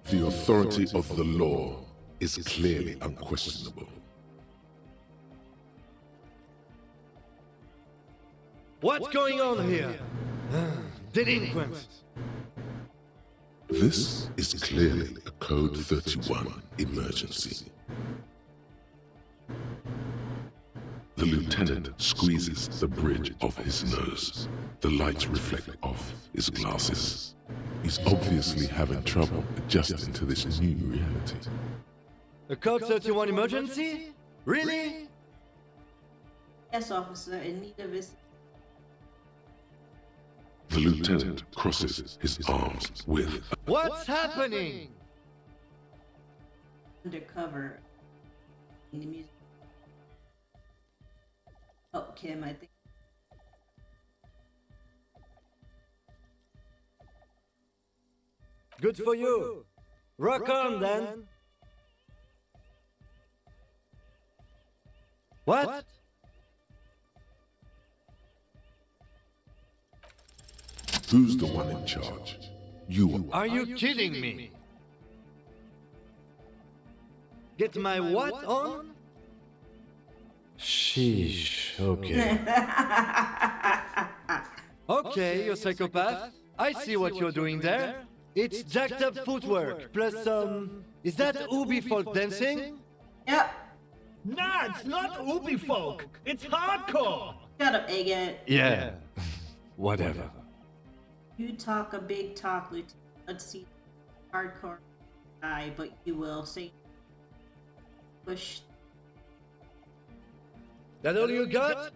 S4: The authority of the law is clearly unquestionable.
S12: What's going on here? Delinquents.
S4: This is clearly a Code 31 emergency. The lieutenant squeezes the bridge of his nose. The lights reflect off his glasses. He's obviously having trouble adjusting to this new reality.
S12: A Code 31 emergency? Really?
S3: Yes, officer, in need of his...
S4: The lieutenant crosses his arms with...
S12: What's happening?
S3: Undercover. In the music. Oh, Kim, I think...
S12: Good for you. Rock on, then. What?
S4: Who's the one in charge? You
S12: Are you kidding me? Get my what on?
S5: Sheesh, okay.
S12: Okay, you psychopath. I see what you're doing there. It's jacked up footwork, plus is that Ubi folk dancing?
S3: Yep.
S14: Nah, it's not Ubi folk. It's hardcore.
S3: Shut up, Agate.
S5: Yeah, whatever.
S3: You talk a big talk, Lieutenant. Let's see. Hardcore guy, but you will say... Push.
S12: That all you got?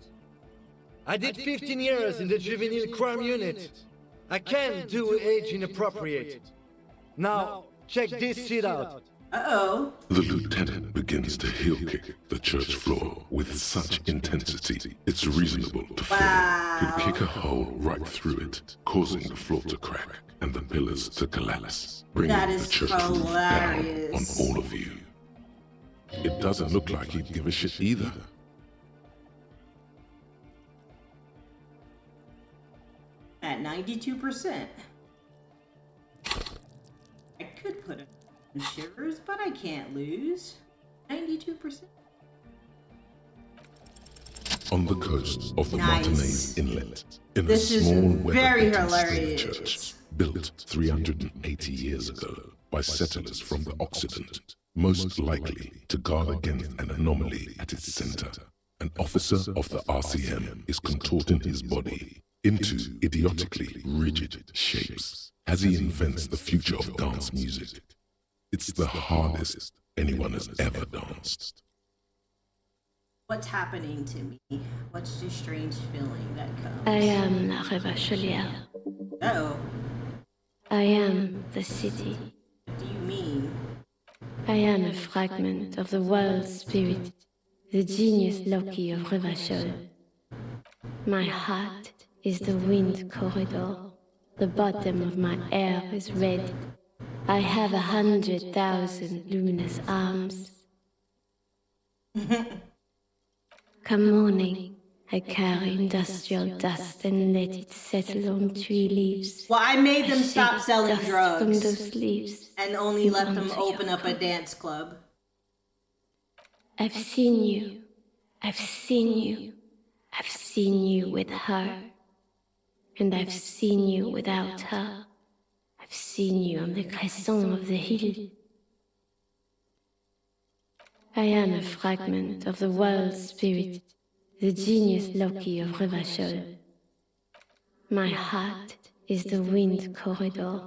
S12: I did 15 years in the juvenile crime unit. I can't do age inappropriate. Now, check this shit out.
S3: Uh-oh.
S4: The lieutenant begins to heel kick the church floor with such intensity, it's reasonable to fear he'd kick a hole right through it, causing the floor to crack and the pillars to collapse, bringing the church roof down on all of you. It doesn't look like he'd give a shit either.
S3: At 92%. I could put it in shivers, but I can't lose. 92%.
S4: on the coast of the
S3: Nice.
S4: Martinez Inlet, in
S3: This
S4: a
S3: is
S4: small
S3: very
S4: weather-beaten stone
S3: hilarious.
S4: church built 380 years ago by settlers from the Occident, most likely to guard against an anomaly at its center. An officer of the RCM is contorting his body into idiotically rigid shapes as he invents the future of dance music. It's the hardest anyone has ever danced.
S3: What's happening to me? What's the strange feeling that comes?
S9: I am La Revachelière.
S3: Oh,
S9: I am the city.
S3: what do you mean?
S9: I am a fragment of the world spirit, the genius Loki of Revachol. My heart is the wind corridor. The bottom of my air is red. I have 100,000 luminous arms. Come morning, I carry industrial dust and let it settle on tree leaves.
S3: Well, I made them
S9: I
S3: stop
S9: shake
S3: selling
S9: dust
S3: drugs
S9: from those leaves
S3: and only let them
S9: onto
S3: open
S9: your
S3: up a dance club.
S9: I've seen you. I've seen you. I've seen you with her. And I've seen you without her. I've seen you on the crescent of the hill. I am a fragment of the world spirit, the genius Loki of Revachol. My heart is the wind corridor.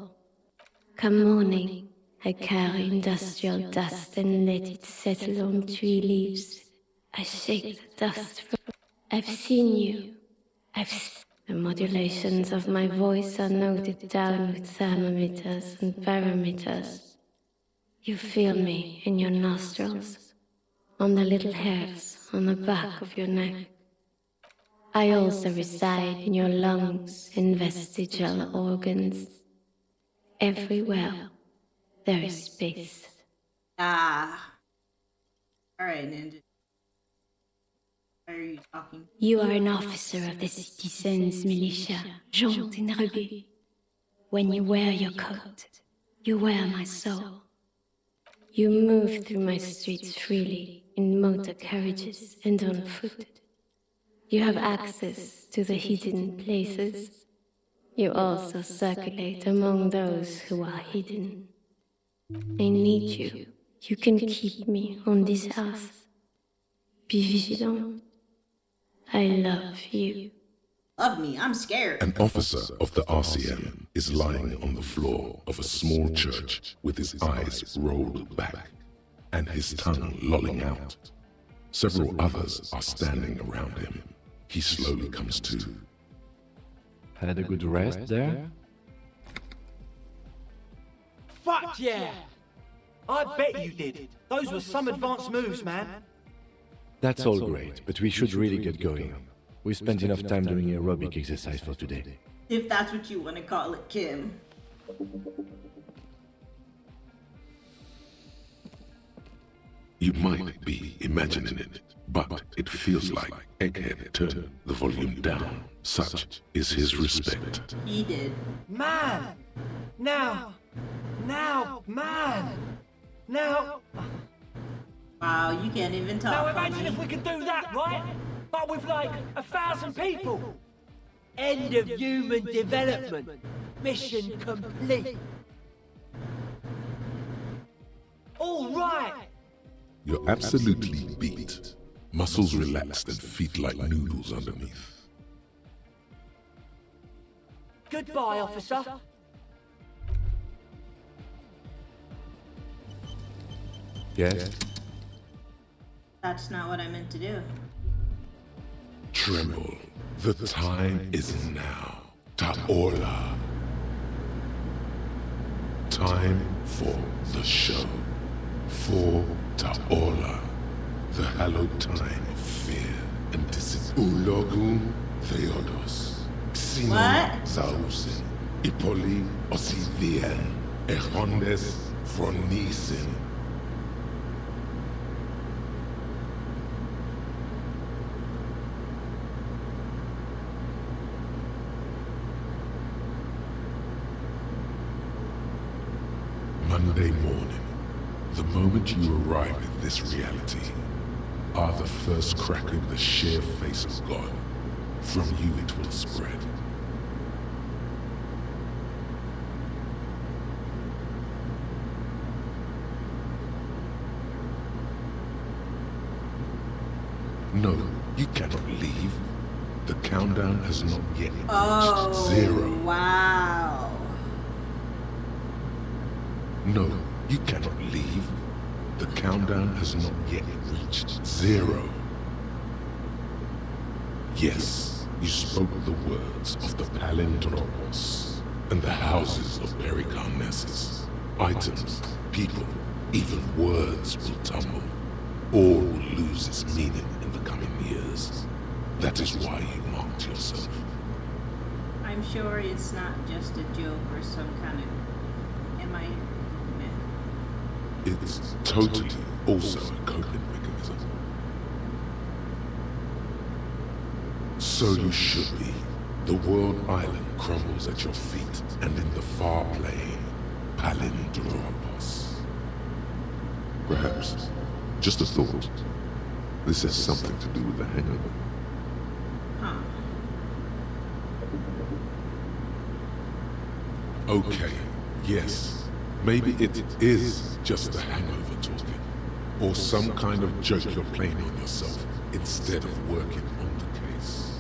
S9: Come morning, I carry industrial dust and let it settle on tree leaves. I shake the dust from... I've seen you. The modulations of my voice are noted down with thermometers and barometers. You feel me in your nostrils, on the little hairs on the back of your neck. I also reside in your lungs and vestigial organs. Everywhere there is space.
S3: Ah. Alright, Ninja. Why are you talking?
S9: You are an officer of the citizens' militia, Jean in Rebut. When you wear your coat, you wear my soul. You move through my streets freely, in motor carriages and on foot. You have access to the hidden places. You also circulate among those who are hidden. I need you. You can keep me on this earth. Be vigilant. I love you.
S3: Love me, I'm scared.
S4: An officer of the RCM is lying on the floor of a small church with his eyes rolled back and his tongue lolling out. Several others are standing around him. He slowly comes to.
S5: Had a good rest there?
S20: Fuck yeah! I bet you did. Those were some advanced moves, man.
S5: That's all great, but we should really get going. We spent enough time doing aerobic exercise for today.
S3: If that's what you want to call it, Kim.
S4: You might be imagining it, but it feels like Egghead turned the volume down. Such is his respect.
S3: He did.
S20: Man! Now! Man! Now!
S3: Wow, you can't even talk.
S20: Now imagine if we could do that, right? But with like 1,000 people. End of human development. Mission complete. All right.
S4: You're absolutely beat. Muscles relaxed and feet like noodles underneath.
S20: Goodbye, officer.
S4: Yes?
S3: That's not what I meant to do.
S4: Tremble. The time is now. Taola. Time for the show. For Taola. The hallowed time of fear and discipline. Ulogun Theodos. Xenon Zausen. Ipoli Osivian. Echondes Phronisen. Monday morning, the moment you arrive at this reality, are the first crack in the sheer face of God. From you it will spread. No, you cannot leave. The countdown has not yet reached 0.
S3: Wow.
S4: No, you cannot leave. The countdown has not yet reached 0. Yes, you spoke the words of the Palindropos and the houses of Pericarnessus. Items, people, even words will tumble. All will lose its meaning in the coming years. That is why you marked yourself.
S3: I'm sure it's not just a joke or some kind of... Am I...
S4: It's totally also a coping mechanism. So you should be. The world island crumbles at your feet, and in the far plain, Palindropos. Perhaps, just a thought, this has something to do with the hangover.
S3: Huh.
S4: Okay, yes, maybe it is just a hangover talking, or some kind of joke you're playing on yourself instead of working on the case.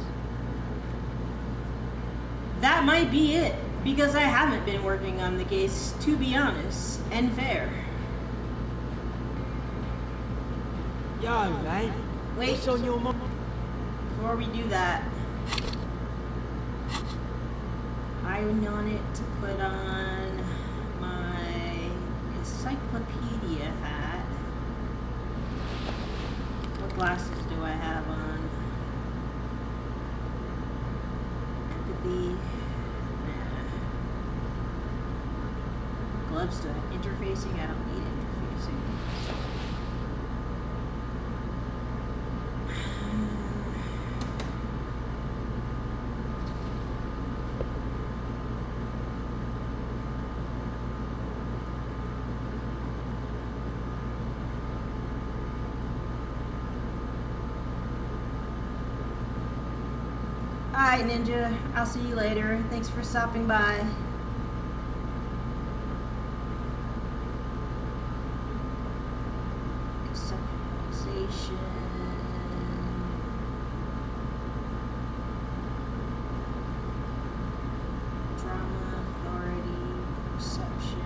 S3: That might be it, because I haven't been working on the case, to be honest, and fair.
S20: Yo, man.
S3: Wait.
S20: What's on your mind?
S3: Before we do that, I wanted to put on my encyclopedia hat. What glasses do I have on? Empathy. Nah. Gloves to interfacing? I don't need interfacing. Alright, Ninja. I'll see you later. Thanks for stopping by. Conceptualization. Drama, authority, perception.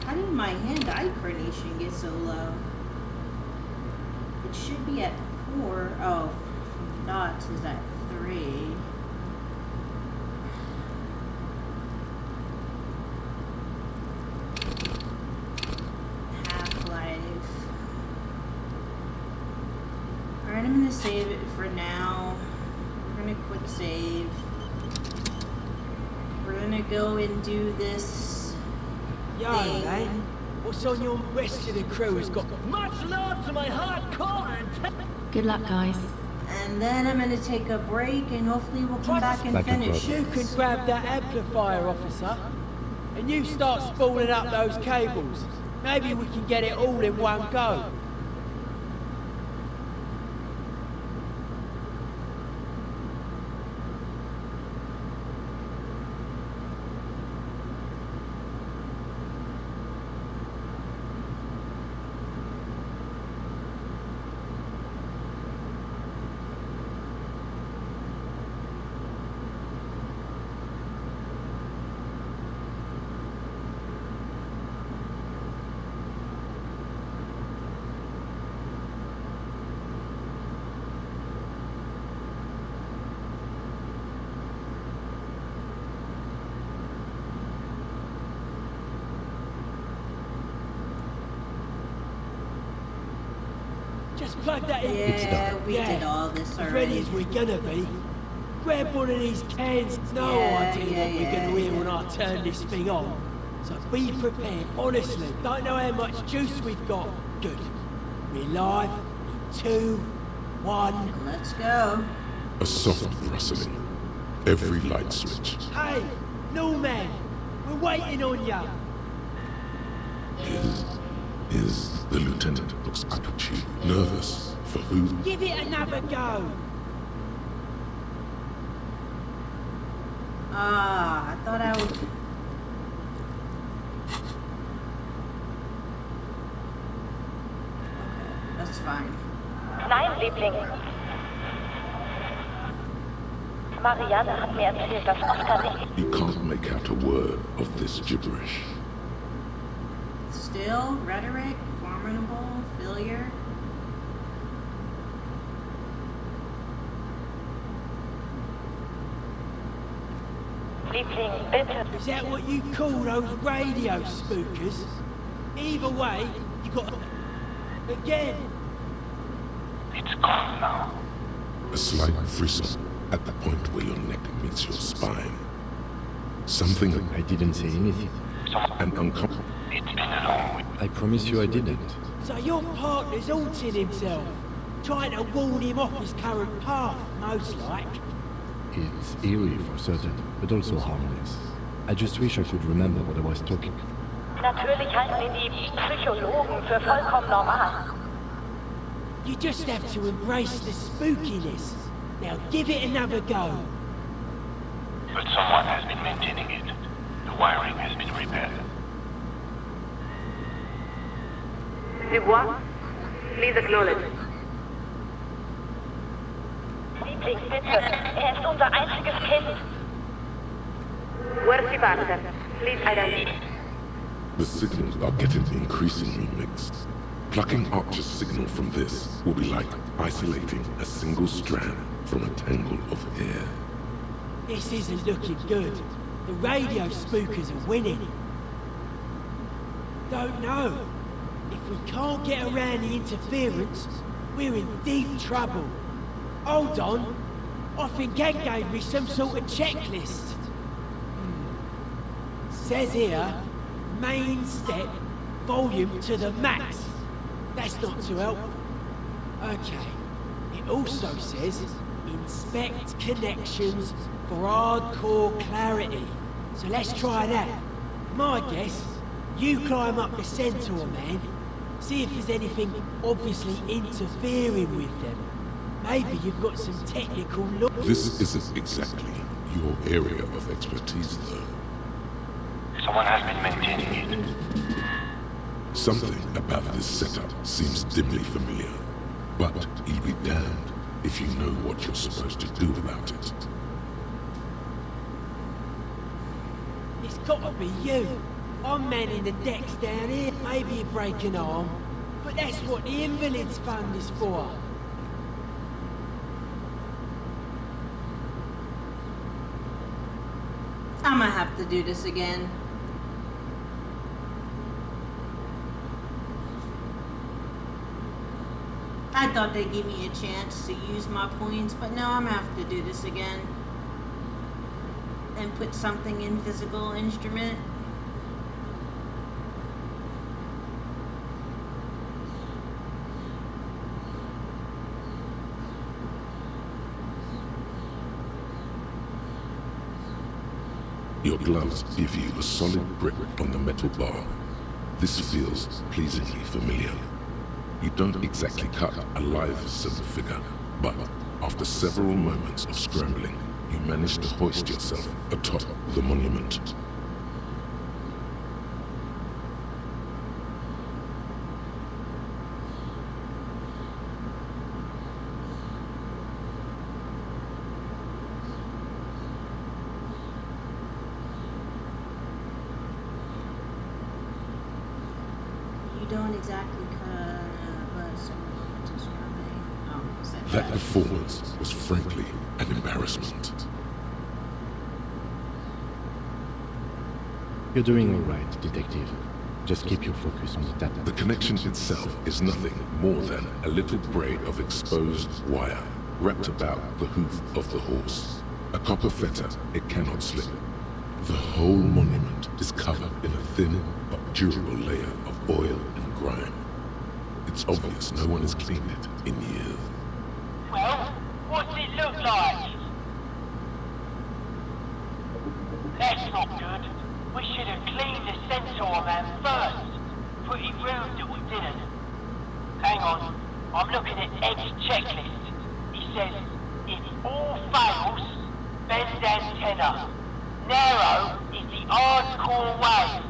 S3: How did my hand-eye coordination get so low? It should be at 4. Oh, dots is at 3. Half-Life. Alright, I'm gonna save it for now. We're gonna quick save. We're gonna go and do this
S20: Yo,
S3: thing.
S20: man. What's on your rest of the crew has got
S14: Much love to my hardcore and
S6: Good luck, guys.
S3: And then I'm gonna take a break and hopefully we'll come back and finish
S20: You
S3: it.
S20: can grab that amplifier, officer, and you start spooling up those cables. Maybe we can get it all in one go. Just plug that in.
S3: Yeah, we did all this
S20: As ready
S3: already.
S20: as we're gonna be. Grab one of these cans. No idea what we're gonna hear when I turn this thing on. So be prepared. Honestly, don't know how much juice we've got. Good. We're live in 2, 1.
S3: Let's go.
S4: A soft rustling. Every light switch.
S20: Hey, no man. We're waiting on ya.
S4: Is the lieutenant looks up at you, nervous for who?
S20: Give it another go.
S3: Ah, I thought I would. Okay, that's fine.
S21: Nein, Liebling. Marianne hat mir erzählt, dass Oscar nicht...
S4: You can't make out a word of this gibberish.
S3: Still, rhetoric, formidable, failure.
S21: Liebling, bitte.
S20: Is that what you call those radio spookers? Either way, you got... Again.
S4: It's gone now. A slight frisson at the point where your neck meets your spine. Something
S5: I didn't say anything.
S4: An uncomfortable.
S5: It's been a long week. I promise you I didn't.
S20: So your partner's haunting himself, trying to warn him off his current path, most like.
S5: It's eerie for certain, but also harmless. I just wish I could remember what I was talking.
S21: Natürlich halten ihn die Psychologen für vollkommen normal.
S20: You just have to embrace the spookiness. Now give it another go.
S7: But someone has been maintaining it. The wiring has been repaired.
S21: Dubois, please acknowledge. Liebling, bitte. Ist unser einziges Kind. Where's Barter? Please identify.
S4: The signals are getting increasingly mixed. Plucking Archer's signal from this will be like isolating a single strand from a tangle of hair.
S20: This isn't looking good. The radio spookers are winning. Don't know. If we can't get around the interference, we're in deep trouble. Hold on. I think Ed gave me some sort of checklist. Says here, main step, volume to the max. That's not too helpful. Okay. It also says, inspect connections for hardcore clarity. So let's try that. My guess, you climb up the centaur, man. See if there's anything obviously interfering with them. Maybe you've got some technical knowledge.
S4: This isn't exactly your area of expertise, though.
S7: Someone has been maintaining it.
S4: Something about this setup seems dimly familiar, but you'll be damned if you know what you're supposed to do about it.
S20: It's gotta be you. I'm manning the decks down here. Maybe you break an arm, but that's what the Invalids Fund is for.
S3: I'm gonna have to do this again. I thought they'd give me a chance to use my points, but no, I'm gonna have to do this again. And put something in physical instrument.
S4: Your gloves give you a solid grip on the metal bar. This feels pleasingly familiar. You don't exactly cut a live-some figure, but after several moments of scrambling, you manage to hoist yourself atop the monument.
S3: Don't exactly cut, but several moments of scrubbing. Oh,
S4: that performance was frankly an embarrassment.
S5: You're doing all right, detective. Just keep your focus on the data.
S4: The connection itself is nothing more than a little braid of exposed wire wrapped about the hoof of the horse. A copper fetter, it cannot slip. The whole monument is covered in a thin but durable layer of oil and grime. It's obvious no one has cleaned it in years.
S21: Well, what's it look like? That's not good. We should have cleaned the Centaur man first. Pretty rude that we didn't. Hang on, I'm looking at Ed's checklist. He says, if all fails, bend antenna. Narrow is the hardcore way.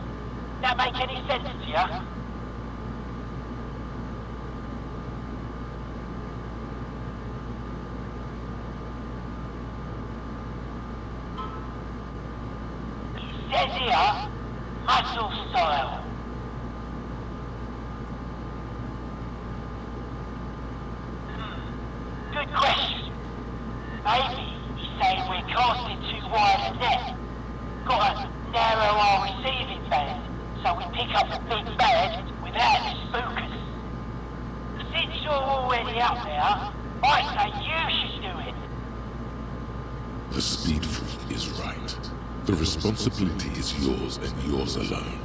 S21: That make any sense to you? It says here, muscle style. Good question. Maybe he's saying we're casting too wide a net. Gotta narrow our receiving band so we pick up the big bad without the spookers. Since you're already up there, I say you should do it.
S4: The speed freak is right. The responsibility is yours and yours alone.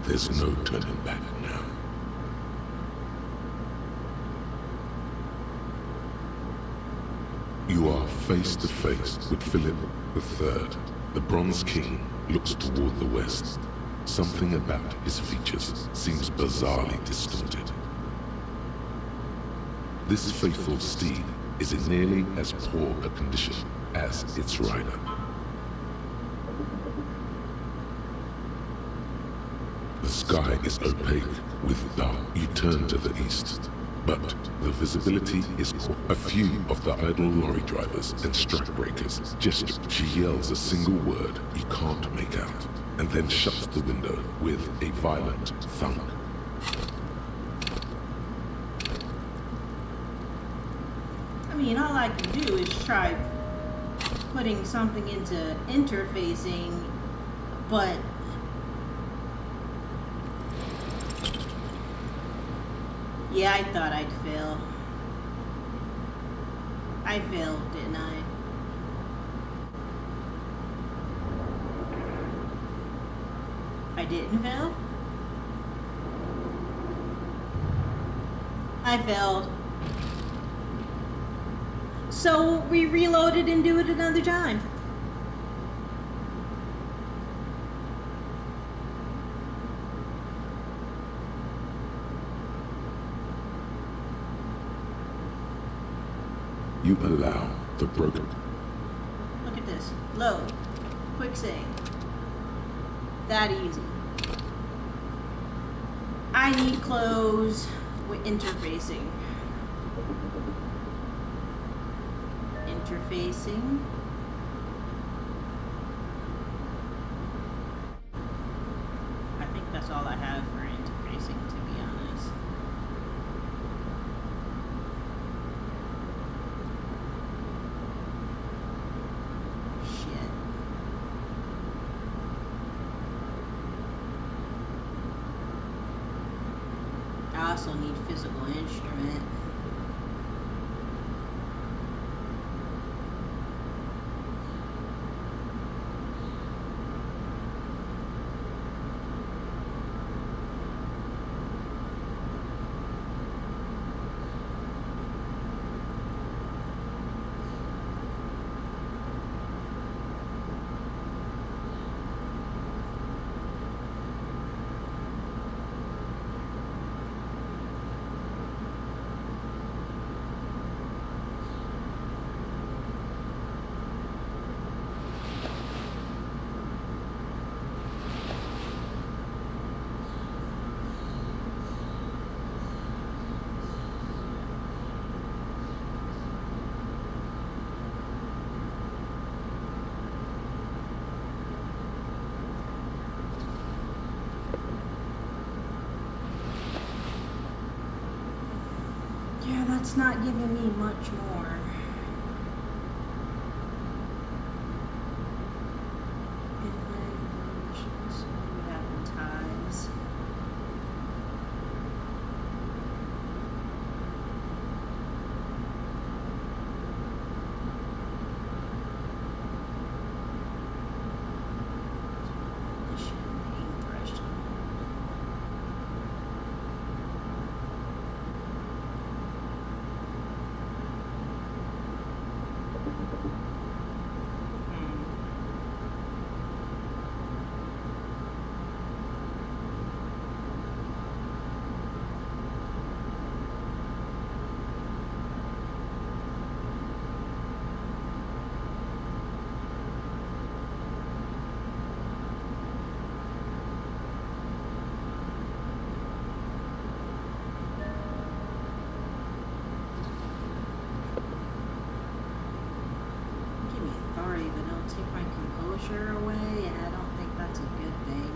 S4: There's no turning back now. You are face to face with Philip III. The Bronze King looks toward the west. Something about his features seems bizarrely distorted. This faithful steed is in nearly as poor a condition as its rider. The sky is opaque with dark. You turn to the east, but the visibility is poor. A few of the idle lorry drivers and strikebreakers gesture. She yells a single word you can't make out, and then shuts the window with a violent thunk.
S3: I mean, all I can do is try putting something into interfacing, but yeah, I thought I'd fail. I failed, didn't I? I didn't fail? I failed. So we reload it and do it another time.
S4: You allow the broken.
S3: Look at this. Load. Quick save. That easy. I need clothes with interfacing. Interfacing. I think that's all I have for interfacing, to be honest. Shit. also need physical instrument. Yeah, that's not giving me much more. Inland versions, advertise. Champagne threshold. Give me authority, but it'll take my composure away, and I don't think that's a good thing.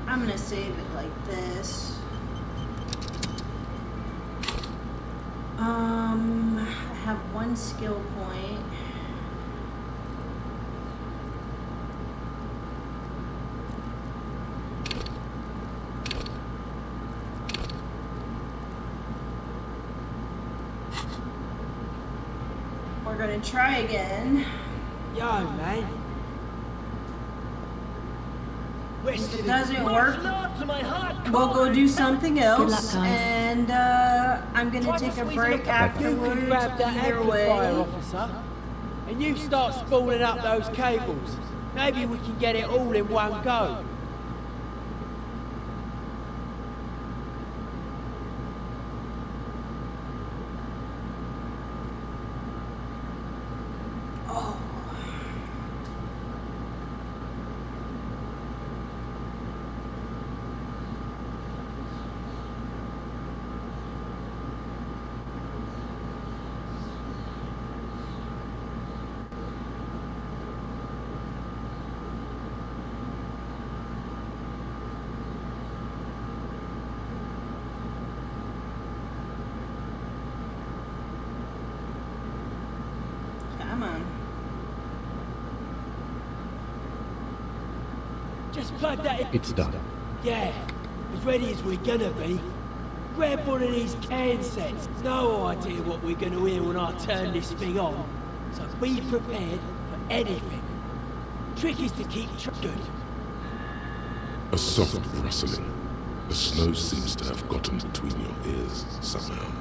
S3: I'm gonna save it like this. I have one skill point. We're gonna try again.
S20: Yo, man.
S3: If it doesn't work, we'll go do something else, and I'm gonna take a break afterwards.
S20: Grab that
S3: Either
S20: amplifier,
S3: way.
S20: officer, and you start spooling up those cables. Maybe we can get it all in one go.
S3: Come on.
S20: Just plug that in.
S5: It's done.
S20: Yeah, as ready as we're gonna be. Grab one of these can sets. No idea what we're gonna hear when I turn this thing on. So be prepared for anything. Trick is to keep good.
S4: A soft rustling. The snow seems to have gotten between your ears somehow.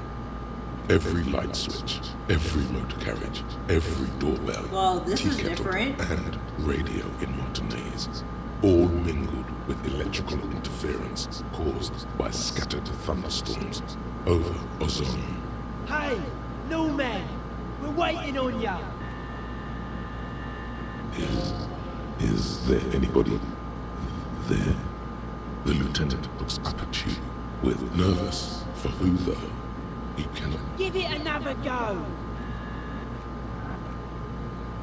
S4: Every light switch, every motor carriage, every doorbell,
S3: well, this
S4: tea
S3: is
S4: kettle,
S3: different.
S4: and radio in Martinez, all mingled with electrical interference caused by scattered thunderstorms over Ozone.
S20: Hey, no man, we're waiting on ya.
S4: Is there anybody there? The lieutenant looks up at you with nervous. For who though? He cannot.
S20: Give it another go.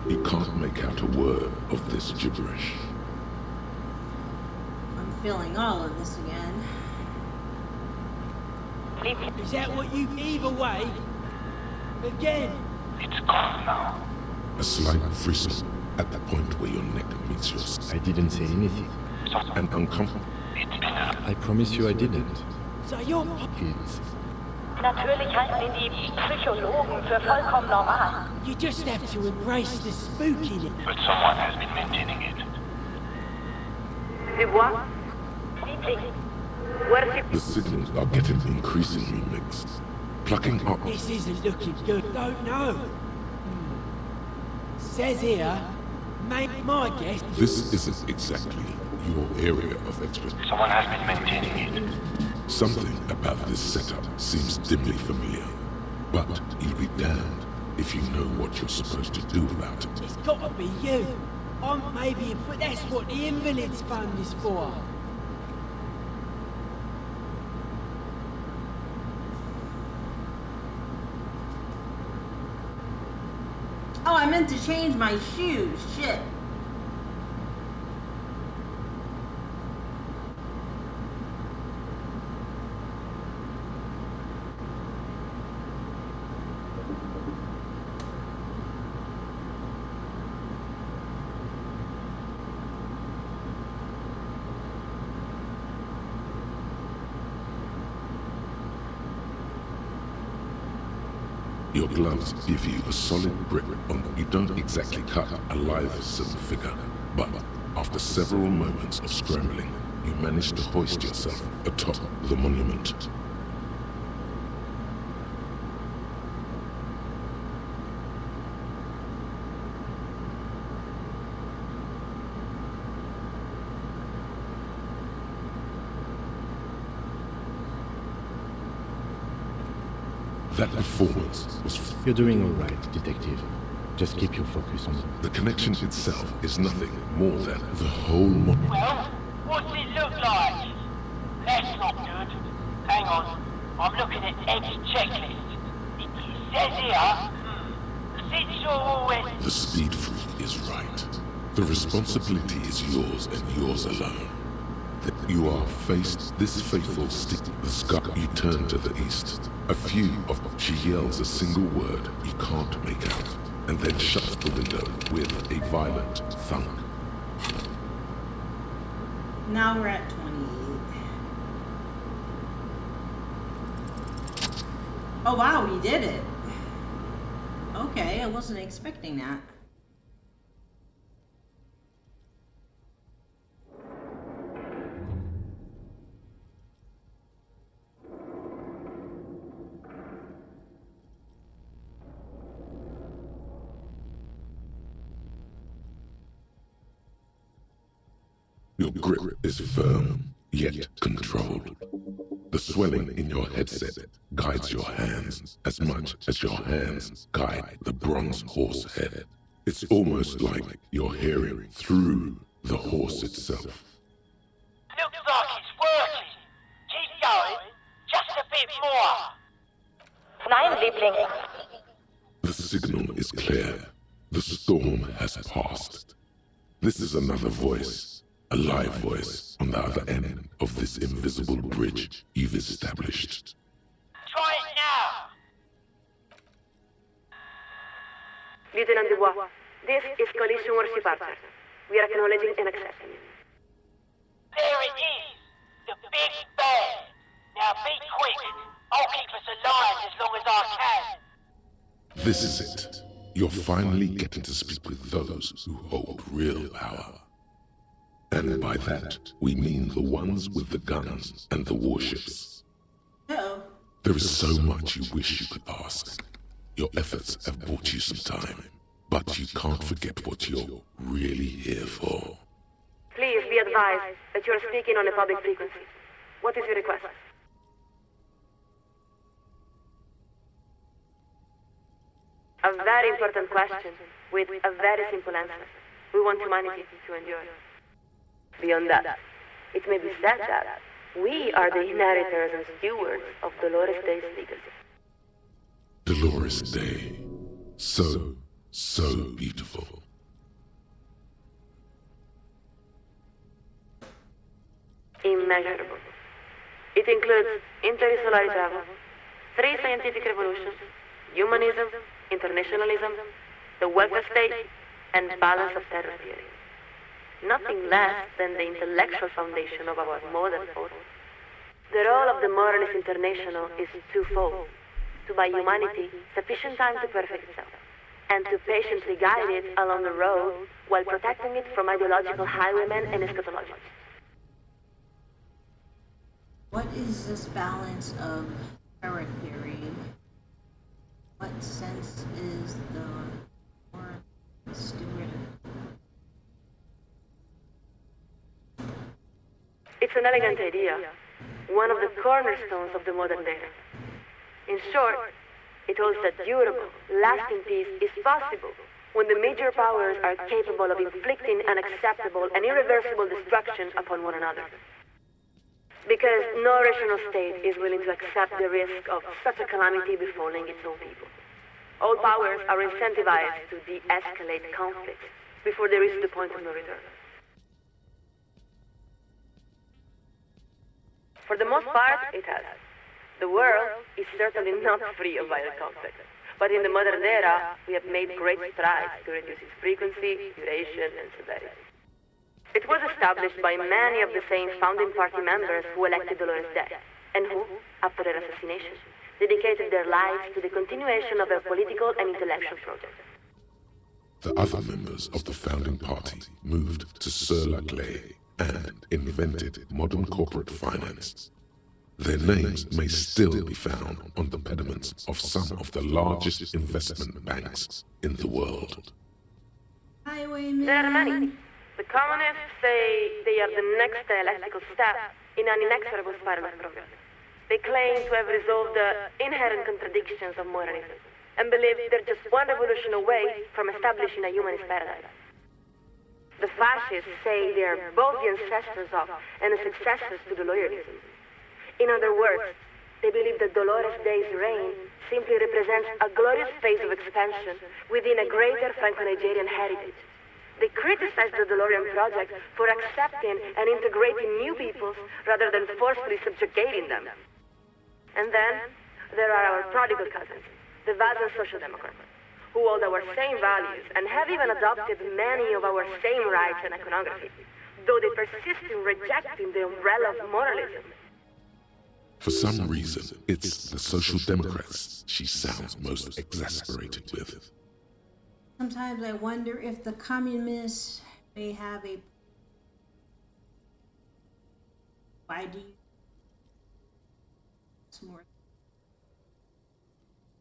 S4: He can't make out a word of this gibberish.
S3: I'm feeling all of this again.
S20: Is that what you either way? Again?
S7: It's gone now.
S4: A slight frisson at the point where your neck meets yours.
S5: I didn't say anything.
S4: And uncomfortable.
S5: I promise you I didn't.
S20: So you're...
S5: It's...
S21: Natürlich halten wir die Psychologen für vollkommen normal.
S20: You just have to embrace the spookiness.
S7: But someone has been maintaining it.
S21: Dubois? Liebling, where's
S4: The signals are getting increasingly mixed. Plucking up.
S20: This isn't looking good. Don't know. Says here, make my guess.
S4: This isn't exactly your area of expertise.
S7: Someone has been maintaining it.
S4: Something about this setup seems dimly familiar. But you'll be damned if you know what you're supposed to do about it.
S20: It's gotta be you. Maybe, but that's what the Invalids Fund is for.
S3: Oh, I meant to change my shoes. Shit.
S4: Your gloves give you a solid grip on. You don't exactly cut a lithesome figure, but after several moments of scrambling, you manage to hoist yourself atop the monument. That performance was...
S5: You're doing all right, detective. Just keep your focus on it.
S4: The connection itself is nothing more than the whole
S21: Well, what's it look like? That's not good. Hang on, I'm looking at Ed's checklist. It says here, since you're always...
S4: The speed freak is right. The responsibility is yours and yours alone. That you are faced this faithful stick. The sky, you turn to the east. A few of... She yells a single word you can't make out, and then shuts the window with a violent thunk.
S3: Now we're at 28. Oh wow, he did it. Okay, I wasn't expecting that.
S4: Your grip is firm, yet controlled. The swelling in your headset guides your hands as much as your hands guide the bronze horse head. It's almost like you're hearing through the horse itself.
S21: Looks like it's working. Keep going. Just a bit more. Nein, Liebling.
S4: The signal is clear. The storm has passed. This is another voice. A live voice on the other end of this invisible bridge you've established.
S21: Try it now.
S10: Lieutenant Dubois, this is Collision Works Departure. We are acknowledging and accepting.
S21: There it is. The Big Bang. Now be quick. I'll keep us alive as long as I can.
S4: This is it. You're finally getting to speak with those who hold real power. And by that, we mean the ones with the guns and the warships.
S3: Uh-oh.
S4: There is so much you wish you could ask. Your efforts have bought you some time, but you can't forget what you're really here for.
S10: Please be advised that you're speaking on a public frequency. What is your request? A very important question with a very simple answer. We want humanity to endure. Beyond that, it may be said that we are the inheritors and stewards of Dolores Day's legacy.
S4: Dolores Day. So beautiful.
S10: Immeasurable. It includes interstellar travel, 3 scientific revolutions, humanism, internationalism, the welfare state, and balance of terror theory. Nothing less than the intellectual foundation of our modern world. The role of the Moralist International is twofold: to buy humanity sufficient time to perfect itself, and to patiently guide it along the road while protecting it from ideological highwaymen and eschatologists.
S3: What is this balance of terror theory? What sense is the more steward?
S10: It's an elegant idea, one of the cornerstones of the modern era. In short, it holds that durable, lasting peace is possible when the major powers are capable of inflicting unacceptable and irreversible destruction upon one another. Because no rational state is willing to accept the risk of such a calamity befalling its own people. All powers are incentivized to de-escalate conflicts before they reach the point of no return. For the most part, it has. The world is certainly not free of violent conflict. But in the modern era, we have made great strides to reduce its frequency, duration, and severity. It was established by many of the same founding party members who elected Dolores Day, and who, after her assassination, dedicated their lives to the continuation of their political and intellectual projects.
S4: The other members of the founding party moved to Sur-la-Glais and invented modern corporate finance. Their names may still be found on the pediments of some of the largest investment banks in the world.
S3: Highwayman.
S10: There are many. The communists say they are the next dialectical step in an inexorable spiral of progress. They claim to have resolved the inherent contradictions of moralism, and believe they're just one revolution away from establishing a humanist paradigm. The fascists say they are both the ancestors of and the successors to the loyalism. In other words, they believe that Dolores Day's reign simply represents a glorious phase of expansion within a greater Franco-Nigerian heritage. They criticize the DeLorean project for accepting and integrating new peoples rather than forcefully subjugating them. And then there are our prodigal cousins, the Vazan Social Democrats, who hold our same values and have even adopted many of our same rights and iconography, though they persist in rejecting the umbrella of moralism.
S4: For some reason, it's the Social Democrats she sounds most exasperated with.
S3: Sometimes I wonder if the communists may have a... Why do you... It's more...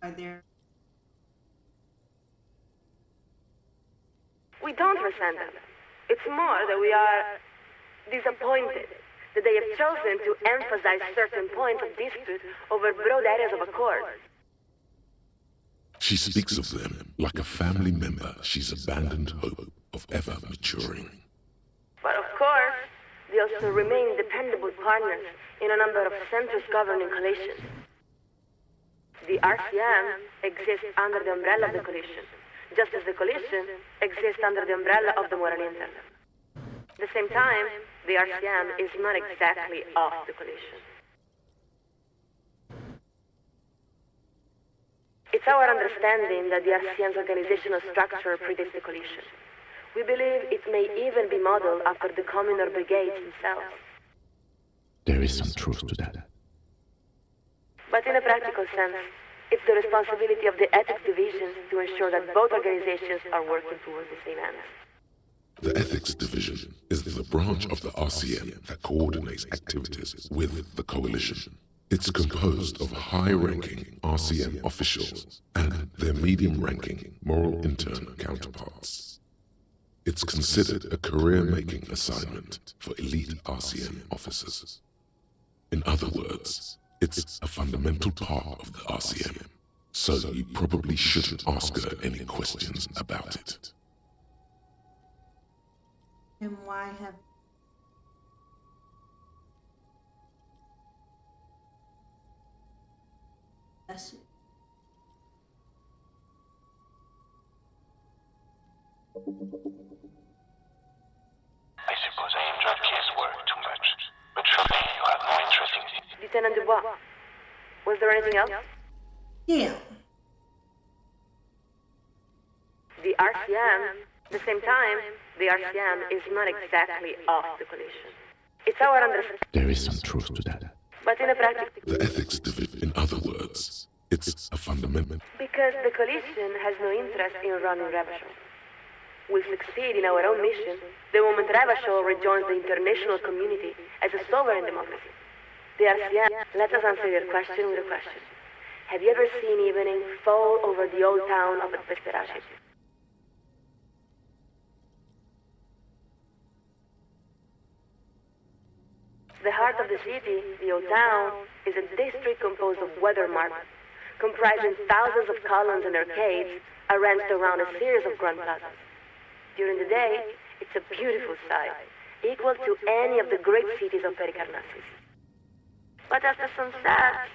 S3: Are there...
S10: We don't resent them. It's more that we are disappointed that they have chosen to emphasize certain points of dispute over broad areas of accord.
S4: She speaks of them like a family member she's abandoned hope of ever maturing.
S10: But of course, they also remain dependable partners in a number of centrist governing coalitions. The RCM exists under the umbrella of the coalition, just as the coalition exists under the umbrella of the Moral Internal. At the same time, the RCM is not exactly of the coalition. It's our understanding that the RCM's organizational structure predates the coalition. We believe it may even be modeled after the communal brigades themselves.
S5: There is some truth to that.
S10: But in a practical sense, it's the responsibility of the ethics division to ensure that both organizations are working towards the same ends.
S4: The ethics division is the branch of the RCM that coordinates activities with the Coalition. It's composed of high-ranking RCM officials and their medium-ranking moral intern counterparts. It's considered a career-making assignment for elite RCM officers. In other words, it's a fundamental part of the RCM, so you probably shouldn't ask her any questions about it.
S3: And why have... That's it.
S7: I suppose I enjoyed Kay's work too much, but surely you have more interesting things.
S10: Lieutenant Dubois, was there anything else?
S3: Yeah.
S10: The RCM, at the same time, the RCM is not exactly of the Coalition. It's our understanding.
S5: There is some truth to that.
S10: But in a practical...
S4: The ethics division, in other words, it's a fundamental...
S10: Because the Coalition has no interest in running Rebel. We'll succeed in our own mission the moment Rebel rejoins the international community as a sovereign democracy. The RCM, let us answer your question with a question. Have you ever seen evening fall over the old town of Vesperace? The heart of the city, the old town, is a district composed of weather markets, comprising thousands of columns and arcades arranged around a series of grand plazas. During the day, it's a beautiful sight, equal to any of the great cities of Pericarnassus. But as the sun sets,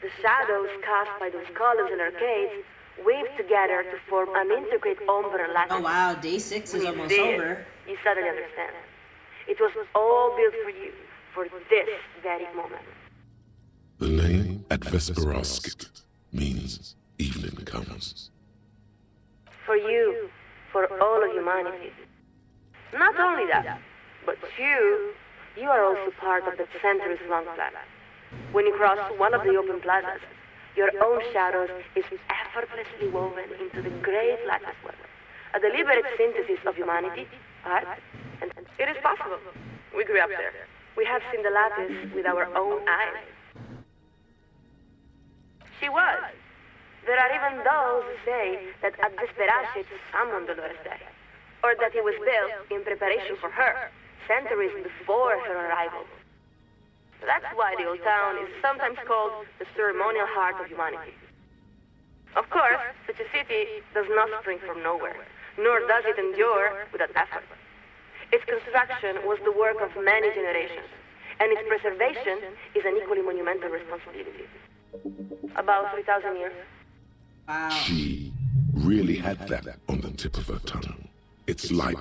S10: the shadows cast by those columns and arcades weave together to form an intricate ombre lattice.
S3: Oh wow, day 6 is almost over.
S10: You suddenly understand. It was all built for you, for this very moment.
S4: The name at Vesperaskit means evening comes.
S10: For you, for all of humanity. Not only that, but you are also part of the centuries-long plan. When you cross one of the open plazas, your own shadows is effortlessly woven into the great lattice web. A deliberate synthesis of humanity, art, and it is possible. We grew up there. We have seen the lattice with our own eyes. She was. There are even those who say that at Vesperace summoned Dolores Day, or that it was built in preparation for her, centuries before her arrival. That's why the old town is sometimes called the ceremonial heart of humanity. Of course, such a city does not spring from nowhere, nor does it endure without effort. Its construction was the work of many generations, and its preservation is an equally monumental responsibility. About 3,000 years.
S3: Wow.
S4: She really had that on the tip of her tongue. It's like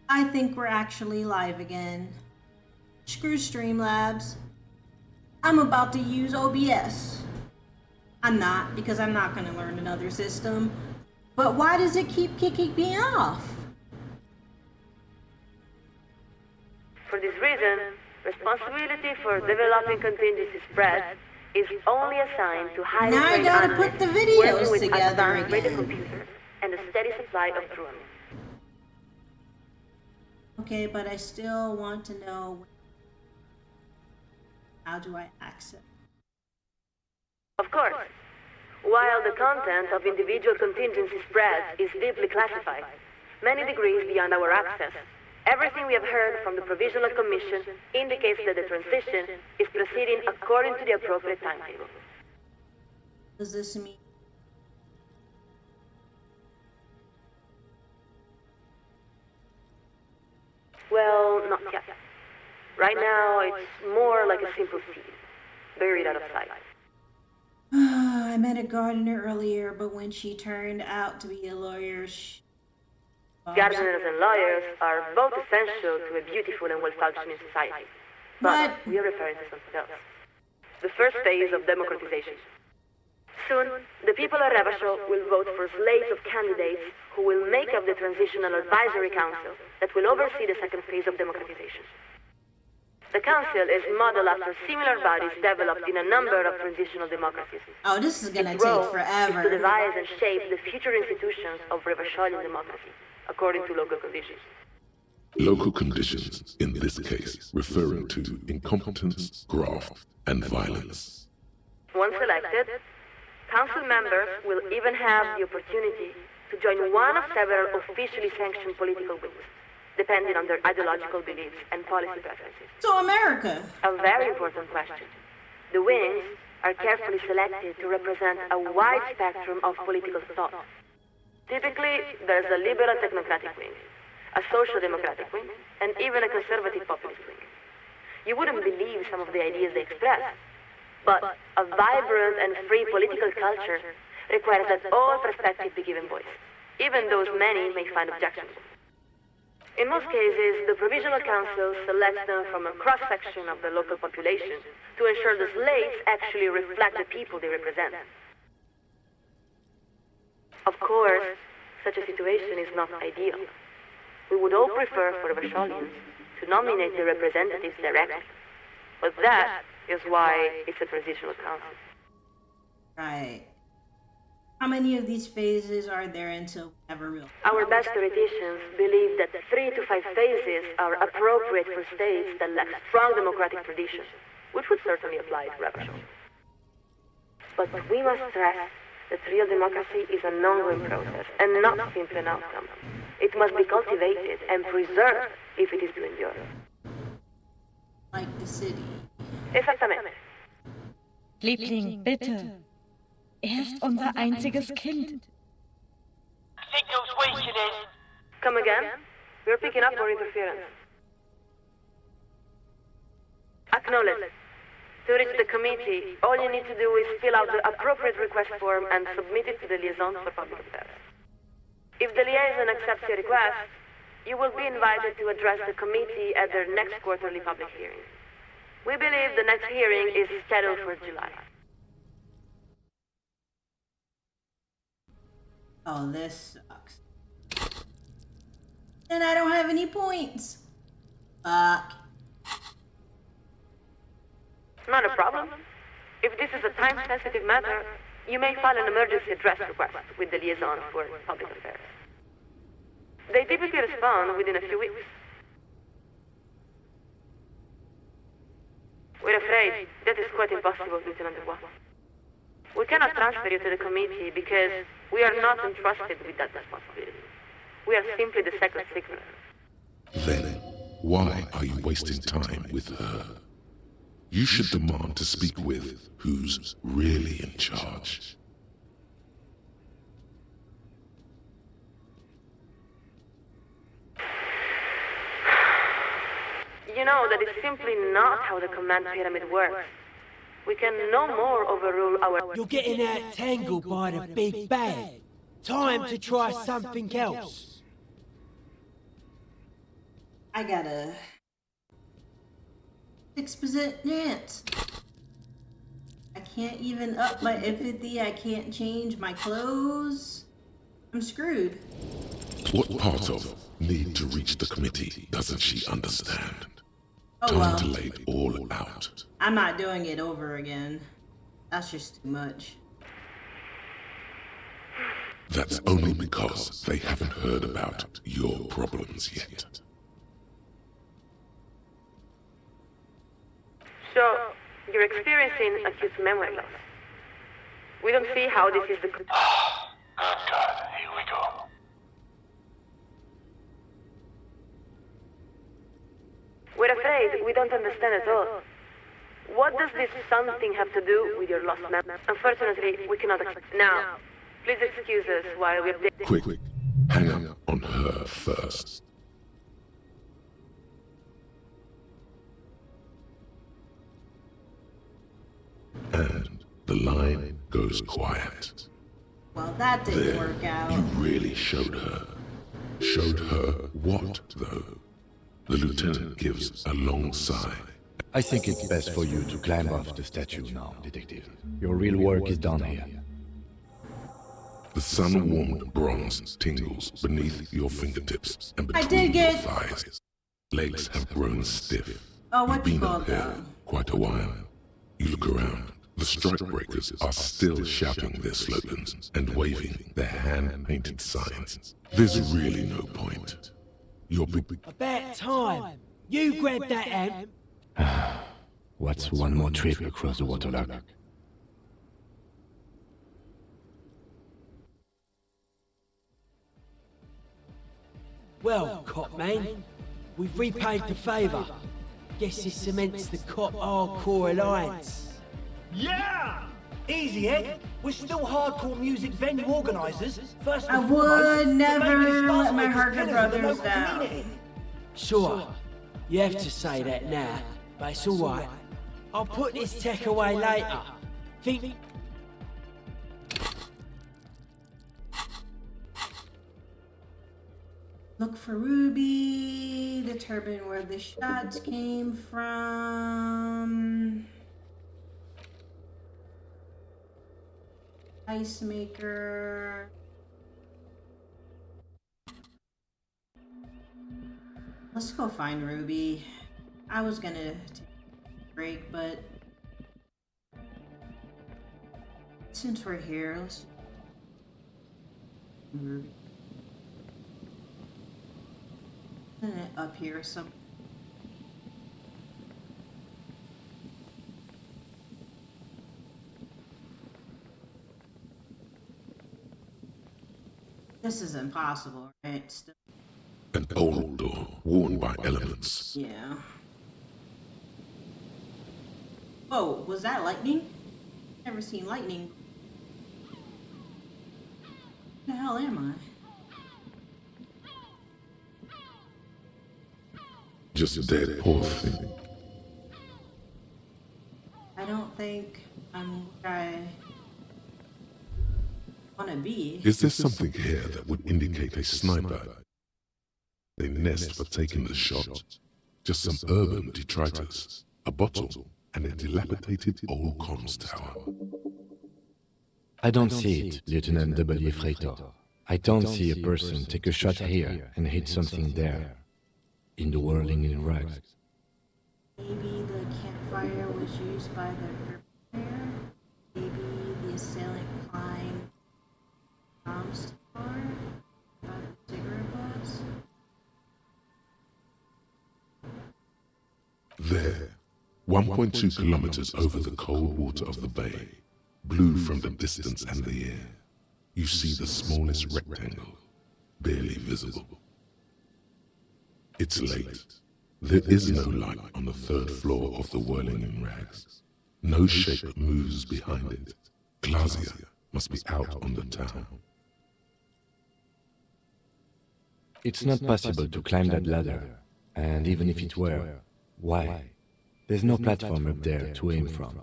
S3: I think we're actually live again. Screw Streamlabs. I'm about to use OBS. I'm not, because I'm not going to learn another system. But why does it keep kicking me off?
S10: For this reason, responsibility for developing contingency spreads is only assigned to highly
S3: Now I
S10: trained
S3: gotta
S10: analysts
S3: put the videos
S10: working with
S3: together
S10: advanced radio
S3: again.
S10: computers and a steady supply of drones.
S3: Okay, but I still want to know how do I access?
S10: Of course, while the content of individual contingency spreads is deeply classified, many degrees beyond our access, everything we have heard from the Provisional Commission indicates that the transition is proceeding according to the appropriate timetable.
S3: Does this mean?
S10: Well, not yet. Right now, it's more like a simple seed, buried out of sight.
S3: I met a gardener earlier, but when she turned out to be a lawyer,
S10: Gardeners and lawyers are both essential to a beautiful and well-functioning society. But we are referring to something else. The first phase of democratization. Soon, the people of Revachol will vote for slates of candidates who will make up the Transitional Advisory Council that will oversee the second phase of democratization. The council is modeled after similar bodies developed in a number of transitional democracies.
S3: Oh, this is gonna
S10: Its role
S3: take forever.
S10: is to devise and shape the future institutions of Revacholian democracy, according to local conditions.
S4: Local conditions, in this case, referring to incompetence, graft, and violence.
S10: Once elected, council members will even have the opportunity to join one of several officially sanctioned political wings, depending on their ideological beliefs and policy preferences.
S3: So America.
S10: A very important question. The wings are carefully selected to represent a wide spectrum of political thought. Typically, there's a liberal technocratic wing, a social democratic wing, and even a conservative populist wing. You wouldn't believe some of the ideas they express, but a vibrant and free political culture requires that all perspectives be given voice, even those many may find objectionable. In most cases, the Provisional Council selects them from a cross-section of the local population to ensure the slates actually reflect the people they represent. Of course, such a situation is not ideal. We would all prefer for Revacholians to nominate the representatives directly, but that is why it's a transitional council.
S3: Right. How many of these phases are there until we have a real?
S10: Our best theoreticians believe that 3 to 5 phases are appropriate for states that lack strong democratic traditions, which would certainly apply to Revachol. But we must stress that real democracy is an ongoing process and not simply an outcome. It must be cultivated and preserved if it is to endure.
S3: Like the city.
S10: Exactamente.
S11: Liebling, bitte. Er ist unser einziges Kind.
S21: Signal's weakening.
S10: Come again? We're picking up more interference. Acknowledge. To reach the committee, all you need to do is fill out the appropriate request form and submit it to the liaison for public affairs. If the liaison accepts your request, you will be invited to address the committee at their next quarterly public hearing. We believe the next hearing is scheduled for July.
S3: Oh, this sucks. And I don't have any points. Fuck.
S10: Not a problem. If this is a time-sensitive matter, you may file an emergency address request with the liaison for public affairs. They typically respond within a few weeks. We're afraid that is quite impossible, Lieutenant Dubois. We cannot transfer you to the committee because we are not entrusted with that responsibility. We are simply the second signaler.
S4: Then, why are you wasting time with her? You should demand to speak with who's really in charge.
S10: You know, that is simply not how the command pyramid works. We can no more overrule our...
S20: You're getting out-tangled by the big bad. Time to try something else.
S3: I got a 6% chance. I can't even up my empathy. I can't change my clothes. I'm screwed.
S4: What part of need to reach the committee doesn't she understand?
S3: Oh,
S4: Time
S3: well.
S4: to lay it all out.
S3: I'm not doing it over again. That's just too much.
S4: That's only because they haven't heard about your problems yet.
S10: So, you're experiencing acute memory loss. We don't see how this is the...
S7: Good God, here we go.
S10: We're afraid we don't understand at all. What does this something have to do with your lost memory? Unfortunately, we cannot now. Please excuse us while we update...
S4: Quick, hang up on her first. And the line goes quiet.
S3: Well, that didn't
S4: There,
S3: work out.
S4: you really showed her. Showed her what, though? The lieutenant gives a long sigh.
S5: I think it's best for you to climb off the statue now, Detective. Your real work is done here.
S4: The sun-warmed bronze tingles beneath your fingertips and
S3: I
S4: between
S3: did
S4: your
S3: get-
S4: thighs. Legs have grown stiff.
S3: Oh,
S4: You've
S3: what you
S4: been
S3: call
S4: up here quite a while. You look around. The strikebreakers are still shouting their slogans and waving their hand-painted signs. There's really no point. You're
S20: About time. You grab that amp.
S5: What's one more trip across the waterlock?
S20: Well, cop man, we've repaid the favour. Guess this cements the cop hardcore alliance.
S14: Yeah! Easy, Ed. We're still hardcore music venue organisers. First
S3: I
S14: and foremost,
S3: would
S14: but maybe
S3: never
S14: the
S3: let
S14: stars
S3: my
S14: make us
S3: Harker
S14: pillars of the
S3: brothers
S14: local
S3: down.
S14: community.
S20: Sure, you have to say that now, but it's alright. I'll put this tech away later. Think...
S3: Look for Ruby, determine where the shots came from. Ice maker. Let's go find Ruby. I was gonna take a break, but since we're here, let's Ruby. Isn't it up here some? This is impossible, right? Still.
S4: an old door worn by elements.
S3: Yeah. Oh, was that lightning? Never seen lightning. Where the hell am I?
S4: Just a dead poor thing.
S3: I don't think I'm where I want to be.
S4: Is there something here that would indicate a sniper? A nest for taking the shot? Just some urban detritus, a bottle, and a dilapidated old comms tower.
S5: I don't see it, Lieutenant W. Freighter. I don't see a person take a shot here and hit something there. In the whirling in rags.
S3: Maybe the campfire was used by the perpetrator. Maybe the assailant climbed Tom's tower by the cigarette butts.
S4: There, 1.2 kilometers over the cold water of the bay, blue from the distance and the air, you see the smallest rectangle, barely visible. It's late. There is no light on the third floor of the whirling in rags. No shape moves behind it. Glazia must be out on the town.
S5: It's not possible to climb that ladder, and even if it were, why? There's no platform up there to aim from.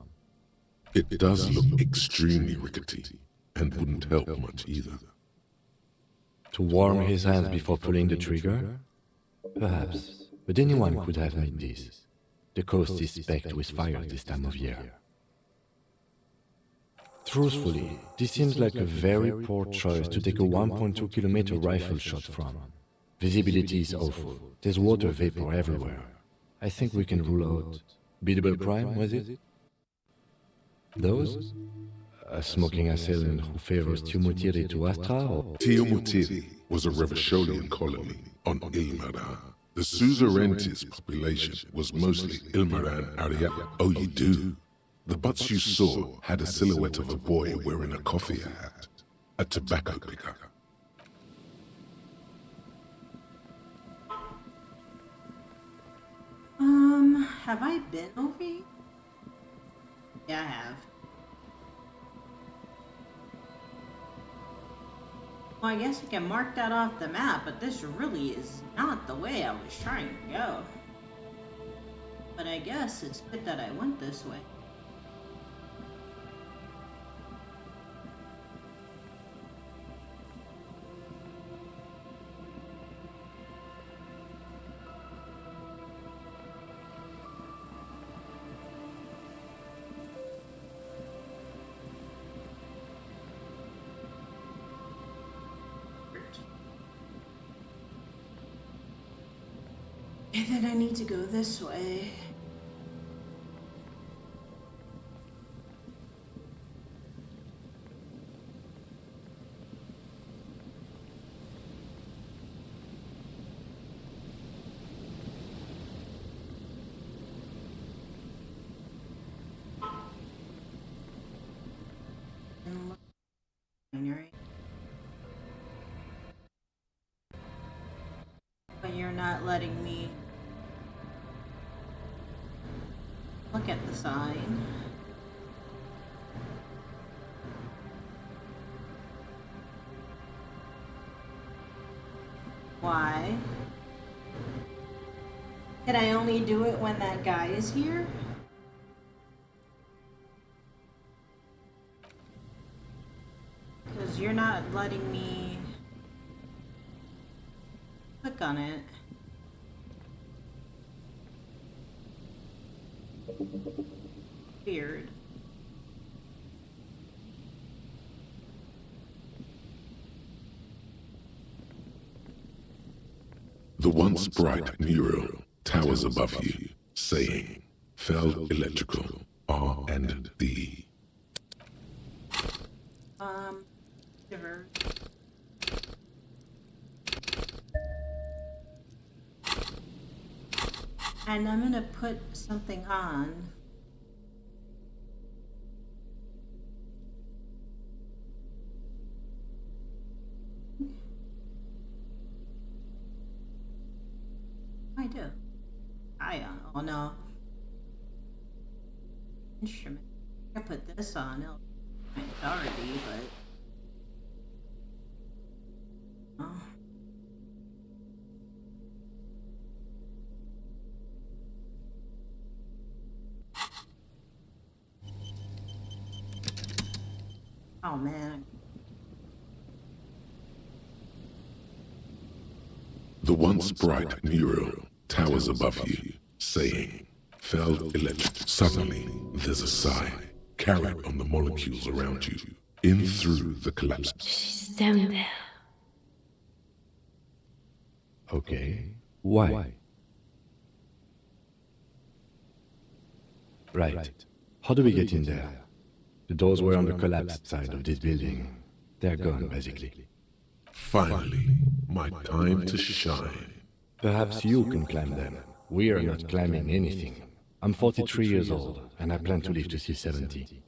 S4: It does look extremely rickety, and wouldn't help much either.
S5: To warm his hands before pulling the trigger? Perhaps, but anyone could have made this. The coast is specked with fire this time of year. Truthfully, this seems like a very poor choice to take a 1.2 kilometer rifle shot from. Visibility is awful. There's water vapor everywhere. I think we can rule out... Biddable crime, was it? Those? A smoking assailant who favors Tumutiri to Astra, or?
S4: Tiomutiri was a Revacholian colony on Ilmaran. The Suzerainties population was mostly Ilmaran Arya. Oh, you do? The butts you saw had a silhouette of a boy wearing a coffee hat, a tobacco picker.
S3: Have I been over here? Yeah, I have. Well, I guess I can mark that off the map, but this really is not the way I was trying to go. But I guess it's good that I went this way. And then I need to go this way. But you're not letting me look at the sign. Why? Can I only do it when that guy is here? Because you're not letting me click on it. Weird.
S4: The once bright mural towers above you, saying, Fell Electrical, R and D.
S3: Shiver. And I'm gonna put something on. I do. Oh no. Instrument. I put this on. It's already, but. Oh. Oh man.
S4: The once bright mural towers above you, saying, Fell Electric. Suddenly, there's a sigh, carried on the molecules around you, in through the collapse.
S9: She's down there.
S5: Okay. Why? Right. How do we get in there? The doors were on the collapsed side of this building. They're gone, basically.
S4: Finally, my time to shine.
S5: Perhaps you can climb them. We are not climbing anything. I'm 43 years old, and I plan to live to see 70.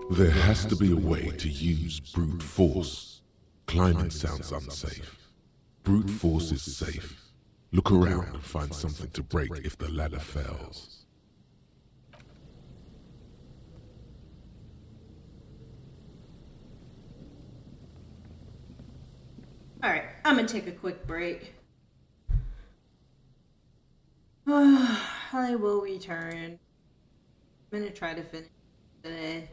S4: There has to be a way to use brute force. Climbing sounds unsafe. Brute force is safe. Look around and find something to break if the ladder fails.
S3: Alright, I'm gonna take a quick break. I will return. I'm gonna try to finish today.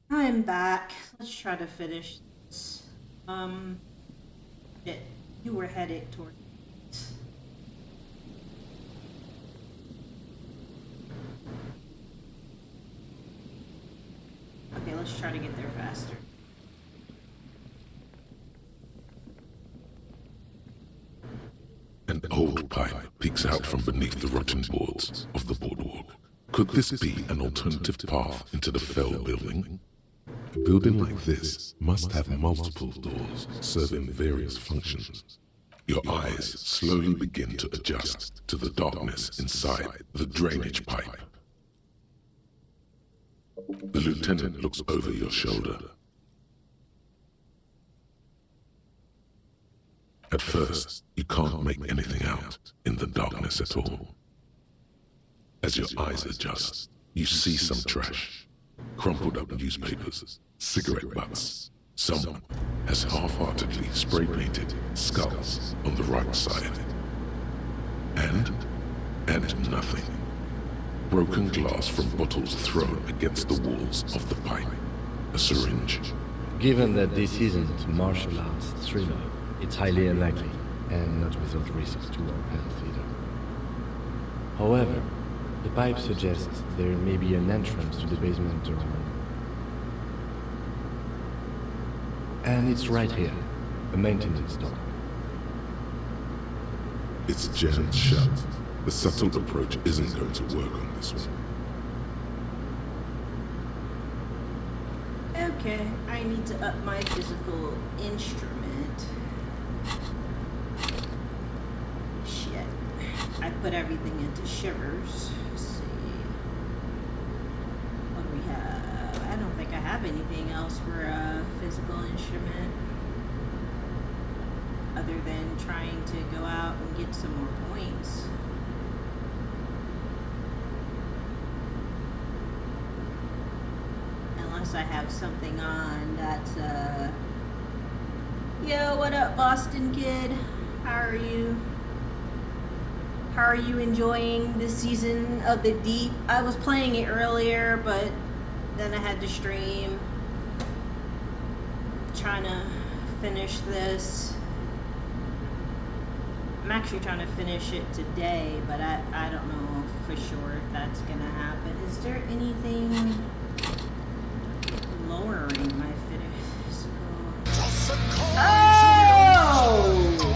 S3: I'm back. Let's try to finish this. Shit. You were headed toward. Okay, let's try to get there faster.
S4: An old pipe peeks out from beneath the rotten boards of the boardwalk. Could this be an alternative path into the fell building? A building like this must have multiple doors serving various functions. Your eyes slowly begin to adjust to the darkness inside the drainage pipe. The lieutenant looks over your shoulder. At first, you can't make anything out in the darkness at all. As your eyes adjust, you see some trash. Crumpled up newspapers, cigarette butts. Someone has half-heartedly spray-painted skulls on the right side. And nothing. Broken glass from bottles thrown against the walls of the pipe. A syringe.
S5: Given that this isn't a martial arts thriller, it's highly unlikely, and not without risks to our health either. However, the pipe suggests there may be an entrance to the basement around. And it's right here, a maintenance door.
S4: It's jammed shut. The subtle approach isn't going to work on this one.
S3: Okay, I need to up my physical instrument. Shit. I put everything into shivers. Let's see. What do we have? I don't think I have anything else for a physical instrument. Other than trying to go out and get some more points. Unless I have something on that's, Yo, what up, Boston kid? How are you? How are you enjoying this season of The Deep? I was playing it earlier, but then I had to stream. Trying to finish this. I'm actually trying to finish it today, but I don't know for sure if that's gonna happen. Is there anything lowering my physical? Oh!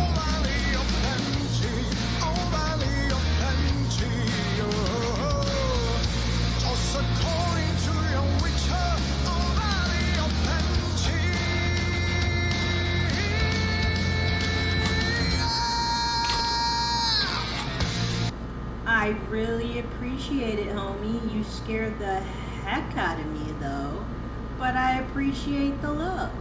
S3: I really appreciate it, homie. You scared the heck out of me, though. But I appreciate the love.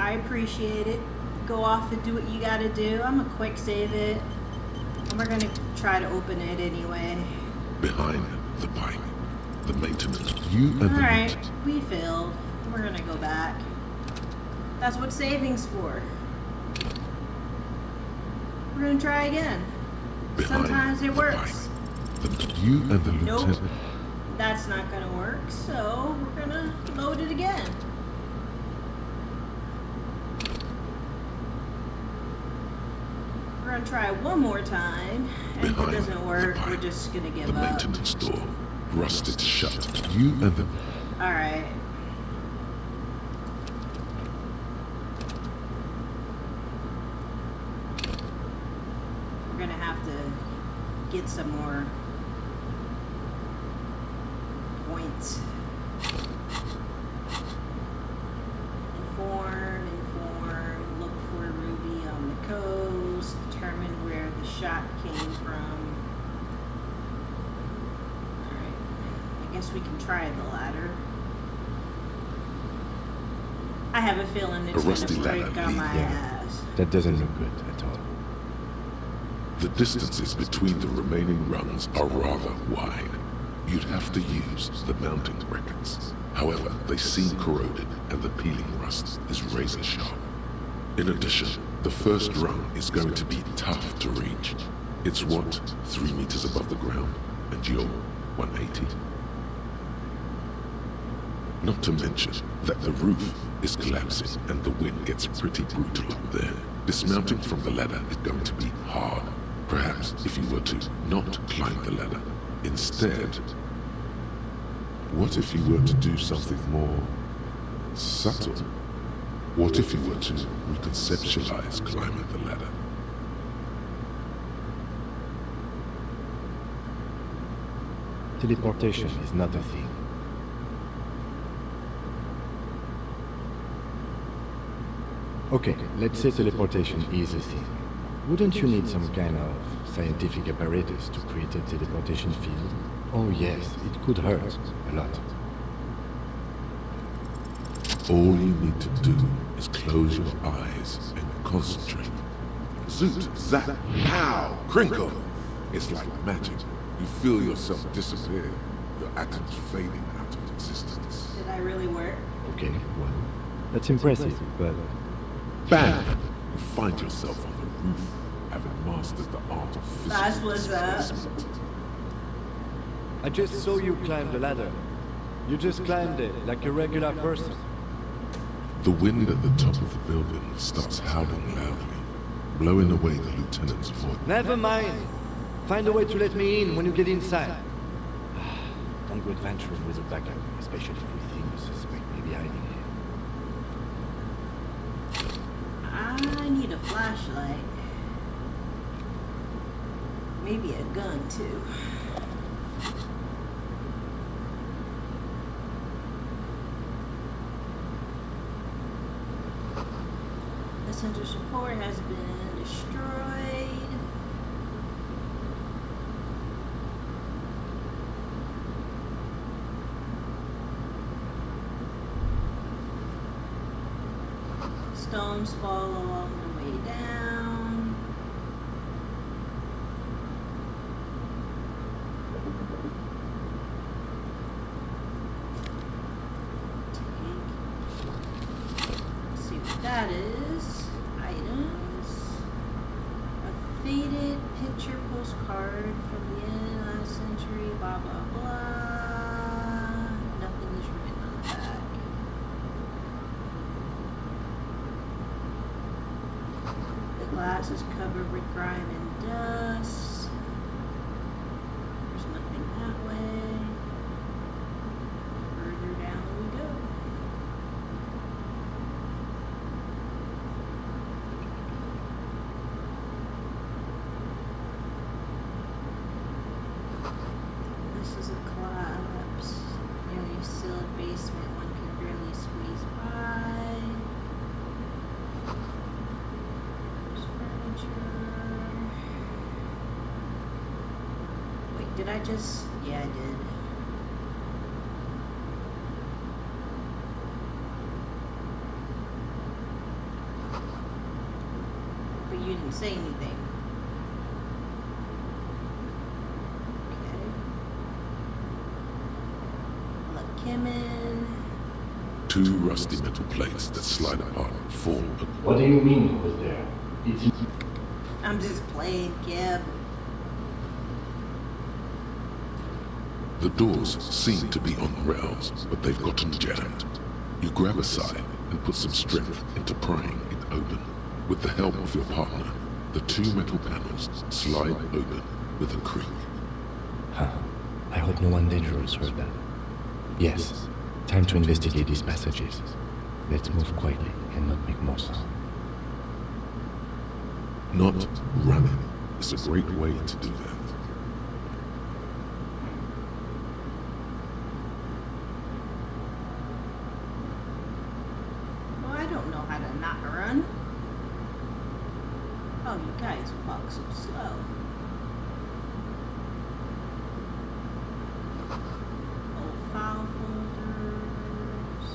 S3: I appreciate it. Go off and do what you gotta do. I'm gonna quick save it. And we're gonna try to open it anyway.
S4: Behind the pipe, the maintenance. You and the
S3: Alright, we failed. We're gonna go back. That's what saving's for. We're gonna try again. Sometimes it works.
S4: You and the
S3: Nope.
S4: lieutenant.
S3: That's not gonna work, so we're gonna load it again. We're gonna try one more time, and if it doesn't work, we're just gonna give
S4: The
S3: up.
S4: maintenance door, rusted shut. You and the.
S3: Alright. We're gonna have to get some more points. Inform, look for Ruby on the coast, determine where the shot came from. Alright, I guess we can try the ladder. I have a feeling it's
S4: rusty
S3: gonna break
S4: ladder
S3: on my
S5: Yeah.
S3: ass.
S5: That doesn't look good at all.
S4: The distances between the remaining rungs are rather wide. You'd have to use the mounting brackets. However, they seem corroded and the peeling rust is razor sharp. In addition, the first rung is going to be tough to reach. It's what, 3 meters above the ground, and you're 180. Not to mention that the roof is collapsing and the wind gets pretty brutal up there. Dismounting from the ladder is going to be hard. Perhaps if you were to not climb the ladder. Instead, what if you were to do something more subtle? What if you were to reconceptualize climbing the ladder?
S5: Teleportation is not a thing. Okay, let's say teleportation is a thing. Wouldn't you need some kind of scientific apparatus to create a teleportation field? Oh yes, it could hurt a lot.
S4: All you need to do is close your eyes and concentrate. Zoot, zap, pow, crinkle. It's like magic. You feel yourself disappear, your atoms fading out of existence.
S3: Did I really work?
S5: Okay, well, that's impressive, but...
S4: Bam! You find yourself on the roof, having mastered the art of
S3: That's
S4: physical
S3: what's up.
S4: displacement.
S12: I just saw you climb the ladder. You just climbed it like a regular person.
S4: The wind at the top of the building starts howling loudly, blowing away the lieutenant's voice.
S12: Never mind. Find a way to let me in when you get inside.
S5: Don't go adventuring with a backup, especially if we think the suspect may be hiding here.
S3: I need a flashlight. Maybe a gun too. The center support has been destroyed. Stones fall along the way down. Let's see what that is. Items. A faded picture postcard from the end last century, blah blah blah. Nothing is written on the back. The glass is covered with grime and dust. There's nothing that way. Further down we go. This is a collapse. Nearly sealed basement. One can barely squeeze by. There's furniture. Wait, did I just? Yeah, I did. you didn't say anything. Okay. Let Kim in.
S4: 2 rusty metal plates that slide apart form a...
S5: What do you mean was there? It's...
S3: I'm just playing, Kim.
S4: The doors seem to be on the rails, but they've gotten jammed. You grab a side and put some strength into prying it open. With the help of your partner, the 2 metal panels slide open with a creak.
S5: Huh. I hope no one dangerous heard that. Yes, time to investigate these passages. Let's move quietly and not make more sound.
S4: Not running is a great way to do that.
S3: Well, I don't know how to not run. Oh, you guys walk so slow. Old file folders.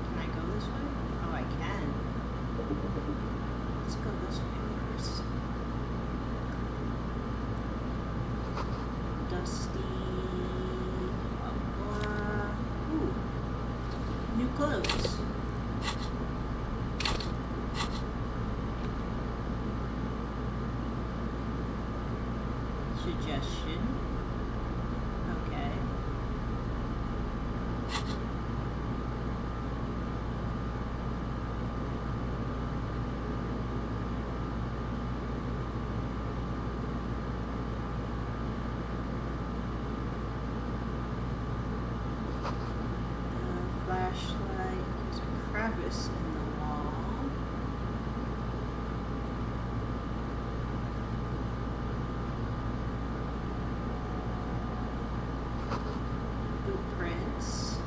S3: Can I go this way? Oh, I can. Let's go this way first. Dusty. Ooh. New clothes. Suggestion. Okay. Flashlight. There's a crevice in the wall. Blueprints.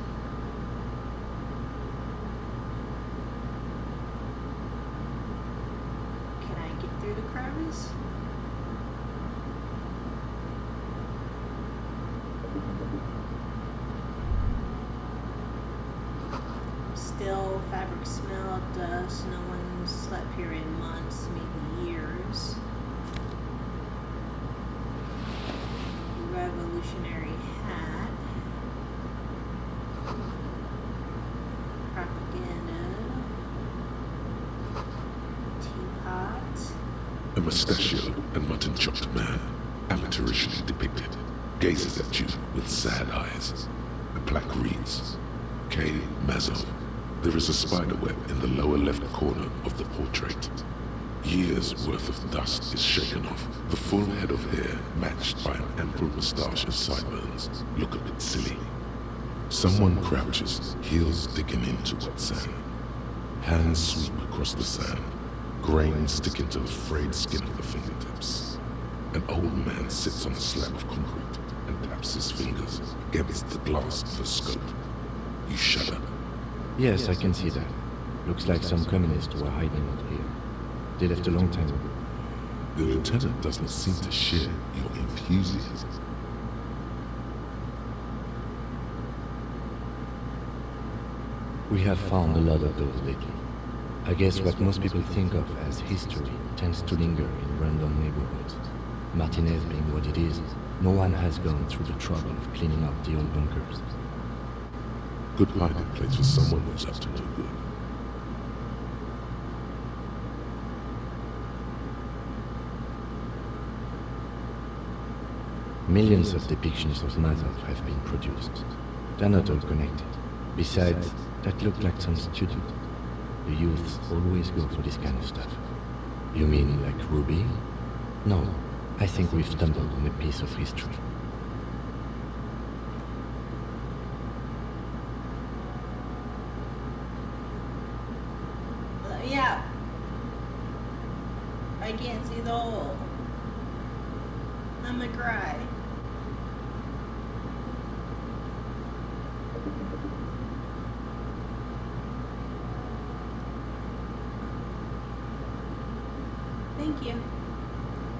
S3: Can I get through the crevice? Still, fabric smell, dust. No one slept here in months, maybe years. Revolutionary hat. Propaganda. Teapot.
S4: A mustachioed and mutton-chopped man, amateurishly depicted, gazes at you with sad eyes. The plaque reads, K. Mazzo. There is a spiderweb in the lower left corner of the portrait. Years' worth of dust is shaken off. The full head of hair, matched by an ample moustache and sideburns, look a bit silly. Someone crouches, heels digging into wet sand. Hands sweep across the sand. Grains stick into the frayed skin of the fingertips. An old man sits on a slab of concrete and taps his fingers against the glass of a scope. You shudder.
S5: Yes, I can see that. Looks like some communists were hiding out here. They left a long time ago.
S4: The lieutenant doesn't seem to share your enthusiasm.
S5: We have found a lot of those lately. I guess what most people think of as history tends to linger in random neighborhoods. Martinez being what it is, no one has gone through the trouble of cleaning up the old bunkers.
S4: Good hiding place for someone who's up to no good.
S5: Millions of depictions of Mazov have been produced. They're not all connected. Besides, that looked like some student. The youths always go for this kind of stuff. You mean like Ruby? No, I think we've stumbled on a piece of history.
S3: Yeah. I can't see the hole. I'm gonna cry. Thank you.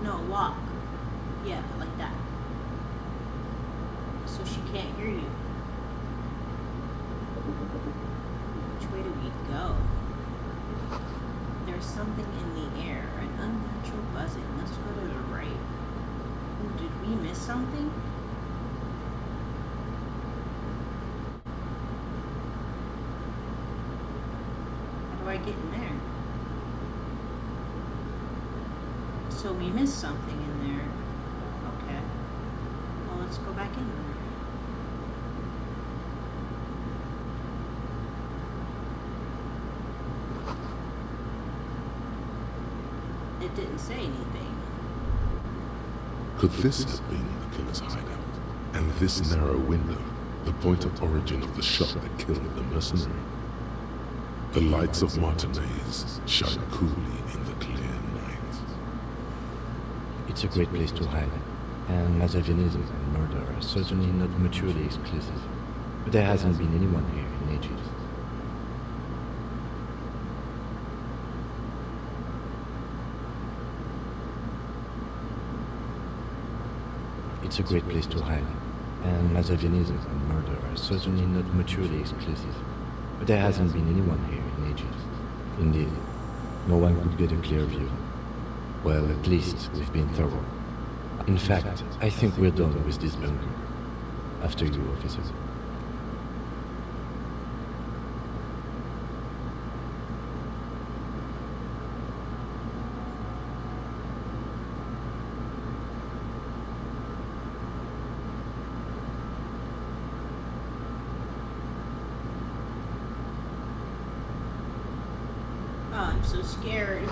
S3: No, walk. Yeah, like that. So she can't hear you. Which way do we go? There's something in we miss something? How do I get in there? So we missed something in there. Okay. Well, let's go back in there. It didn't say anything.
S4: Could this have been the killer's hideout? And this narrow window, the point of origin of the shot that killed the mercenary? The lights of Martinez shine coolly in the clear night.
S5: It's a great place to hide, and Mazavianism and murder are certainly not mutually exclusive. But there hasn't been anyone here in ages. It's a great place to hide, and Mazavianism and murder are certainly not mutually exclusive. But there hasn't been anyone here in ages. Indeed, no one could get a clear view. Well, at least we've been thorough. In fact, I think we're done with this bunker. After you, officer.
S3: Oh, I'm so scared.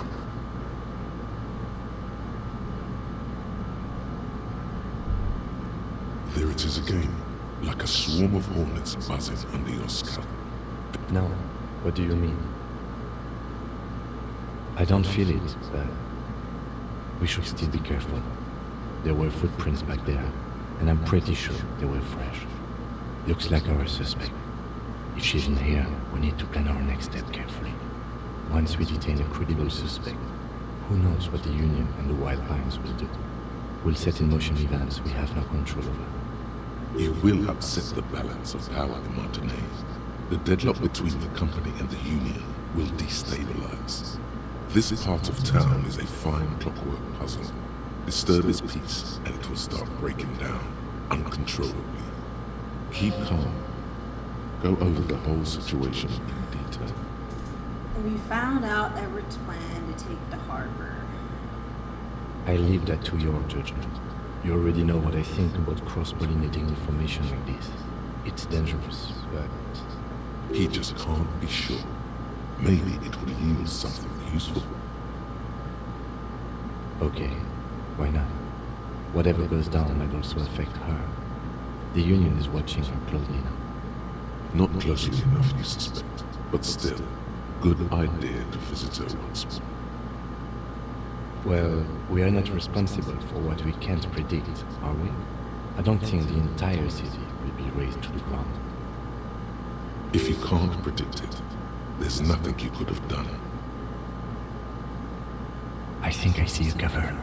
S4: There it is again, like a swarm of hornets buzzing under your skull.
S5: No, what do you mean? I don't feel it, but we should still be careful. There were footprints back there, and I'm pretty sure they were fresh. Looks like our suspect. If she's in here, we need to plan our next step carefully. Once we detain a credible suspect, who knows what the Union and the Wild Pines will do? We'll set in motion events we have no control over.
S4: You will upset the balance of power in Martinez. The deadlock between the company and the Union will destabilize. This part of town is a fine clockwork puzzle. Disturb its peace, and it will start breaking down uncontrollably. Keep calm. Go over the whole situation in detail.
S3: We found out Everett's plan to take the harbor.
S5: I leave that to your judgment. You already know what I think about cross-pollinating information like this. It's dangerous, but...
S4: He just can't be sure. Maybe it would yield something useful.
S5: Okay, why not? Whatever goes down might also affect her. The Union is watching her closely now.
S4: Not closely enough, you suspect, but still, good idea to visit her once more.
S5: Well, we are not responsible for what we can't predict, are we? I don't think the entire city will be razed to the ground.
S4: If you can't predict it, there's nothing you could have done.
S5: I think I see a cavern.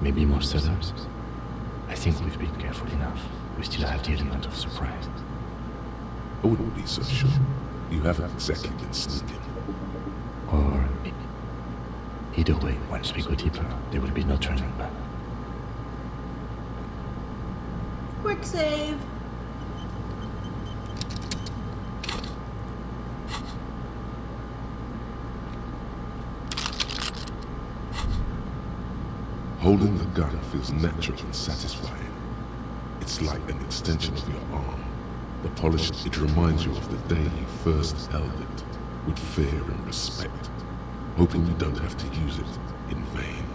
S5: Maybe more cellars. I think we've been careful enough. We still have the element of surprise.
S4: I wouldn't be so sure. You haven't exactly been sneaking.
S5: Or either way, once we go deeper, there will be no turning back.
S3: Quick save.
S4: Holding the gun feels natural and satisfying. It's like an extension of your arm. The polish, it reminds you of the day you first held it, with fear and respect, hoping you don't have to use it in vain.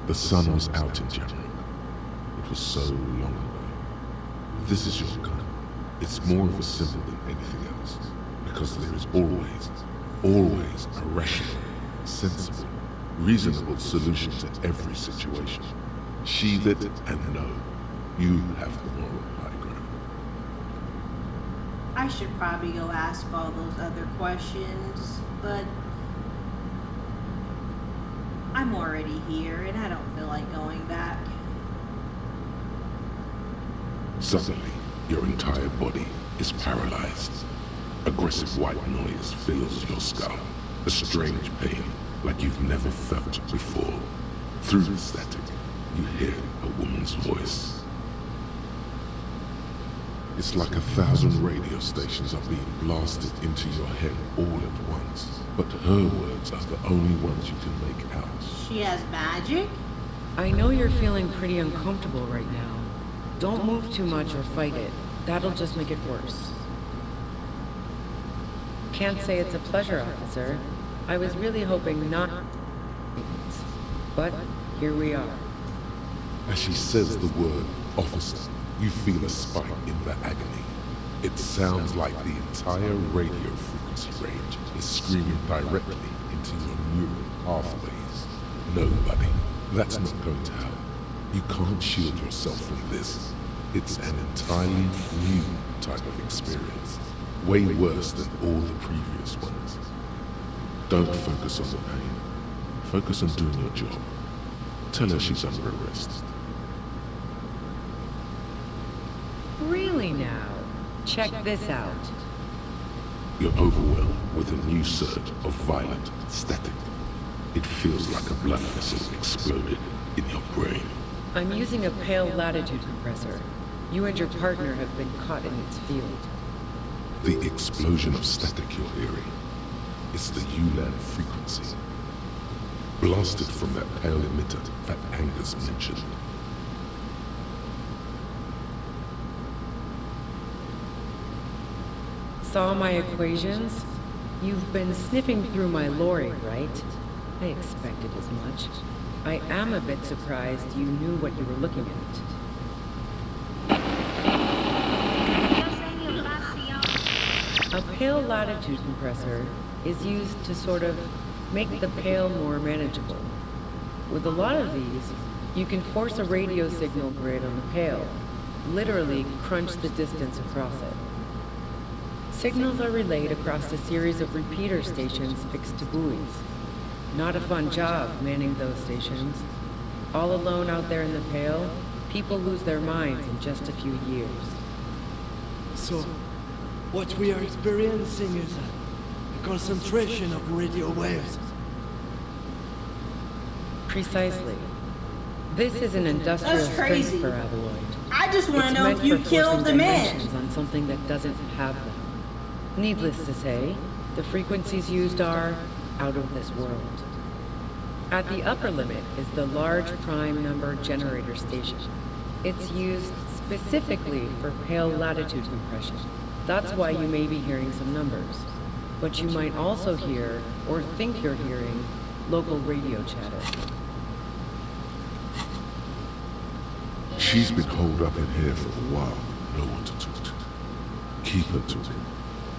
S4: The sun was out in January. It was so long ago. This is your gun. It's more of a symbol than anything else, because there is always a rational, sensible, reasonable solution to every situation. Sheathe it and know you have the moral high ground.
S3: I should probably go ask all those other questions, but I'm already here and I don't feel like going back.
S4: Suddenly, your entire body is paralyzed. Aggressive white noise fills your skull. A strange pain like you've never felt before. Through the static, You hear a woman's voice. It's like 1,000 radio stations are being blasted into your head all at once. But her words are the only ones you can make out.
S3: She has magic?
S13: I know you're feeling pretty uncomfortable right now. Don't move too much or fight it. That'll just make it worse. Can't say it's a pleasure, officer. I was really hoping not. But here we are.
S4: As she says the word officer, you feel a spike in the agony. It sounds like the entire radio frequency range is screaming directly into your neural pathways. No, buddy, that's not going to help. You can't shield yourself from this. It's an entirely new type of experience. Way worse than all the previous ones. Don't focus on the pain. Focus on doing your job. Tell her she's under arrest.
S13: Really now? Check this out.
S4: You're overwhelmed with a new surge of violent static. It feels like a blood vessel exploded in your brain.
S13: I'm using a pale latitude compressor. You and your partner have been caught in its field.
S4: The explosion of static you're hearing is the ULAN frequency, blasted from that pale emitter that Angus mentioned.
S13: Saw my equations? You've been sniffing through my lorry, right? I expected as much. I am a bit surprised you knew what you were looking at. A pale latitude compressor is used to sort of make the pale more manageable. With a lot of these, you can force a radio signal grid on the pale, literally crunch the distance across it. Signals are relayed across a series of repeater stations fixed to buoys. Not a fun job manning those stations. All alone out there in the pale, people lose their minds in just a few years.
S20: So, what we are experiencing is a concentration of radio waves.
S13: Precisely. This is an industrial
S3: That's crazy.
S13: strength paraboloid.
S3: I just want to
S13: It's
S3: know if
S13: meant
S3: you
S13: for
S3: killed
S13: forcing
S3: the man.
S13: dimensions on something that doesn't have them. Needless to say, the frequencies used are out of this world. At the upper limit is the large prime number generator station. It's used specifically for pale latitude compression. That's why you may be hearing some numbers. But you might also hear, or think you're hearing, local radio chatter.
S4: She's been holed up in here for a while, no one to talk to. Keep her talking,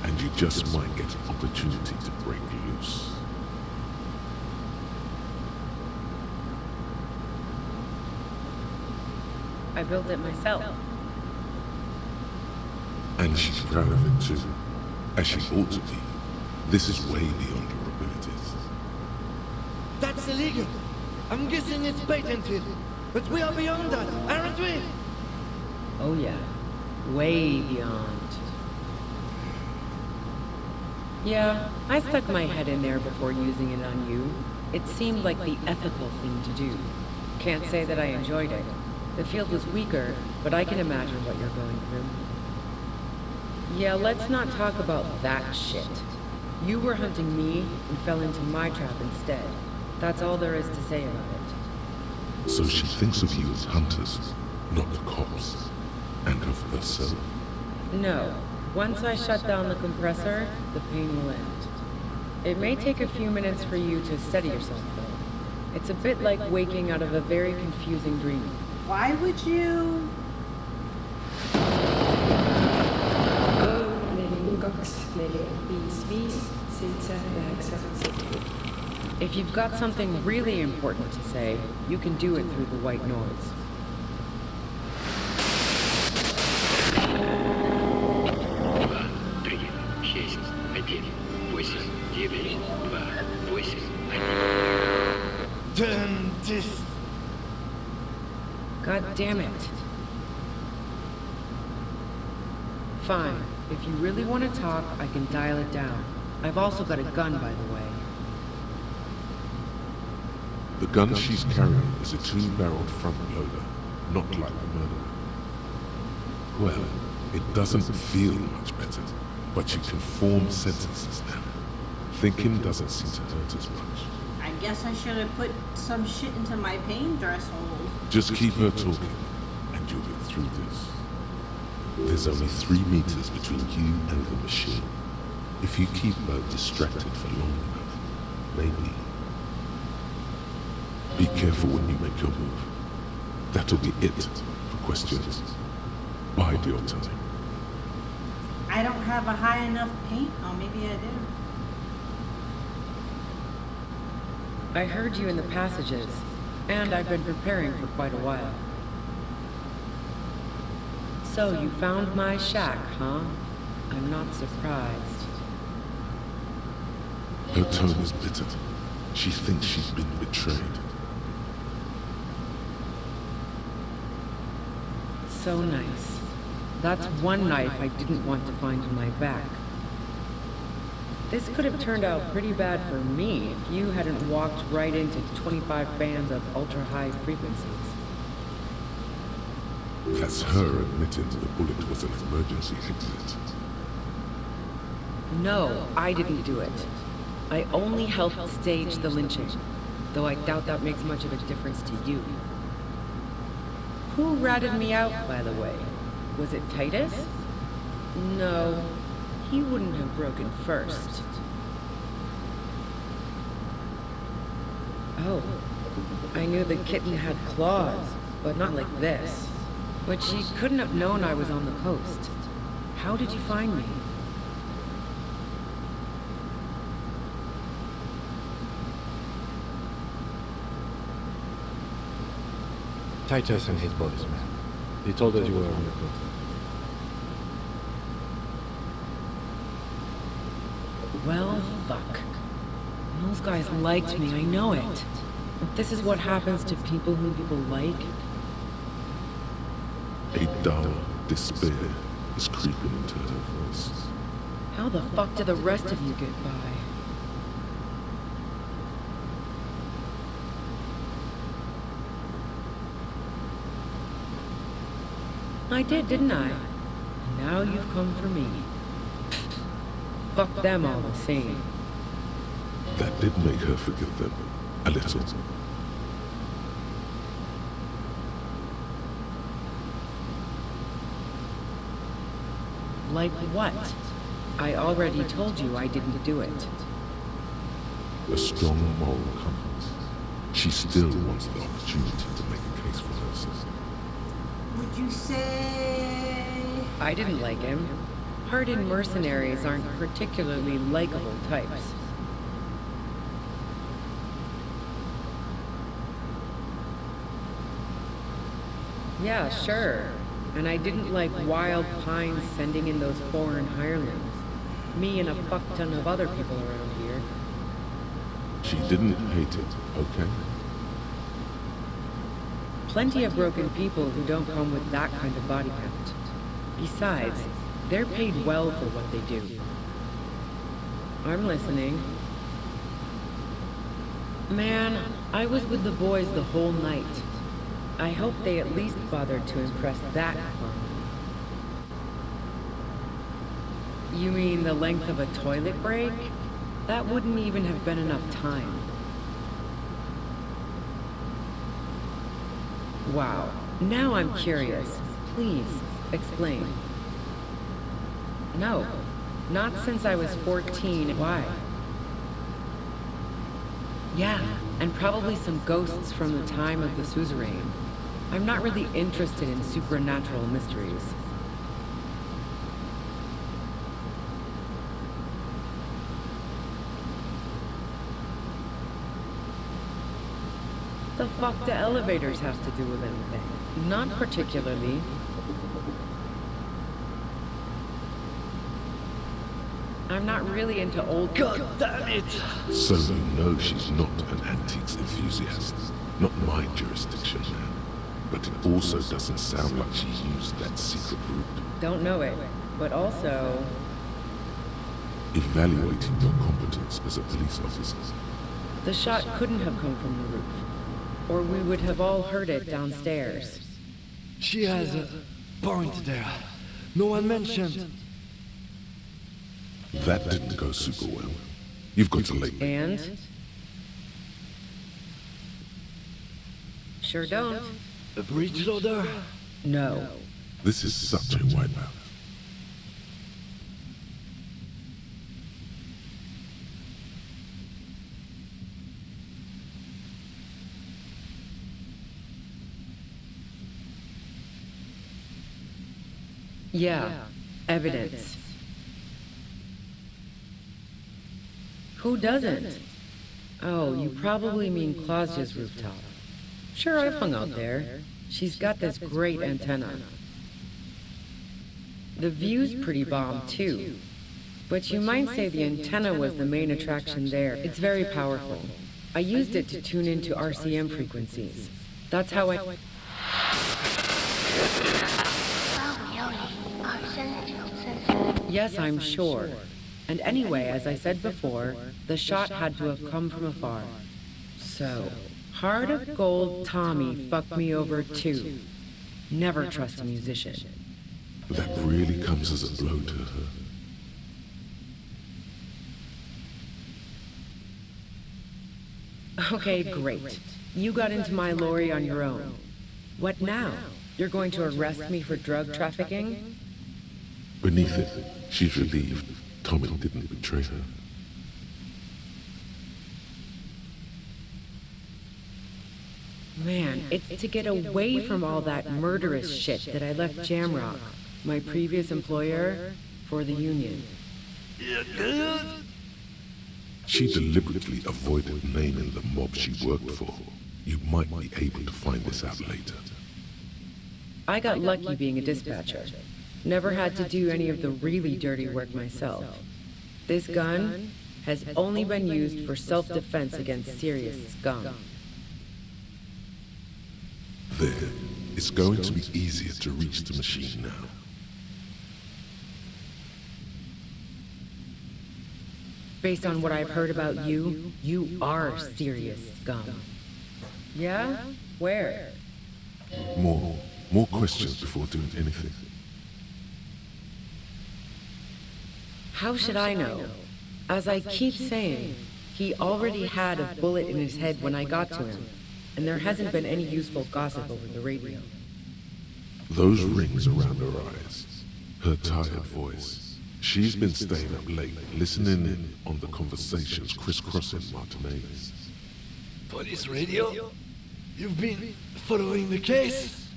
S4: and you just might get an opportunity to break loose.
S13: I built it myself.
S4: And she's proud of it too, as she ought to be. This is way beyond her abilities.
S12: That's illegal. I'm guessing it's patented. But we are beyond that, aren't we?
S13: Oh yeah, way beyond. Yeah, I stuck my head in there before using it on you. It seemed like the ethical thing to do. Can't say that I enjoyed it. The field was weaker, but I can imagine what you're going through. Yeah, let's not talk about that shit. You were hunting me and fell into my trap instead. That's all there is to say about it.
S4: So she thinks of you as hunters, not the cops, and of herself.
S13: No. Once I shut down the compressor, the pain will end. It may take a few minutes for you to steady yourself, though. It's a bit like waking out of a very confusing dream.
S3: Why would you?
S13: If you've got something really important to say, you can do it through the white noise.
S12: Dentist.
S13: God damn it. Fine. If you really want to talk, I can dial it down. I've also got a gun, by the way.
S4: The gun she's carrying is a 2-barreled front loader, not like the murderer. Well, it doesn't feel much better, but you can form sentences now. Thinking doesn't seem to hurt as much.
S3: I guess I should have put some shit into my pain threshold.
S4: Just keep her talking, and you'll get through this. There's only 3 meters between you and the machine. If you keep her distracted for long enough, maybe. Be careful when you make your move. That'll be it for questions. Bide your time.
S3: I don't have a high enough paint. Oh, maybe I do.
S13: I heard you in the passages, and I've been preparing for quite a while. So you found my shack, huh? I'm not surprised.
S4: Her tone is bitter. She thinks she's been betrayed.
S13: So nice. That's one knife I didn't want to find in my back. This could have turned out pretty bad for me if you hadn't walked right into 25 bands of ultra-high frequencies.
S4: That's her admitting the bullet was an emergency exit.
S13: No, I didn't do it. I only helped stage the lynching, though I doubt that makes much of a difference to you. Who ratted me out, by the way? Was it Titus? No, he wouldn't have broken first. Oh, I knew the kitten had claws, but not like this. But she couldn't have known I was on the coast. How did you find me?
S5: Titus and his boys, man. They told us you were on the coast.
S13: Well, fuck. Those guys liked me, I know it. But this is what happens to people whom people like.
S4: A dull despair is creeping into her voice.
S13: How the fuck did the rest of you get by? I did, didn't I? Now you've come for me. Fuck them all the same.
S4: That did make her forgive them a little.
S13: Like what? I already told you I didn't do it.
S4: A strong moral compass. She still wants the opportunity to make a case for herself.
S3: Would you say...
S13: I didn't like him. Hardened mercenaries aren't particularly likable types. Yeah, sure. And I didn't like Wild Pines sending in those foreign hirelings. Me and a fuck ton of other people around here.
S4: She didn't hate it, okay?
S13: Plenty of broken people who don't come with that kind of body count. Besides, they're paid well for what they do. I'm listening. Man, I was with the boys the whole night. I hope they at least bothered to impress that clown. You mean the length of a toilet break? That wouldn't even have been enough time. Wow. Now I'm curious. Please, explain. No. Not since I was 14. Why? Yeah, and probably some ghosts from the time of the suzerain. I'm not really interested in supernatural mysteries. The fuck do elevators have to do with anything? Not particularly. I'm not really into old... God damn it!
S4: So you know she's not an antiques enthusiast. Not my jurisdiction, man. But it also doesn't sound like she used that secret route.
S13: Don't know it, but also...
S4: Evaluating your competence as a police officer.
S13: The shot couldn't have come from the roof, or we would have all heard it downstairs.
S12: She has a point there. No one mentioned.
S4: That didn't go super well. You've got to lay.
S13: And? Sure don't.
S12: A breech loader?
S13: No.
S4: This is such a wipeout.
S13: Yeah, evidence. Who doesn't? Oh, you probably mean Claudia's rooftop. Sure, I've hung out there. She's got this great antenna. The view's pretty bomb, too. But you might say the antenna was the main attraction there. It's very powerful. I used it to tune into RCM frequencies. That's how I... Yes, I'm sure. And anyway, as I said before, the shot had to have come from afar. So, Heart of Gold Tommy fucked me over too. Never trust a musician.
S4: That really comes as a blow to her.
S13: Okay, great. You got into my lorry on your own. What now? You're going to arrest me for drug trafficking?
S4: Beneath it, she's relieved Tommy didn't betray her.
S13: Man, it's to get away from all that murderous shit that I left Jamrock, my previous employer, for the Union.
S4: She deliberately avoided naming the mob she worked for. You might be able to find this out later.
S13: I got lucky being a dispatcher. Never had to do any of the really dirty work myself. This gun has only been used for self-defense against serious scum.
S4: There. It's going to be easier to reach the machine now.
S13: Based on what I've heard about you, you are serious scum. Yeah? Where?
S4: More questions before doing anything.
S13: How should I know? As I keep saying, he already had a bullet in his head when I got to him, and there hasn't been any useful gossip over the radio.
S4: Those rings around her eyes, her tired voice. She's been staying up late, listening in on the conversations crisscrossing Martinez.
S12: Police radio? You've been following the case?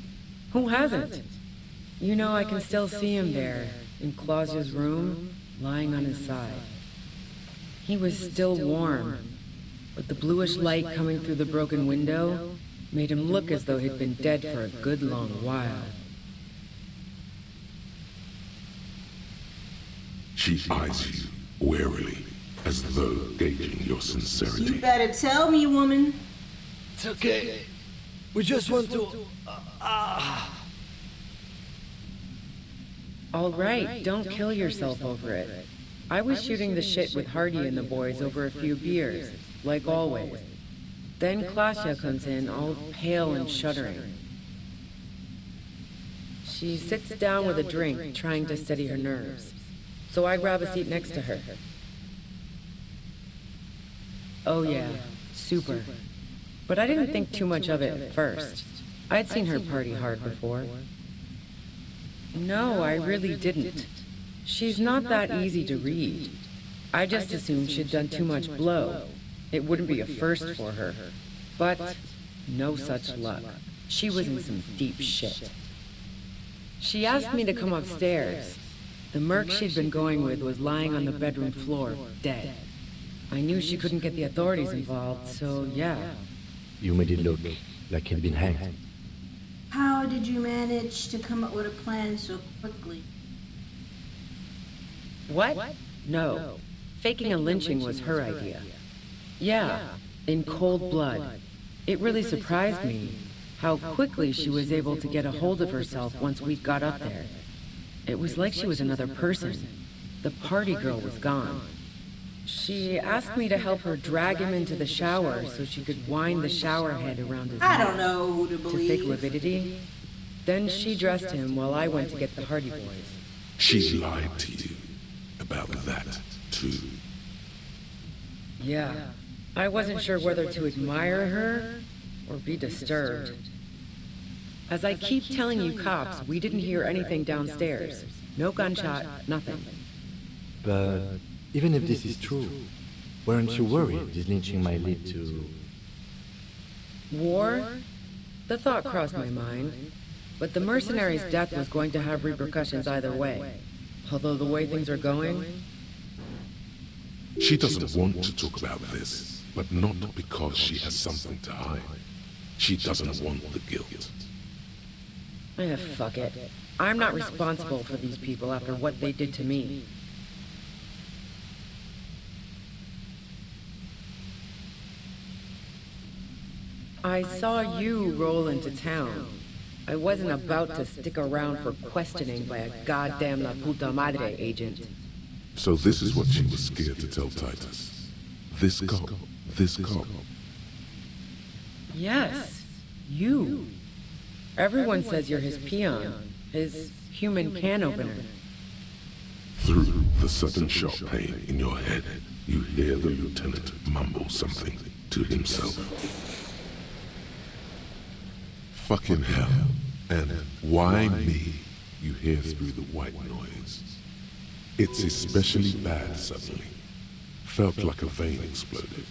S13: Who hasn't? You know, I can still see him there, in Claudia's room, lying on his side. He was still warm, but the bluish light coming through the broken window made him look as though he'd been dead for a good long while.
S4: She eyes you warily, as though gauging your sincerity.
S3: You better tell me, woman.
S12: It's okay. We just want to...
S13: All right, don't kill yourself over it. I was shooting the shit with Hardy and the boys over a few beers, like always. Then Claudia comes in, all pale and shuddering. She sits down with a drink, trying to steady her nerves. So I grab a seat next to her. Oh yeah, super. But I didn't think too much of it at first. I'd seen her party hard before. No, I really didn't. She's not that easy to read. I just assumed she'd done too much blow. It wouldn't be a first for her. But no such luck. She was in some deep shit. She asked me to come upstairs. The merc she'd been going with was lying on the bedroom floor, dead. I knew she couldn't get the authorities involved, so yeah.
S5: You made it look like he'd been hanged.
S3: How did you manage to come up with a plan so quickly?
S13: What? No. Faking a lynching was her idea. Yeah, in cold blood. It really surprised me how quickly she was able to get a hold of herself once we got up there. It was like she was another person. The party girl was gone. She asked me to help her drag him into the shower so she could wind the shower head around his
S3: I
S13: neck
S3: don't know who to
S13: to
S3: believe.
S13: fake lividity. Then she dressed him while I went to get the Hardy Boys.
S4: She lied to you about that, too.
S13: Yeah. I wasn't sure whether to admire her or be disturbed. As I keep telling you cops, we didn't hear anything downstairs. No gunshot, nothing.
S5: But even if this is true, weren't you worried this lynching might lead to...
S13: War? The thought crossed my mind. But the mercenary's death was going to have repercussions either way. Although the way things are going...
S4: She doesn't want to talk about this, but not because she has something to hide. She doesn't want the guilt.
S13: Fuck it. I'm not responsible for these people after what they did to me. I saw you roll into town. I wasn't about to stick around for questioning by a goddamn La Puta Madre agent.
S4: So this is what she was scared to tell Titus. This cop.
S13: Yes, you. Everyone says you're his peon, his human can opener.
S4: Through the sudden sharp pain in your head, you hear the lieutenant mumble something to himself. Fucking hell. And why me? You hear through the white noise. It's especially bad suddenly. Felt like a vein exploded.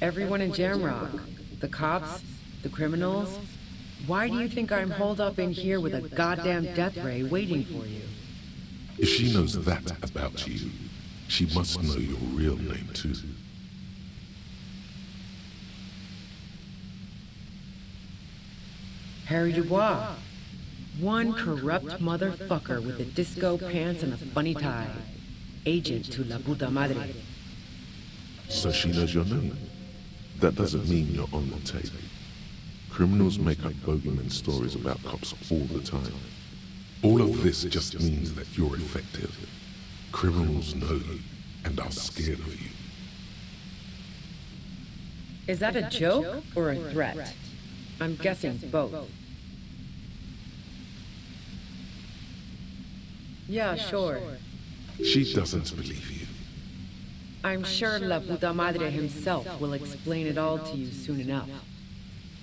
S13: Everyone in Jamrock, the cops, the criminals, why do you think I'm holed up in here with a goddamn death ray waiting for you?
S4: If she knows that about you, she must know your real name too.
S13: Harry Dubois. One corrupt motherfucker with a disco pants and a funny tie. Agent to La Puta Madre.
S4: So she knows your name. That doesn't mean you're on the tape. Criminals make up bogeyman stories about cops all the time. All of this just means that you're effective. Criminals know you and are scared of you.
S13: Is that a joke or a threat? I'm guessing both. Yeah, sure.
S4: She doesn't believe you.
S13: I'm sure La Puta Madre himself will explain it all to you soon enough.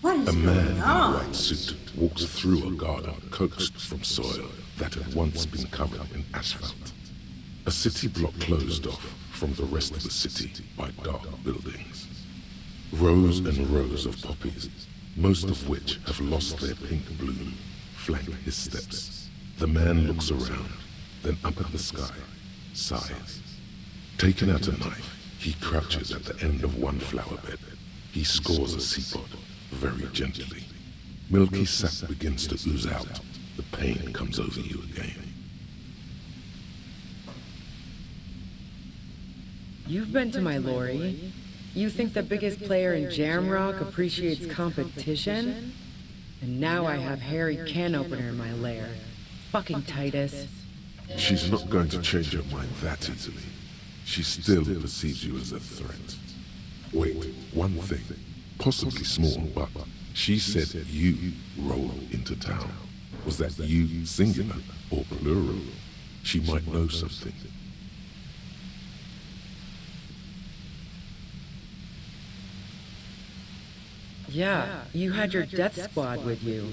S4: A man in a white suit walks through a garden coaxed from soil that had once been covered in asphalt. A city block closed off from the rest of the city by dark buildings. Rows and rows of poppies, most of which have lost their pink bloom, flank his steps. The man looks around, then up at the sky, sighs. Taking out a knife, he crouches at the end of one flower bed. He scores a seapod, very gently. Milky sap begins to ooze out. The pain comes over you again.
S13: You've been to my lorry. You think the biggest player in Jamrock appreciates competition? And now I have Harry Can Opener in my lair. Fucking Titus.
S4: She's not going to change her mind that easily. She still perceives you as a threat. Wait, one thing, possibly small, but she said you roll into town. Was that you singular or plural? She might know something.
S13: Yeah, you had your death squad with you.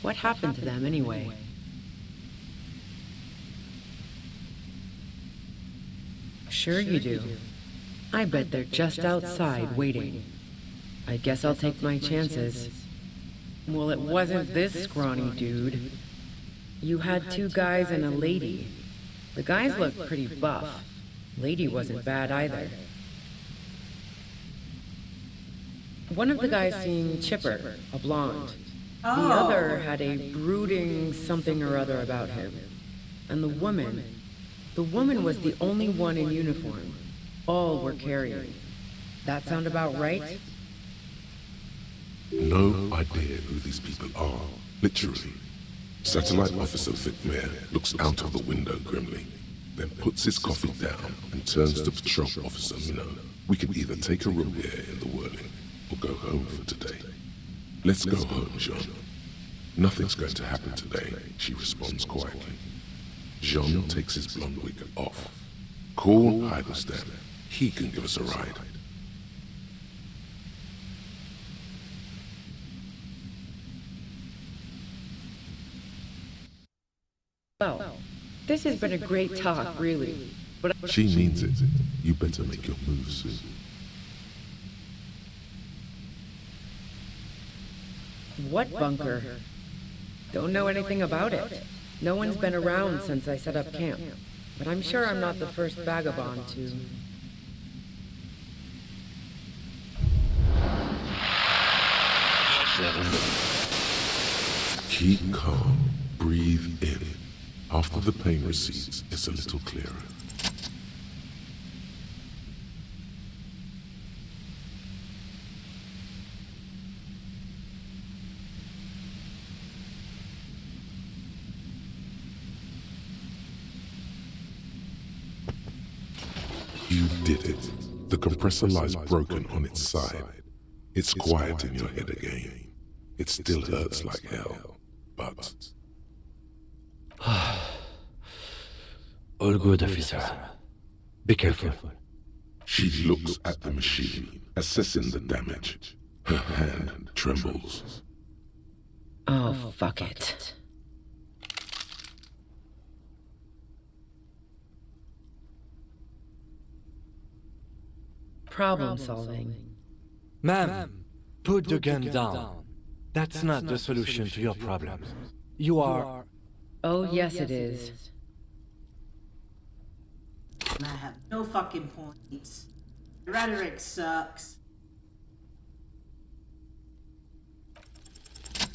S13: What happened to them anyway? Sure you do. I bet they're just outside waiting. I guess I'll take my chances. Well, it wasn't this scrawny dude. You had two guys and a lady. The guys looked pretty buff. Lady wasn't bad either. One of the guys seemed chipper, a blonde. The other had a brooding something or other about him. And the woman was the only one in uniform. All were carrying. That sound about right?
S4: No idea who these people are, Literally. Satellite Officer Vicmare looks out of the window grimly, then puts his coffee down and turns to Patrol Officer Minnow. We can either take a room here in the Whirling or go home for today. Let's go home, Jean. Nothing's going to happen today, she responds quietly. Jean takes his blonde wig off. Call Heidelstam. He can give us a ride.
S13: Well, this has been a great talk, really. But
S4: She means it. You better make your move soon.
S13: what bunker? Don't know anything about it. No one's been around since I set up camp. But I'm sure I'm not the first vagabond to...
S4: Keep calm. Breathe in. After the pain recedes, it's a little clearer. You did it. The compressor lies broken on its side. It's quiet in your head again. It still hurts like hell, but...
S5: All good, officer. Be careful.
S4: She looks at the machine, assessing the damage. Her hand trembles.
S13: Oh, fuck it. Problem solving.
S12: Ma'am, put the gun down. That's not the solution to your problem. You are...
S13: Oh, yes it is.
S3: And I have no fucking points. Rhetoric sucks.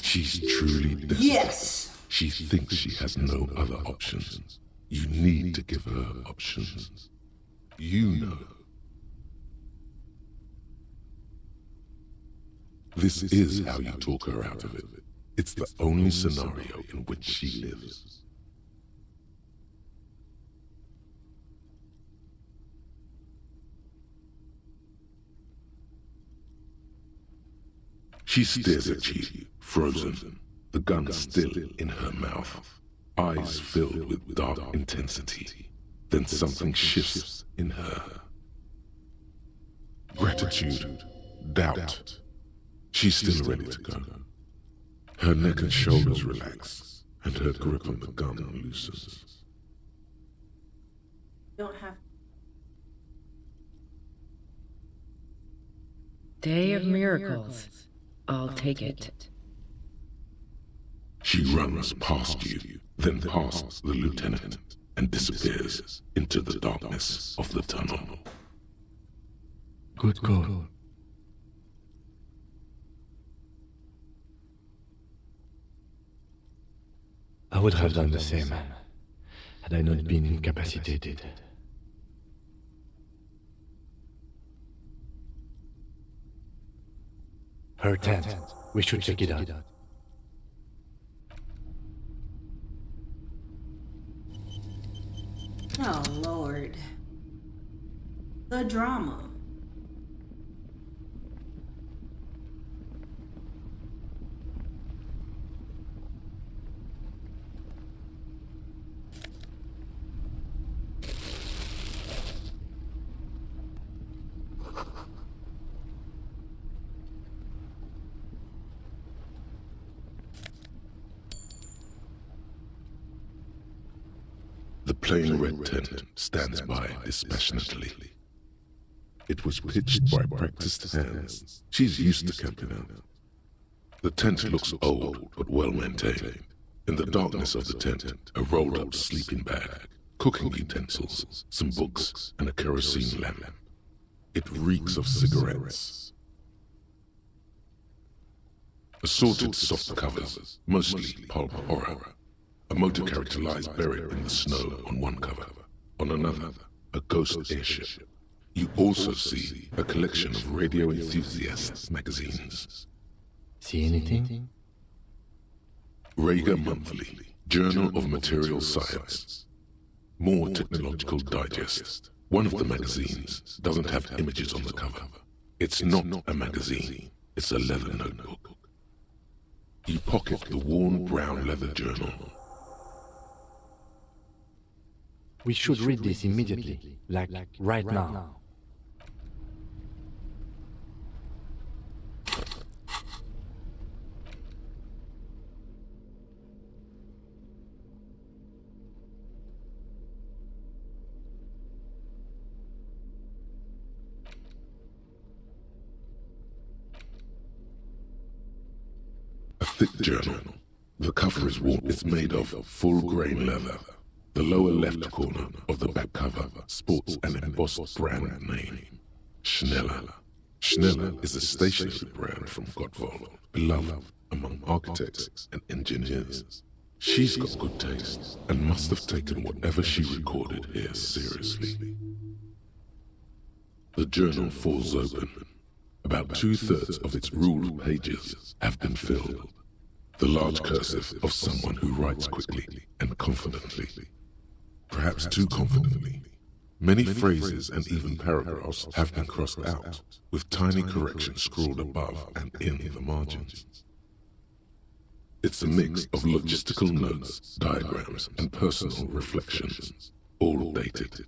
S4: She's truly desperate.
S3: Yes!
S4: She thinks she has no other options. You need to give her options. You know. This is how you talk her out of it. It's the only scenario in which she lives. She stares at you, frozen, the gun still in her mouth, eyes filled with dark intensity. Then something shifts in her. Gratitude, doubt. She's still ready to go. Her neck and shoulders relax, and her grip on the gun loosens.
S3: Don't have...
S13: Day of miracles. I'll take it.
S4: She runs past you, then past the lieutenant, and disappears into the darkness of the tunnel.
S5: Good call. I would have done the same, had I not been incapacitated. Her tent. We should check it out.
S3: Oh, Lord. The drama.
S4: The plain red tent stands by dispassionately. It was pitched by practiced hands. She's used to camping out. The tent looks old but well maintained. In the darkness of the tent, a rolled up sleeping bag, cooking utensils, some books, and a kerosene lamp. It reeks of cigarettes. Assorted soft covers, mostly pulp horror. A motor character lies buried in the snow on one cover. On another, a ghost airship. You also see a collection of radio enthusiasts magazines.
S5: See anything?
S4: Rager Monthly, Journal of Material Science. More Technological Digest. One of the magazines doesn't have images on the cover. It's not a magazine, it's a leather notebook. You pocket the worn brown leather journal.
S5: We should read this immediately, like right now.
S4: A thick journal. The cover is worn. It's made of full-grain leather. The lower left corner of the back cover sports an embossed brand name, Schneller. Schneller is a stationery brand from Gottvald, beloved among architects and engineers. She's got good taste and must have taken whatever she recorded here seriously. The journal falls open. About 2/3 of its ruled pages have been filled. The large cursive of someone who writes quickly and confidently. Perhaps too confidently. Many phrases and even paragraphs have been crossed out, with tiny corrections scrawled above and in the margins. It's a mix of logistical notes, diagrams, and personal reflections, all dated.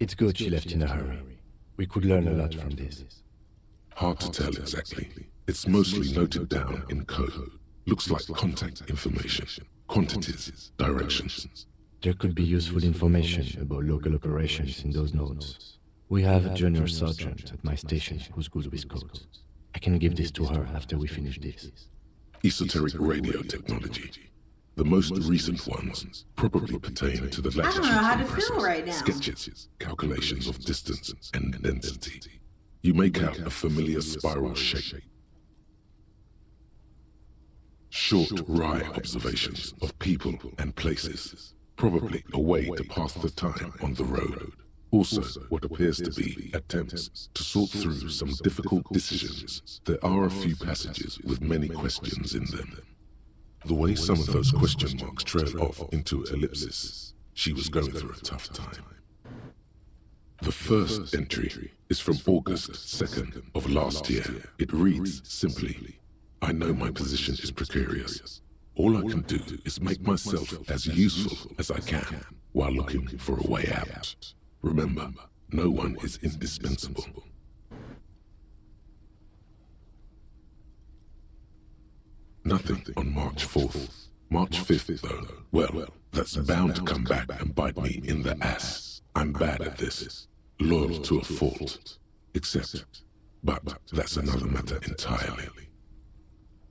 S5: It's good she left in a hurry. We could learn a lot from this.
S4: Hard to tell exactly. It's mostly noted down in code. Looks like contact information, quantities, directions.
S5: There could be useful information about local operations in those notes. We have a junior sergeant at my station who's good with codes. I can give this to her after we finish this.
S4: Esoteric radio technology. The most recent ones probably pertain to the
S3: I don't know how to feel
S4: compressors,
S3: right now.
S4: sketches, calculations of distance and density. You make out a familiar spiral shape. Short, wry observations of people and places, probably a way to pass the time on the road. Also, what appears to be attempts to sort through some difficult decisions. There are a few passages with many questions in them. The way some of those question marks trail off into ellipses, she was going through a tough time. The first entry is from August 2nd of last year. It reads simply, I know my position is precarious. All I can do is make myself as useful as I can while looking for a way out. Remember, no one is indispensable. Nothing on March 4th. March 5th, though, well, that's bound to come back and bite me in the ass. I'm bad at this. Loyal to a fault. But that's another matter entirely.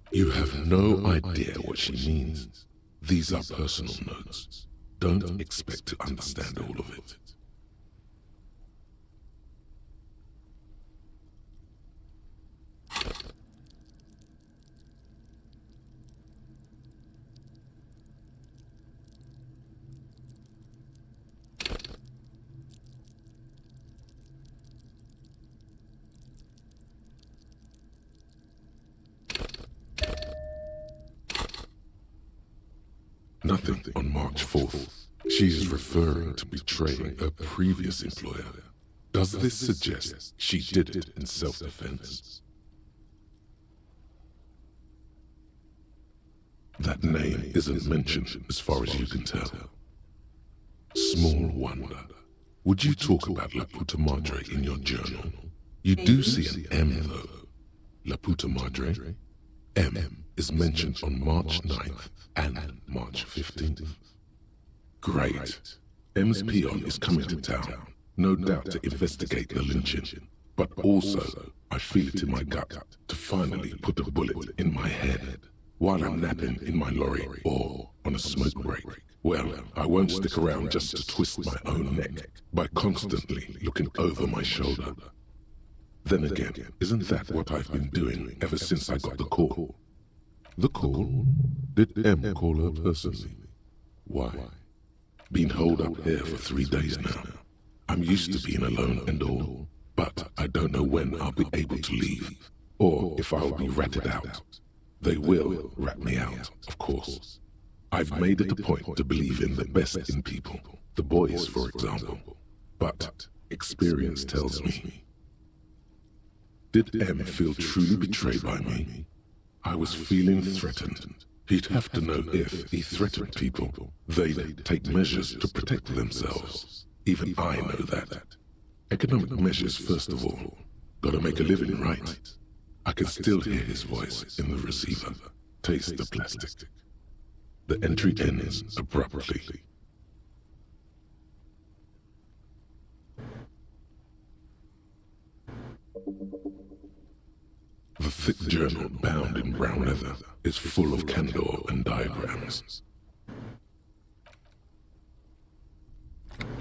S4: You have no idea what she means. These are personal notes. Don't expect to understand all of it. Nothing on March 4th. She's referring to betraying her previous employer. Does this suggest she did it in self-defense? That name isn't mentioned as far as you can tell. Small wonder. Would you talk about La Puta Madre in your journal? You do see an M though. La Puta Madre? M is mentioned on March 9th and March 15th. Great. M's peon is coming to town, no doubt to investigate the lynching, but also, I feel it in my gut to finally put a bullet in my head while I'm napping in my lorry or on a smoke break. Well, I won't stick around just to twist my own neck by constantly looking over my shoulder. Then again, isn't that what I've been doing ever since I got the call? The call? Did M call her personally? Why? Been holed up here for 3 days now. I'm used to being alone and all, but I don't know when I'll be able to leave, or if I'll be ratted out. They will rat me out, of course. I've made it a point to believe in the best in people, the boys, for example. But experience tells me. Did M feel truly betrayed by me? I was feeling threatened. He'd have to know if he threatened people, they'd take measures to protect themselves. Even I know that. Economic measures, first of all. Gotta make a living, right? I can still hear his voice in the receiver. Taste the plastic. The entry ends abruptly. The thick journal, bound in brown leather, is full of candor and diagrams.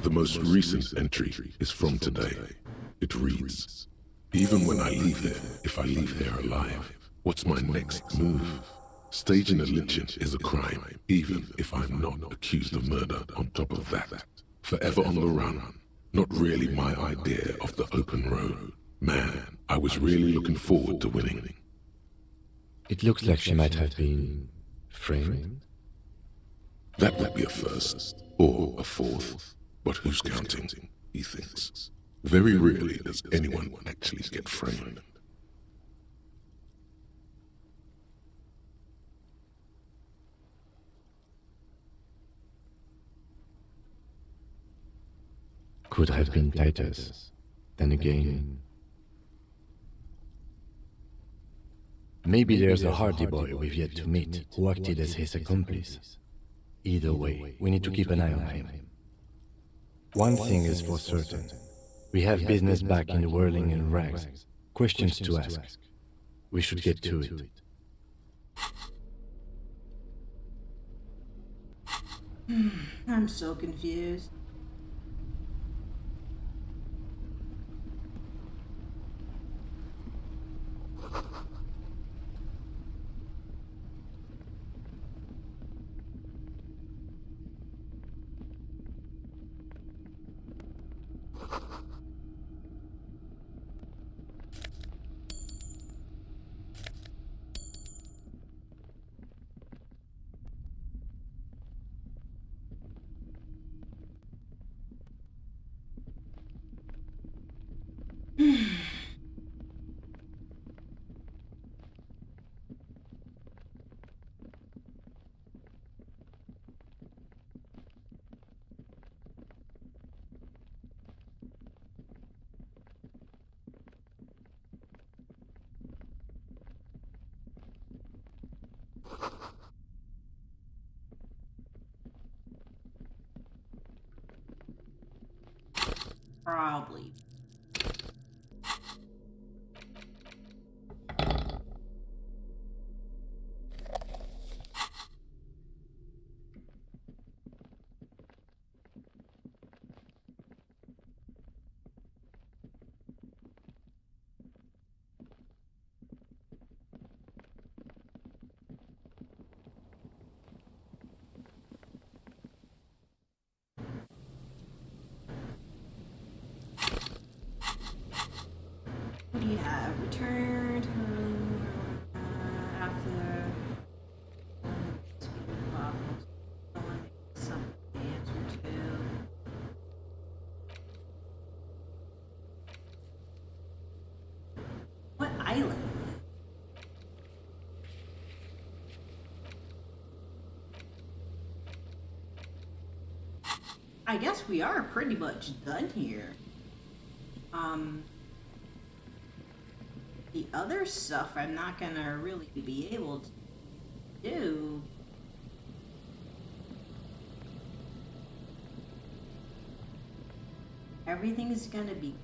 S4: The most recent entry is from today. It reads, "Even when I leave here, if I leave here alive, what's my next move? Staging a lynching is a crime, even if I'm not accused of murder on top of that. Forever on the run. Not really my idea of the open road. Man, I was really looking forward to winning."
S5: It looks like she might have been framed.
S4: That would be a first, or a fourth. But who's counting, he thinks. Very rarely does anyone actually get framed.
S5: Could have been Titus. Then again, maybe there's a hardy boy we've yet to meet who acted as his accomplice. Either way, we need to keep an eye on him. One thing is for certain. We have business back in the whirling and rags. Questions to ask. We should get to it.
S3: I'm so confused. Probably. What do you have? Returned home after something to answer to. What island? I guess we are pretty much done here. The other stuff I'm not gonna really be able to do. Everything's gonna be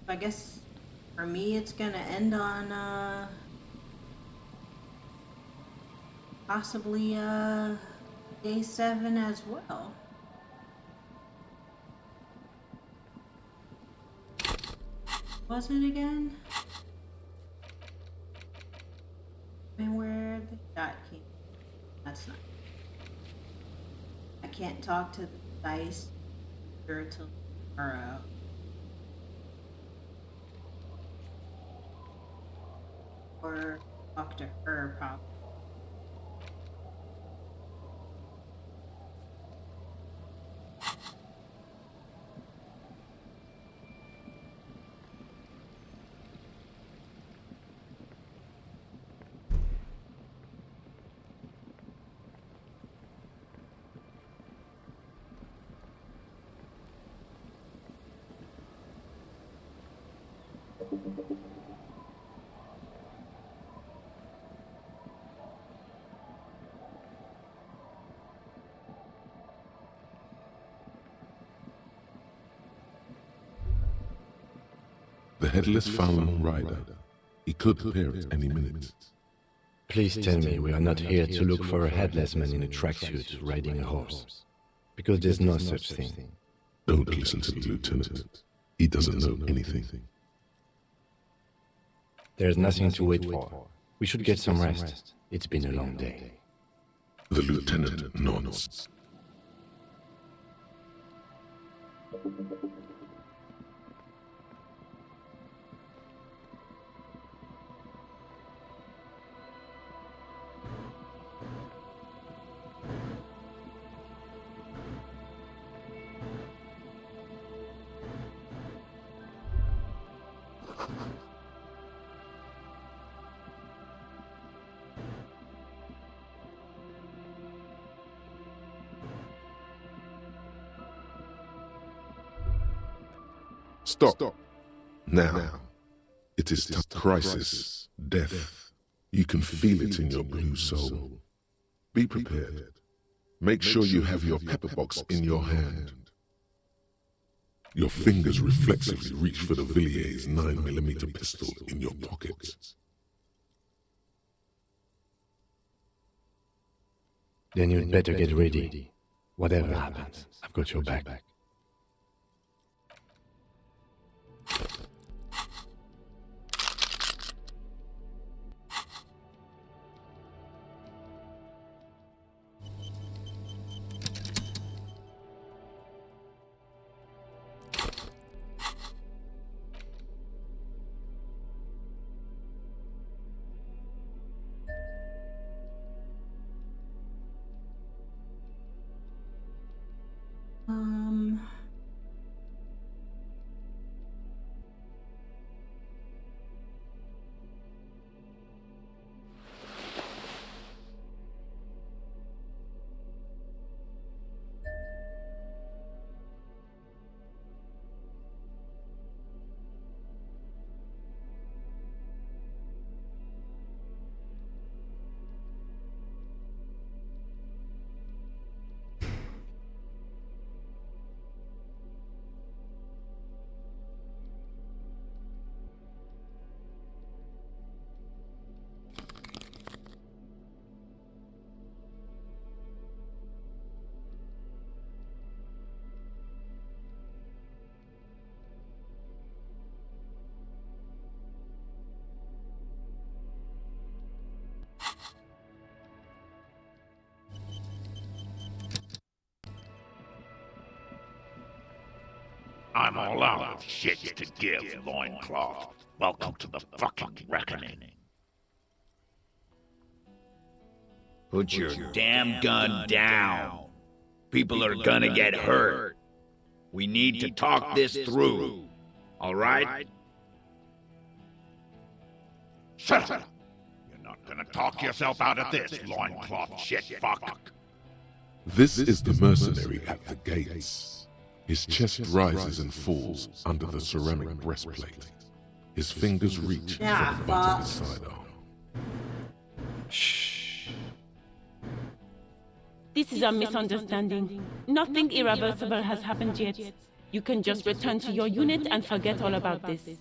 S3: I guess for me it's gonna end on possibly day 7 as well. was it again? And where the dot came. That's not. I can't talk to the dice until tomorrow. Or talk to her, probably.
S4: The headless Falun rider. He could appear at any minute.
S5: Please tell me we are not here to look for a headless man in a tracksuit riding a horse. Because there's no such thing.
S4: Don't listen to the lieutenant. He doesn't know anything.
S5: There's nothing to wait for. We should get some rest. It's been a long day.
S4: The lieutenant nods. Stop. Now. It is crisis, death. You can feel it in your blue soul. Be prepared. Make sure you have your pepper box in your hand. Your fingers reflexively reach for the Villier's 9mm pistol in your pocket.
S5: Then you'd better get ready. Whatever happens, I've got your back.
S7: I'm all out of shit to give, loincloth. Welcome to the fucking reckoning.
S15: Put your damn gun down. People are gonna get hurt. We need to talk this through. All right?
S7: Shut up! You're not gonna talk yourself out of this, loincloth shit fuck.
S4: This is the mercenary at the gates. His chest rises and falls under the ceramic breastplate. His fingers reach for the butt of his sidearm.
S17: Shh. This is a misunderstanding. Nothing irreversible has happened yet. You can just return to your unit and forget all about this.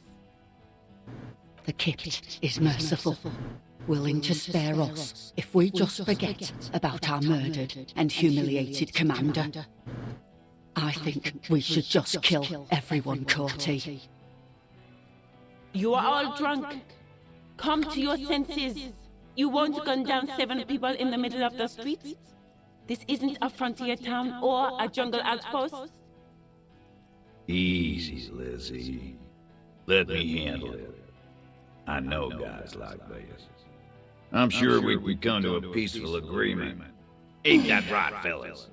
S23: The Kipt is merciful, willing to spare us if we just forget about our murdered and humiliated commander. I think we should just kill everyone, Corty.
S17: You are all drunk. Come to your senses. You won't gun down 7 people in the middle of the street. This isn't a frontier town or a jungle outpost.
S15: Easy, Lizzie. Let me handle it. I know guys like this. I'm sure we could come to a peaceful agreement. Ain't that right, fellas?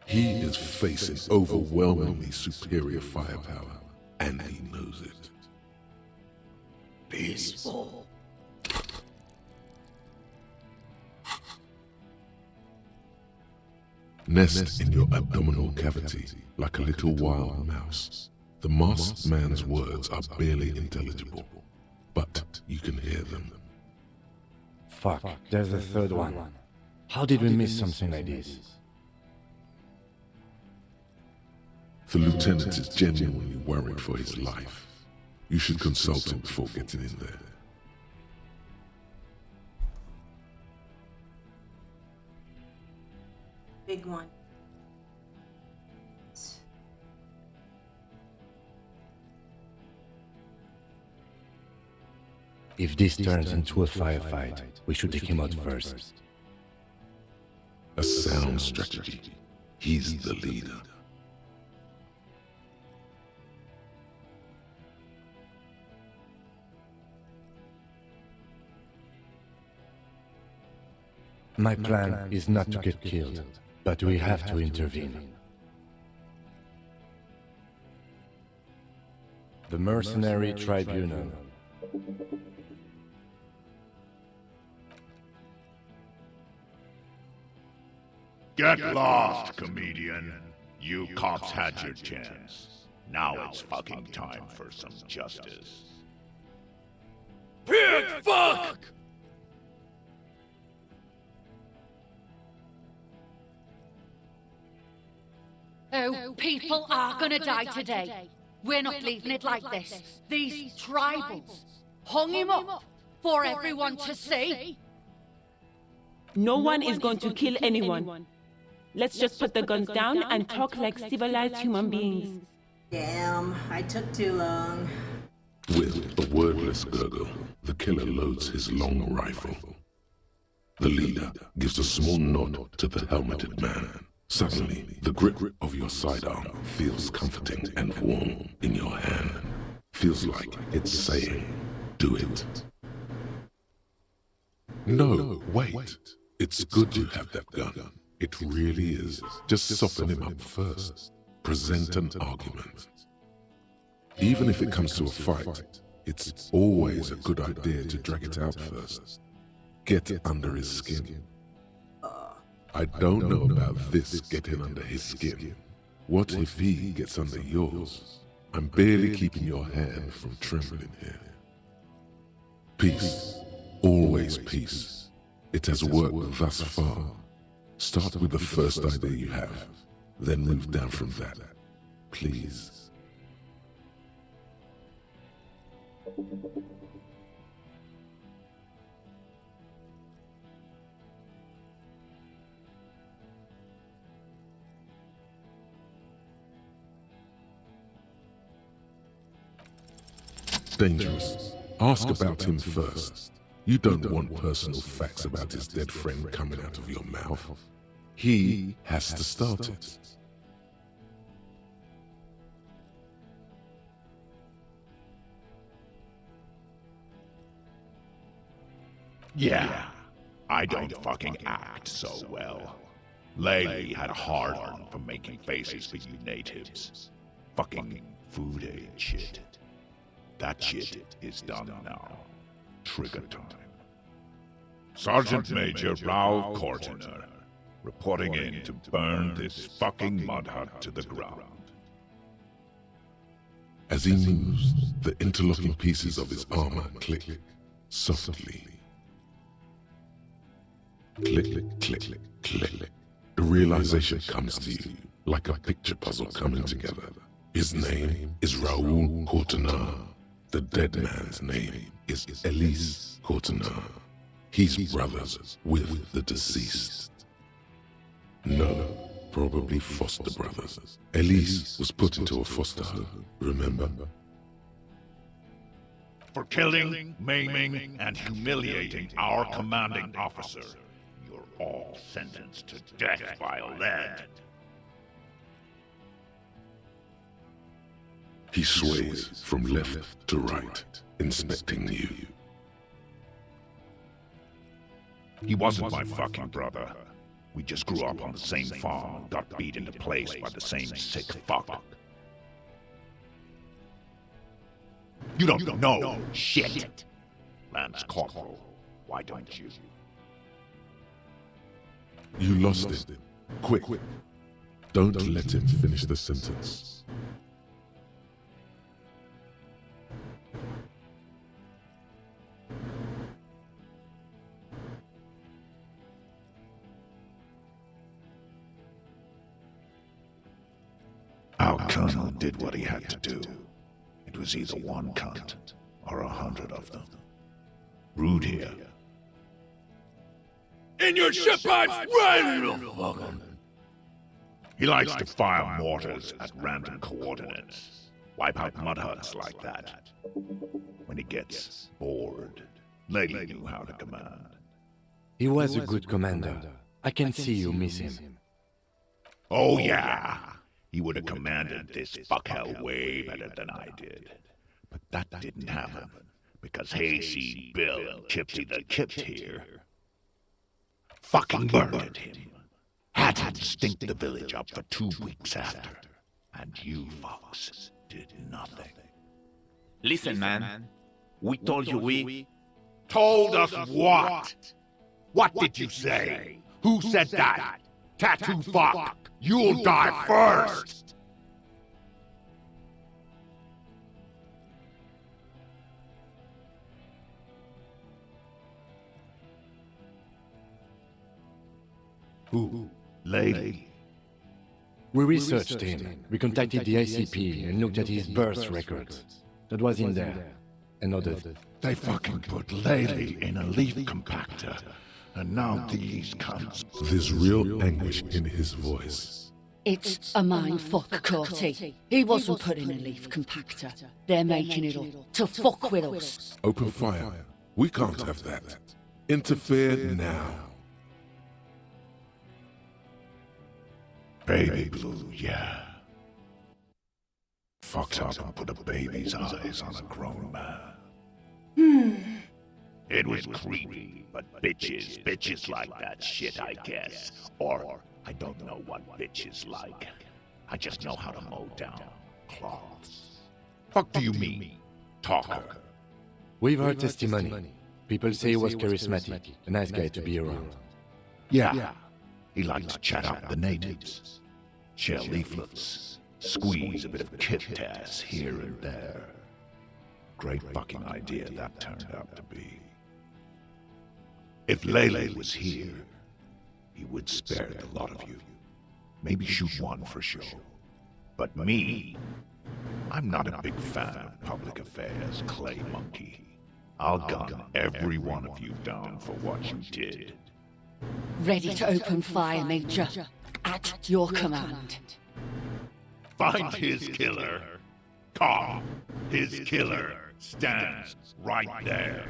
S4: He is facing overwhelmingly superior firepower, and he knows it.
S2: Peaceful.
S4: Nest in your abdominal cavity like a little wild mouse. The masked man's words are barely intelligible, but you can hear them.
S5: Fuck, there's a third one. How did we miss something like this?
S4: The lieutenant is genuinely worried for his life. You should consult him before getting in there.
S3: Big one.
S5: If this turns into a firefight, we should take him out first.
S4: A sound strategy. He's the leader.
S5: My plan is not to get killed, but we have to intervene. The Mercenary Tribunal.
S7: Get lost, comedian. You cops had your chance. Now it's fucking time for some justice.
S2: Pig fuck!
S23: Oh, people are gonna die today. We're not leaving it like this. These tribals hung him up for everyone to see.
S17: No one is going to kill anyone. Let's just put the guns down and talk like civilized human beings.
S3: Damn, I took too long.
S4: With a wordless gurgle, the killer loads his long rifle. The leader gives a small nod to the helmeted man. Suddenly, the grip of your sidearm feels comforting and warm in your hand. Feels like it's saying, do it. No, wait. It's good you have that gun. It really is. Just soften him up first. Present an argument. Even if it comes to a fight, it's always a good idea to drag it out first. Get under his skin. I don't know about this getting under his skin. What if he gets under yours? I'm barely keeping your hand from trembling here. Peace. Always peace. It has worked thus far. Start with the first idea you have, then move down from that. Please. Dangerous. Ask about him first. You don't want personal facts about his dead friend coming out of your mouth. He has to start it.
S7: Yeah, I don't fucking act so well. Laylee had a hard-on for making faces for you natives. Fucking food aid shit. That shit is done now. Trigger time. Sergeant Major Rao Cortiner, reporting in to burn this fucking mud hut to the ground.
S4: As he moves, the interlocking pieces of his armor click softly. Click, click, click. The realization comes to you like a picture puzzle coming together. His name is Raoul Cortiner. The dead man's name is Elise Cortiner. He's brothers with the deceased. No, probably foster brothers. Elise was put into a foster home, remember?
S7: for killing, maiming, and humiliating our commanding officer. You're all sentenced to death by lead.
S4: He sways from left to right, inspecting you.
S7: He wasn't my fucking brother. We just grew up on the same farm and got beat into place by the same sick fuck. You don't know shit. Lance Corporal, why don't you?
S4: You lost it. Quick. Don't let him finish the sentence.
S7: Our colonel did what he had to do. It was either one cunt or 100 of them. Rude here.
S2: In your ship, right, little fucking.
S7: He likes to fire mortars at random coordinates. Wipe out mud huts like that. When he gets bored, Lady knew how to command.
S5: He was a good commander. I can see you miss him.
S7: Oh yeah, he would have commanded this fuckhell way better than I did. But that didn't happen, because Hayseed Bill and Kipsy the Kipt here fucking murdered him. Had him stink the village up for 2 weeks after. And you fucks did nothing.
S15: Listen, man. We told you we...
S7: Told us what? What did you say? Who said that? Tattoo fuck! You'll die first! Who? Lady?
S5: We researched him. We contacted the ICP and looked at his birth records. That was in there. And others.
S7: They fucking put Lady in a leaf compactor. And now these cunts...
S4: There's real anguish in his voice.
S23: It's a mindfuck, Corty. He wasn't put in a leaf compactor. They're making it up to fuck with us.
S4: Open fire. We can't have that. Interfere now.
S7: Baby blue, yeah. Fucked up and put a baby's eyes on a grown man. It was creepy, but bitches like that shit, I guess. Or, I don't know what bitches like. I just know how to mow down cloths. Fuck do you mean, talker?
S5: We've heard testimony. People say he was charismatic, a nice guy to be around.
S7: Yeah. He liked to chat up the natives. Share leaflets. Squeeze a bit of kit-tass here and there. Great fucking idea that turned out to be. If Lele was here, he would spare the lot of you. Maybe shoot one for show. But me, I'm not a big fan of public affairs, Clay Monkey. I'll gun every one of you down for what you did.
S23: Ready to open fire, Major. At your command.
S7: Find his killer. Come. His killer stands right there,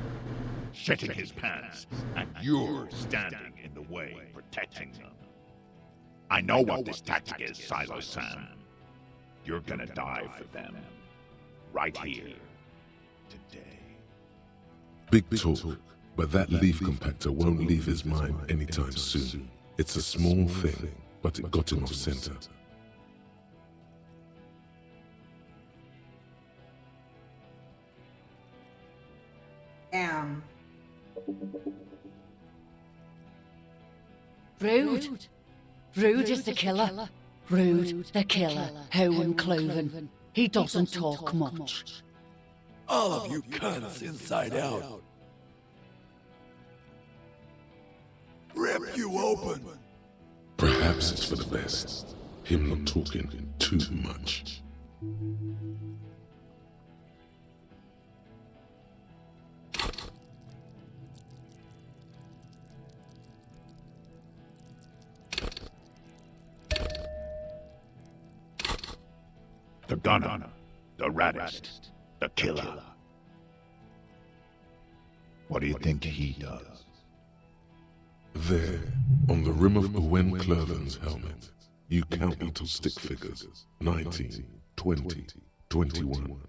S7: shitting his pants, and you're standing in the way, protecting them. I know what this tactic is, Silo-san. You're gonna die for them. Right here. Today.
S4: Big talk, but that leaf compactor won't leave his mind anytime soon. It's a small thing, but it got him off center.
S3: Damn.
S23: Rude. Rude is the killer. Rude, the killer. Owen Cloven. He doesn't talk much.
S2: All of you cunts inside out. Rip you open.
S4: Perhaps it's for the best. Him not talking too much.
S7: The gunner, the raddest, the killer. What do you think he does?
S4: There, on the rim of Owen Clerven's helmet, you count little stick figures. 19, 20, 21.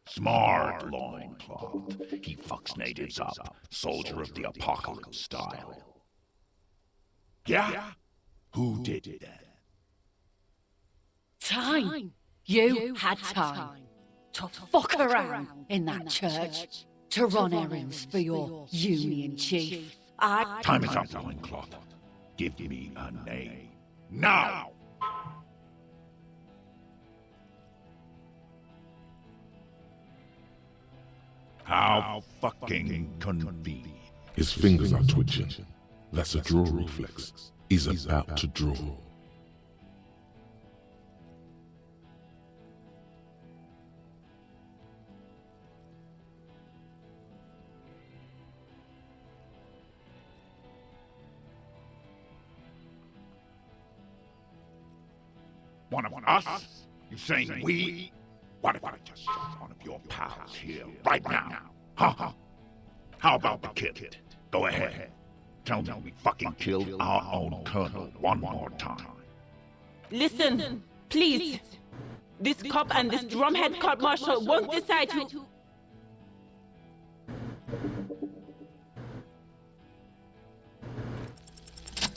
S7: Smart loincloth. He fucks natives up. Soldier of the apocalypse style. Yeah? Who did that?
S23: Time. You had time to fuck around in that church, to run errands for your Union chief.
S7: Time is up, loincloth. Give me a name. Now! How fucking convenient.
S4: His fingers are twitching. That's a draw reflex. He's about to draw.
S7: One of us? You saying we? What if I just shot one of your pals here right now? Huh? How about the kid? Go ahead. Tell me we fucking killed our own colonel one more time.
S17: Listen, please. This cop and this drumhead cop marshal won't decide who...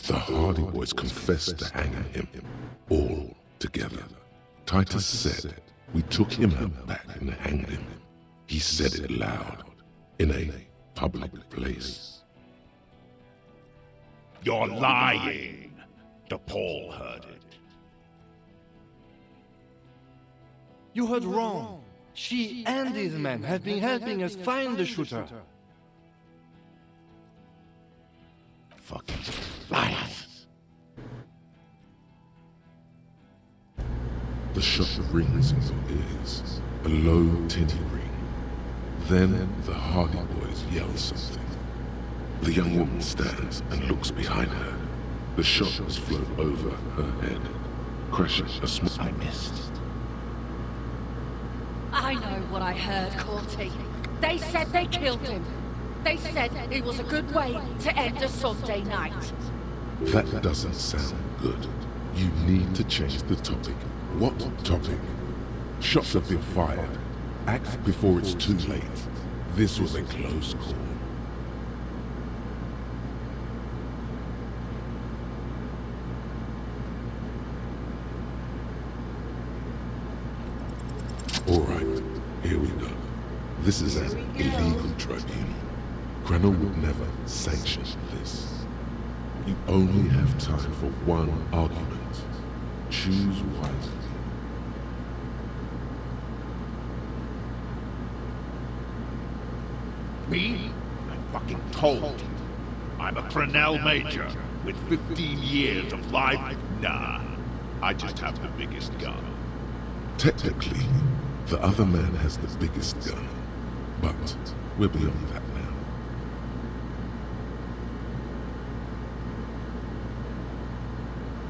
S4: The Hardy Boys confessed to hanging him, all together. Titus said, we took him out back and hanged him. He said it loud, in a public place.
S7: You're lying. DePaul heard it.
S12: You heard wrong. She and these men have been helping us find the shooter.
S7: Fucking liars.
S4: The shot rings in your ears, a low, tinny ring. Then the Hardy Boys yell something. The young woman stands and looks behind her. The shot has flown over her head, crashing a small...
S7: I missed.
S23: I know what I heard, Corty. They said they killed him. They said it was a good way to end a Sunday night.
S4: That doesn't sound good. You need to change the topic. What topic? Shots have been fired. Act before it's too late. This was a close call. All right, here we go. This is an illegal tribunal. Granna would never sanction this. You only have time for one argument. Choose wisely.
S7: Me? I fucking told you. I'm a Fresnel major with 15 years of life. Nah, I just have the biggest gun.
S4: Technically, the other man has the biggest gun, but we're beyond that now.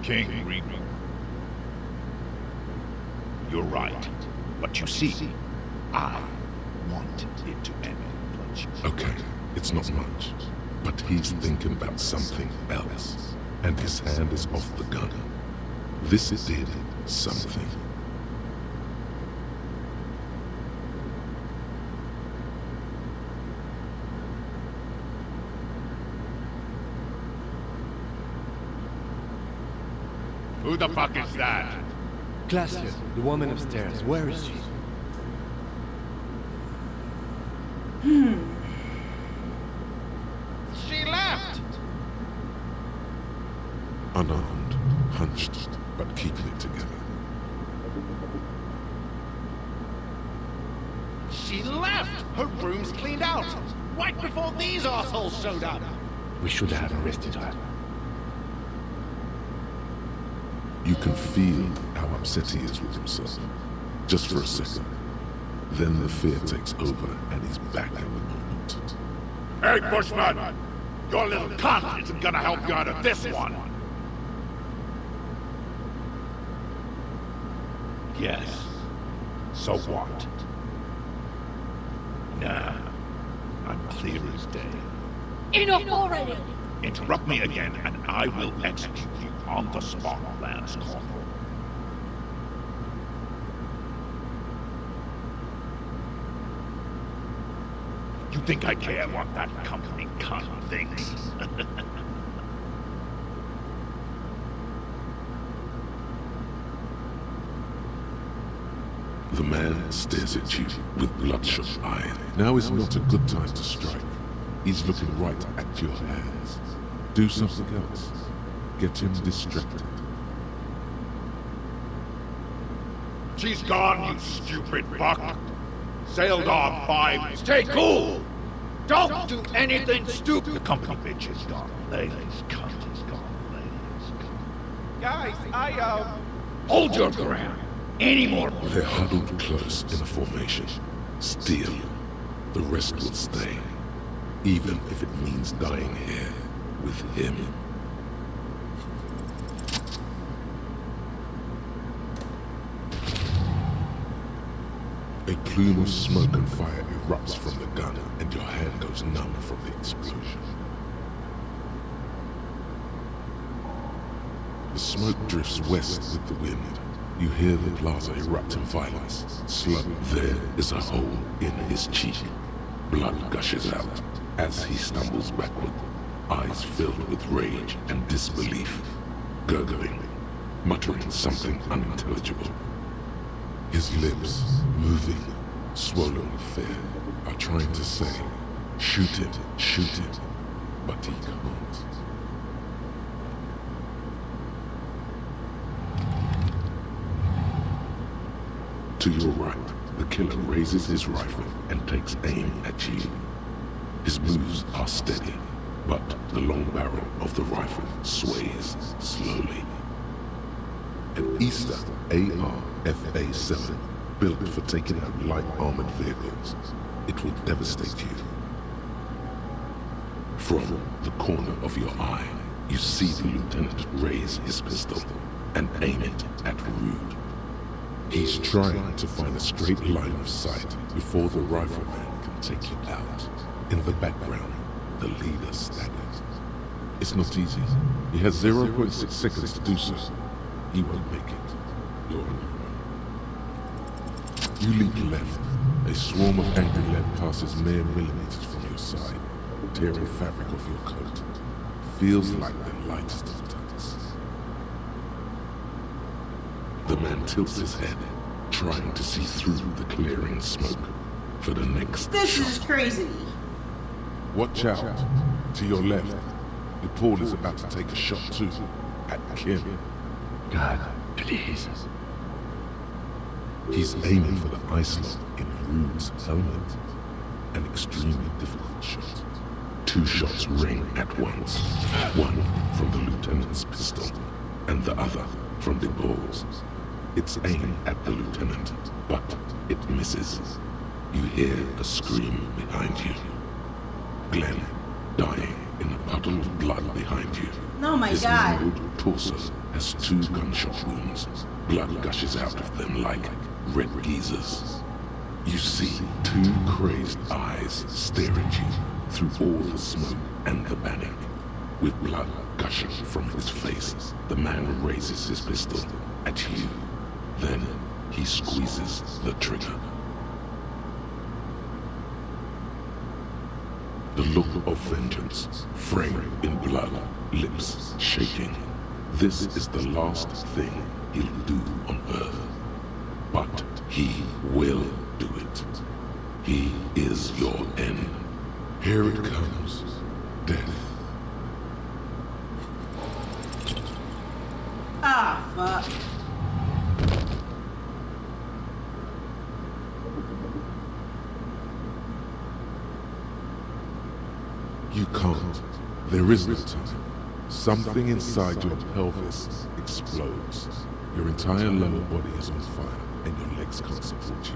S7: King Reaper. You're right. But you see, I wanted it to end bloodshed.
S4: Okay, it's not much, but he's thinking about something else, and his hand is off the gun. This did something.
S7: Who the fuck is that?
S12: Glacia, the woman upstairs. Where is she?
S7: She left!
S4: Unarmed, hunched, but keeping it together.
S14: She left! Her room's cleaned out! Right before these assholes showed up!
S5: We should have arrested her.
S4: You can feel how upset he is with himself. Just for a second. Then the fear takes over and he's back in the moment.
S7: Hey, Bushman! Your little cunt isn't gonna help you out of this one! Yes. So what? Nah, I'm clear as day.
S23: Enough already!
S7: Interrupt me again, and I will execute you on the spot, Lance Corporal. You think I care what that company cunt thinks?
S4: The man stares at you with bloodshot eyes. Now is not a good time to strike. He's looking right at your hands. Do something else. Get him distracted.
S7: She's gone, you stupid fuck. Sailed on 5. Stay cool! Don't do anything stupid! The company bitch is gone. Layla's cunt is gone. Layla's cunt.
S14: Guys,
S7: Hold your ground! Any more?
S4: They're huddled close in a formation. Still, the rest will stay. Even if it means dying here with him. A plume of smoke and fire erupts from the gun, and your hand goes numb from the explosion. The smoke drifts west with the wind. You hear the plaza erupt in violence. Slow. There is a hole in his cheek. Blood gushes out as he stumbles backward, eyes filled with rage and disbelief, gurgling, muttering something unintelligible. His lips, moving, swollen with fear, are trying to say, shoot it, but he can't. To your right, the killer raises his rifle and takes aim at you. His moves are steady, but the long barrel of the rifle sways slowly. An Easter AR-FA-7, built for taking out light armored vehicles. It will devastate you. From the corner of your eye, you see the lieutenant raise his pistol and aim it at Rude. He's trying to find a straight line of sight before the rifleman can take you out. In the background, the leader staggers. It's not easy. He has 0.6 seconds to do so. He won't make it. You're on your own. You leap left. A swarm of angry lead passes mere millimeters from your side, tearing fabric off your coat. Feels like the lightest of touches. The man tilts his head, trying to see through the clearing smoke for the next
S3: This
S4: shot.
S3: is crazy.
S4: Watch out. To your left, DePaul is about to take a shot too, at Kim.
S2: God, please.
S4: He's aiming for the ice lock in Rude's helmet. An extremely difficult shot. 2 shots ring at once. One from the lieutenant's pistol, and the other from DePaul's. It's aimed at the lieutenant, but it misses. You hear a scream behind you. Glenn, dying in a puddle of blood behind you.
S3: Oh my
S4: His
S3: God.
S4: mangled torso has 2 gunshot wounds. Blood gushes out of them like red geysers. You see 2 crazed eyes stare at you through all the smoke and the panic. With blood gushing from his face, the man raises his pistol at you. Then he squeezes the trigger. The look of vengeance, framed in blood, lips shaking. This is the last thing he'll do on Earth. But he will do it. He is your end. Here it comes. Death.
S3: Ah, fuck.
S4: You can't. There is no time. Something inside your pelvis explodes. Your entire lower body is on fire, and your legs can't support you.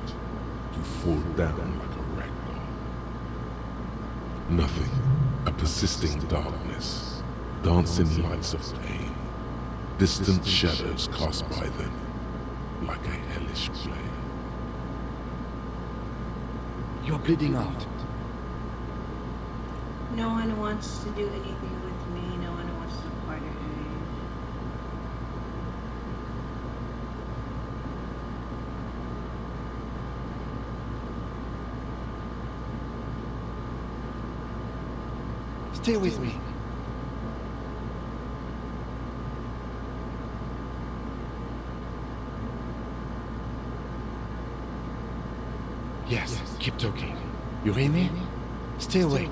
S4: You fall down like a rag doll. Nothing. A persisting darkness. Dancing lights of pain. Distant shadows cast by them, like a hellish play.
S12: You're bleeding out.
S3: No one wants to do anything with me. No one wants to part of me.
S12: Stay with me. Yes, keep talking. You hear me? Stay awake.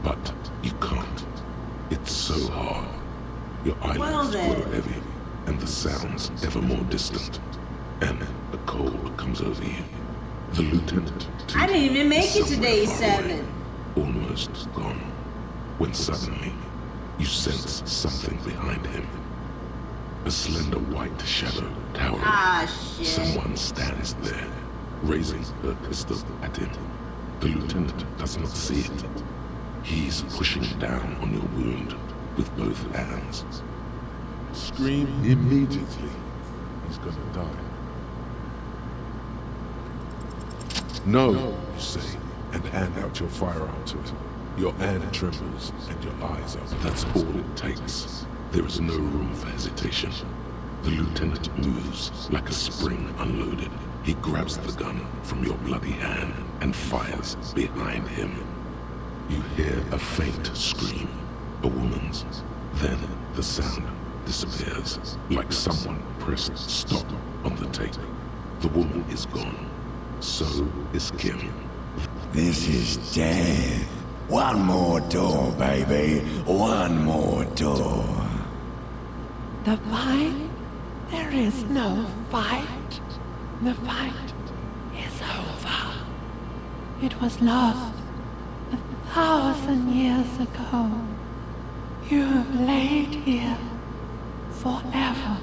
S4: But you can't. It's so hard. Your eyelids grow heavy, and the sounds ever more distant. And a cold comes over you. The lieutenant, too,
S3: I didn't even make it to
S4: somewhere
S3: day
S4: far
S3: 7.
S4: away, almost gone. When suddenly, you sense something behind him. A slender white shadow towering.
S3: Shit.
S4: Someone stands there, raising her pistol at him. The lieutenant does not see it. He's pushing down on your wound with both hands. Scream immediately. He's gonna die. No, you say, and hand out your firearm to him. Your hand trembles and your eyes are. That's all it takes. There is no room for hesitation. The lieutenant moves like a spring unloaded. He grabs the gun from your bloody hand and fires behind him. You hear a faint scream, a woman's. Then the sound disappears, like someone pressed stop on the tape. The woman is gone. So is Kim.
S2: This is death. One more door, baby. One more door.
S8: The fight? There is no fight. The fight is over. It was lost 1,000 years ago. You have laid here forever.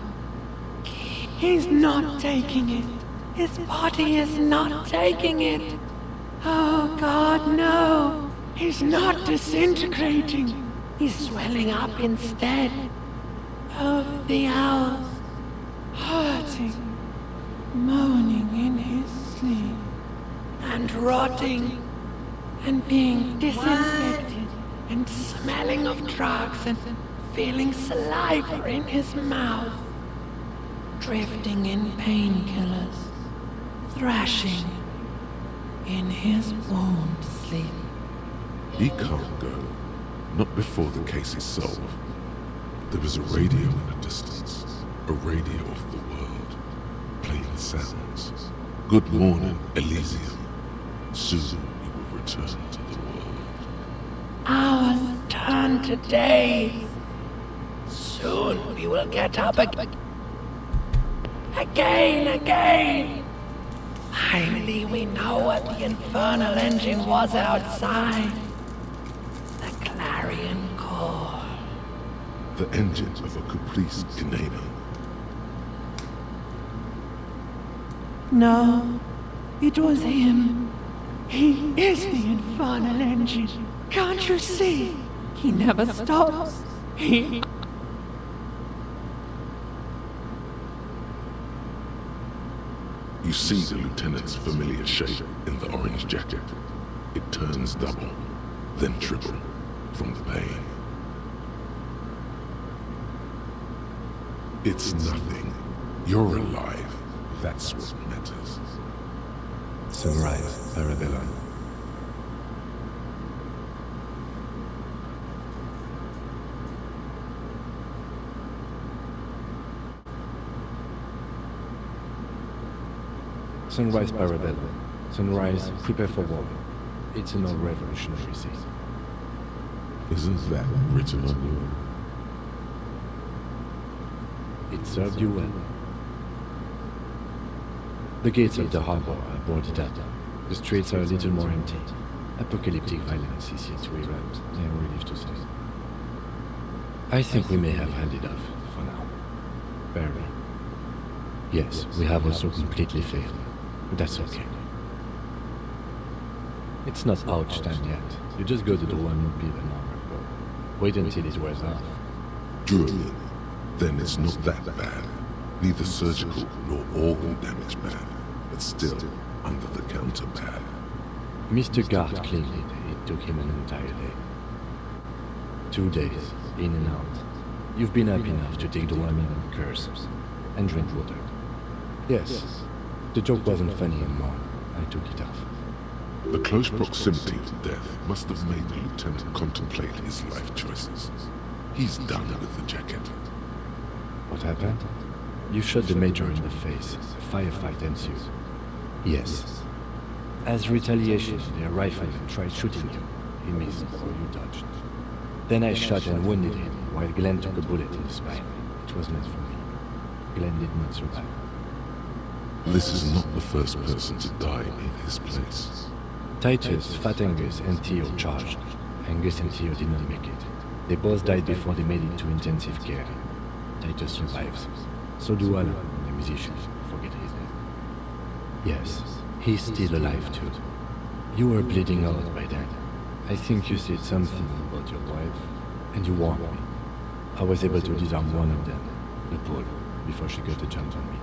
S8: He's not taking it. His body is not taking it. Oh God, no. He's not disintegrating. He's swelling up instead. Over the hours, hurting, moaning in his sleep, and rotting, and being disinfected, and smelling of drugs, and feeling saliva in his mouth, drifting in painkillers, thrashing in his wound sleep.
S4: He can't go. Not before the case is solved. There is a radio in the distance. A radio of the world. Playing sounds. Good morning, Elysium. Soon you will return to the world.
S8: Hours turn to days. Soon we will get up again. Again. Finally we know what the infernal engine was outside. The clarion call.
S4: The engine of a caprice inhaler.
S8: No, it was him. He is the infernal engine. Can't you see? He never stops. He...
S4: You see the lieutenant's familiar shape in the orange jacket. It turns double, then triple, from the pain. It's nothing. You're alive. That's what matters.
S5: Sunrise, Arabella. Sunrise, Parabella. Sunrise, prepare for war. It's an old revolutionary scene.
S4: Isn't that written on you?
S5: It served you well. The gates of the harbor are boarded up. The streets are a little more empty. Apocalyptic violence is yet to erupt, I am relieved to say. I think we may have had enough for now. Barely. Yes, we have also completely failed. But that's okay. It's not ouch time yet. You just go to the one would be the normal goal. Wait until it wears off.
S4: Good. Then it's not that bad. Neither surgical nor organ damage bad, but still under the counter bad.
S5: Mr. Guard cleaned it. It took him an entire day. 2 days, in and out. You've been up enough to take the woman and curse, and drink water. Yes, the joke wasn't funny anymore. I took it off.
S4: The close proximity of death must have made the lieutenant contemplate his life choices. He's done with the jacket.
S5: What happened? You shot the major in the face. A firefight ensued. Yes. As retaliation, the rifleman tried shooting you. He missed, or you dodged. Then I shot and wounded him, while Glenn took a bullet in the spine. It was meant for me. Glenn did not survive.
S4: This is not the first person to die in his place.
S5: Titus, Fat Angus, and Theo charged. Angus and Theo did not make it. They both died before they made it to intensive care. Titus survives. So do Alan, the musician. Forget his name. Yes, he's still alive too. You were bleeding out by then. I think you said something about your wife, and you warned me. I was able to disarm one of them, the Paul, before she got a jump on me.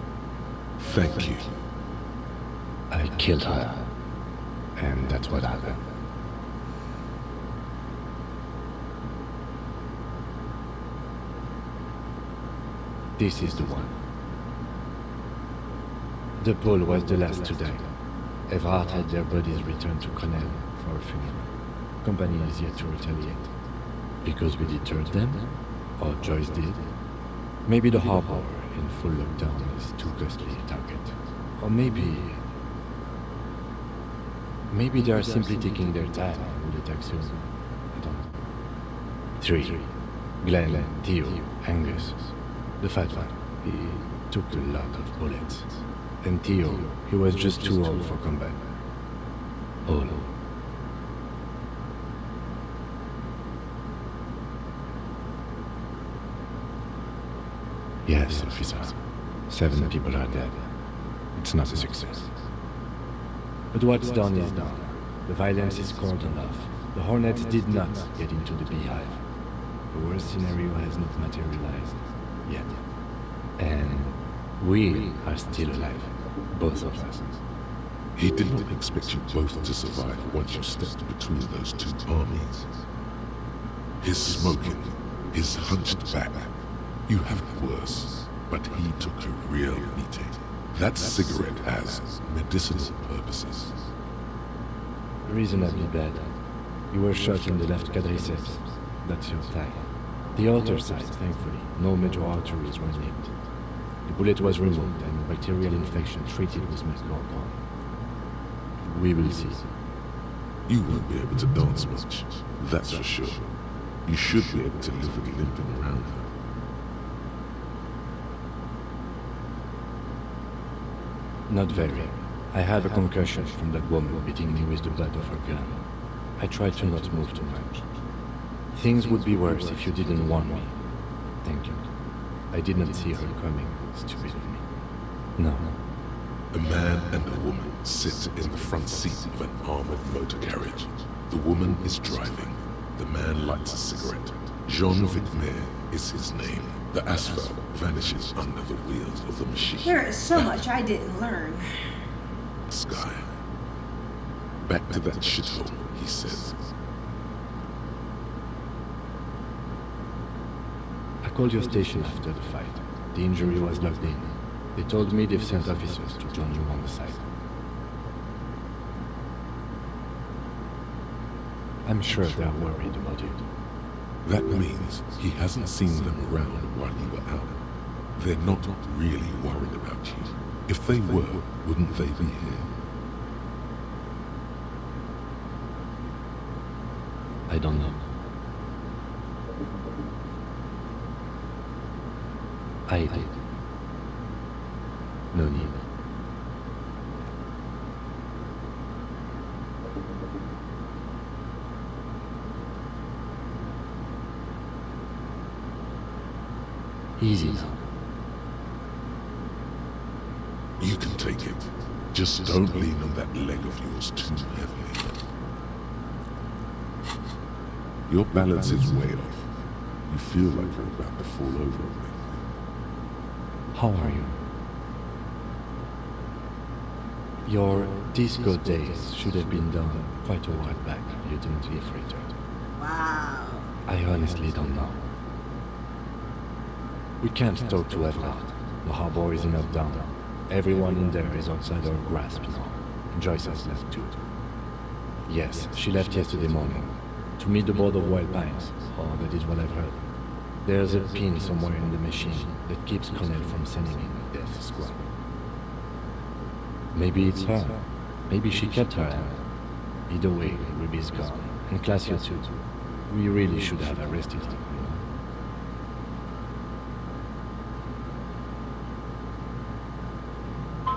S4: Thank you.
S5: I killed her, and that's what happened. This is the one. The Paul was the last to die. Everard had their bodies returned to Connell for a funeral. Company is yet to retaliate. Because we deterred them? Or Joyce did? Maybe the harbor in full lockdown is too costly a target. Or maybe they are simply taking their time and will attack soon. I don't know. 3. Glenn, Theo, Angus. The fat one. He took a lot of bullets. And Theo, he was just too old for combat. All. Yes, officer. 7 people are dead. It's not a success. But what's done is done. The violence is cold enough. The Hornets did not get into the beehive. The worst scenario has not materialized yet. And we are still alive. Both of us.
S4: He did not expect you both to survive once you stepped between those two armies. His smoking, his hunched back. You have it worse, but he took a real beating. That cigarette has medicinal purposes.
S5: Reasonably bad. You were shot in the left quadriceps. That's your thigh. The outer side, thankfully, no major arteries were nicked. The bullet was removed and bacterial infection treated with metchloroquine. We will see.
S4: You won't be able to dance much, that's for sure. You should be able to live with limping around her.
S5: Not very. I have a concussion from that woman beating me with the butt of her gun. I tried to not move too much. Things would be worse if you didn't warn me. Thank you. I did not see her coming. Stupid of me. No.
S4: A man and a woman sit in the front seat of an armored motor carriage. The woman is driving. The man lights a cigarette. Jean Vicmer is his name. The asphalt vanishes under the wheels of the machine.
S3: There is so much I didn't learn.
S4: Sky. Back to that shithole, he says.
S5: I called your station after the fight. The injury was logged in. They told me they've sent officers to join you on the site. I'm sure they're worried about you.
S4: That means he hasn't seen them around while you were out. They're not really worried about you. If they were, wouldn't they be here?
S5: I don't know. I did. No need. Easy now.
S4: You can take it. Just don't lean on that leg of yours too heavily. Your balance is way off. You feel like you're about to fall over.
S5: How are you? You're Disco days should have been done quite a while back, Lieutenant Leafrater.
S3: Wow.
S5: I honestly don't know. We can't talk to Everard. The harbor is in down. Everyone in there is outside our grasp now. And Joyce has left too. Yes, she left yesterday morning. To meet the board of Wild Pines, or that is what I've heard. There's a pin somewhere in the machine that keeps Connell from sending in the death squad. Maybe it's her. Maybe she kept her hand. Either way, Ruby's gone. And Classio too. We really should have arrested her, you know?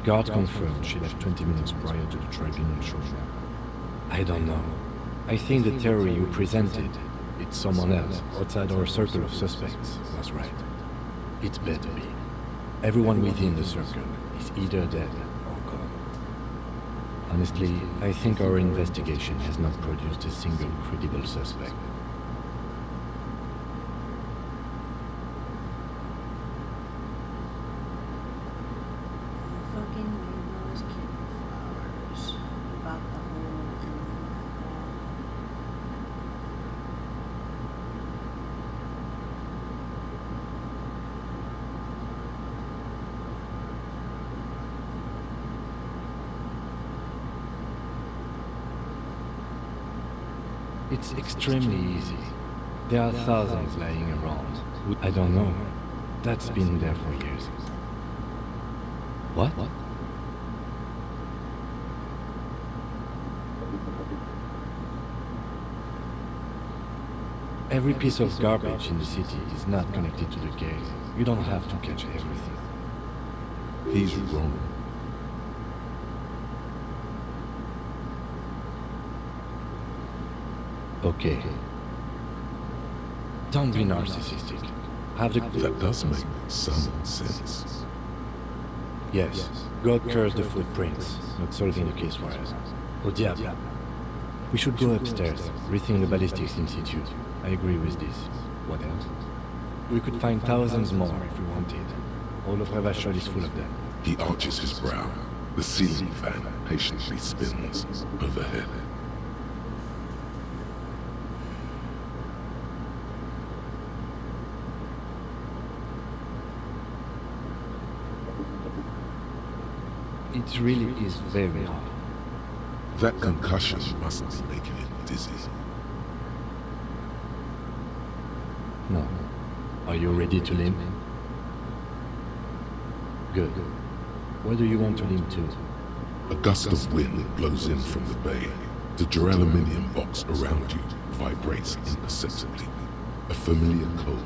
S5: Guard confirmed she left 20 minutes prior to the tribunal showdown. I don't know. I think the theory you presented, it's someone else outside our circle of suspects, was right. It better be. Everyone within the circle is either dead or gone. Honestly, I think our investigation has not produced a single credible suspect.
S3: Fucking rainbows, flowers. About the hole in the wall.
S5: It's extremely easy. There are thousands lying around. I don't know. That's been there for years. What? Every piece of garbage in the city is not connected to the case. You don't have to catch everything.
S4: He's wrong.
S5: Okay. Don't be narcissistic. Have the...
S4: That does make some sense.
S5: Yes, God cursed the footprints, not solving the case for us. Au diable. We should go upstairs, rethink the ballistics institute. I agree with this. What else? We could find thousands more if we wanted. All of Revachol is full of them.
S4: He arches his brow. The ceiling fan patiently spins overhead.
S5: It really is very hard.
S4: That concussion must be making him dizzy.
S5: No. Are you ready to limp? Good. Where do you want to limp to?
S4: A gust of wind blows in from the bay. The duraluminum box around you vibrates imperceptibly. A familiar coal,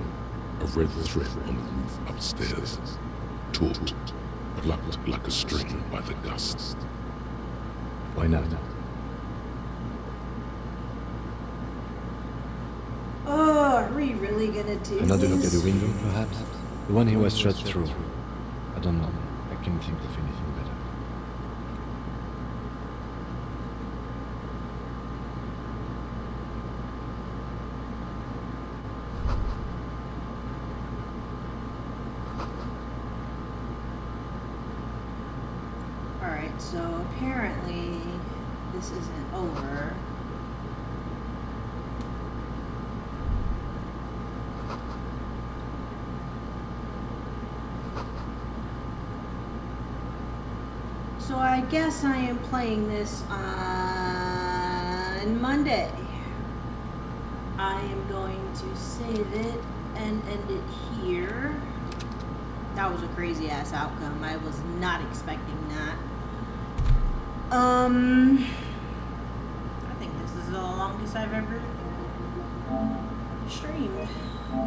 S4: a red thread on the roof upstairs. Taut, plucked like a string by the gust.
S5: Why not?
S3: Oh, are we really gonna do
S5: Another look at
S3: this?
S5: the window, perhaps? The one he was shot through. I don't know. I can't think of anything better.
S3: Alright, so apparently this isn't over. So I guess I am playing this on Monday. I am going to save it and end it here. That was a crazy ass outcome. I was not expecting that. I think this is the longest I've ever streamed.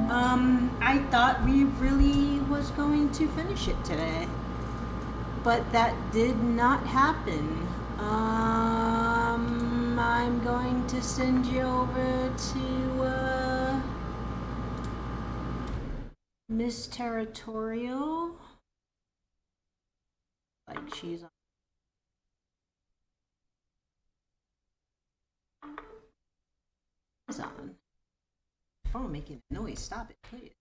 S3: I thought we really was going to finish it today, but that did not happen. I'm going to send you over to Miss Territorial. Like she's on. Is on. Phone making a noise. Stop it, please.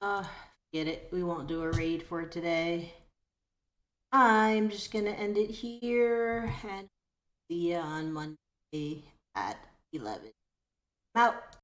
S3: Get it. We won't do a raid for today. I'm just gonna end it here and see ya on Monday at 11. I'm out.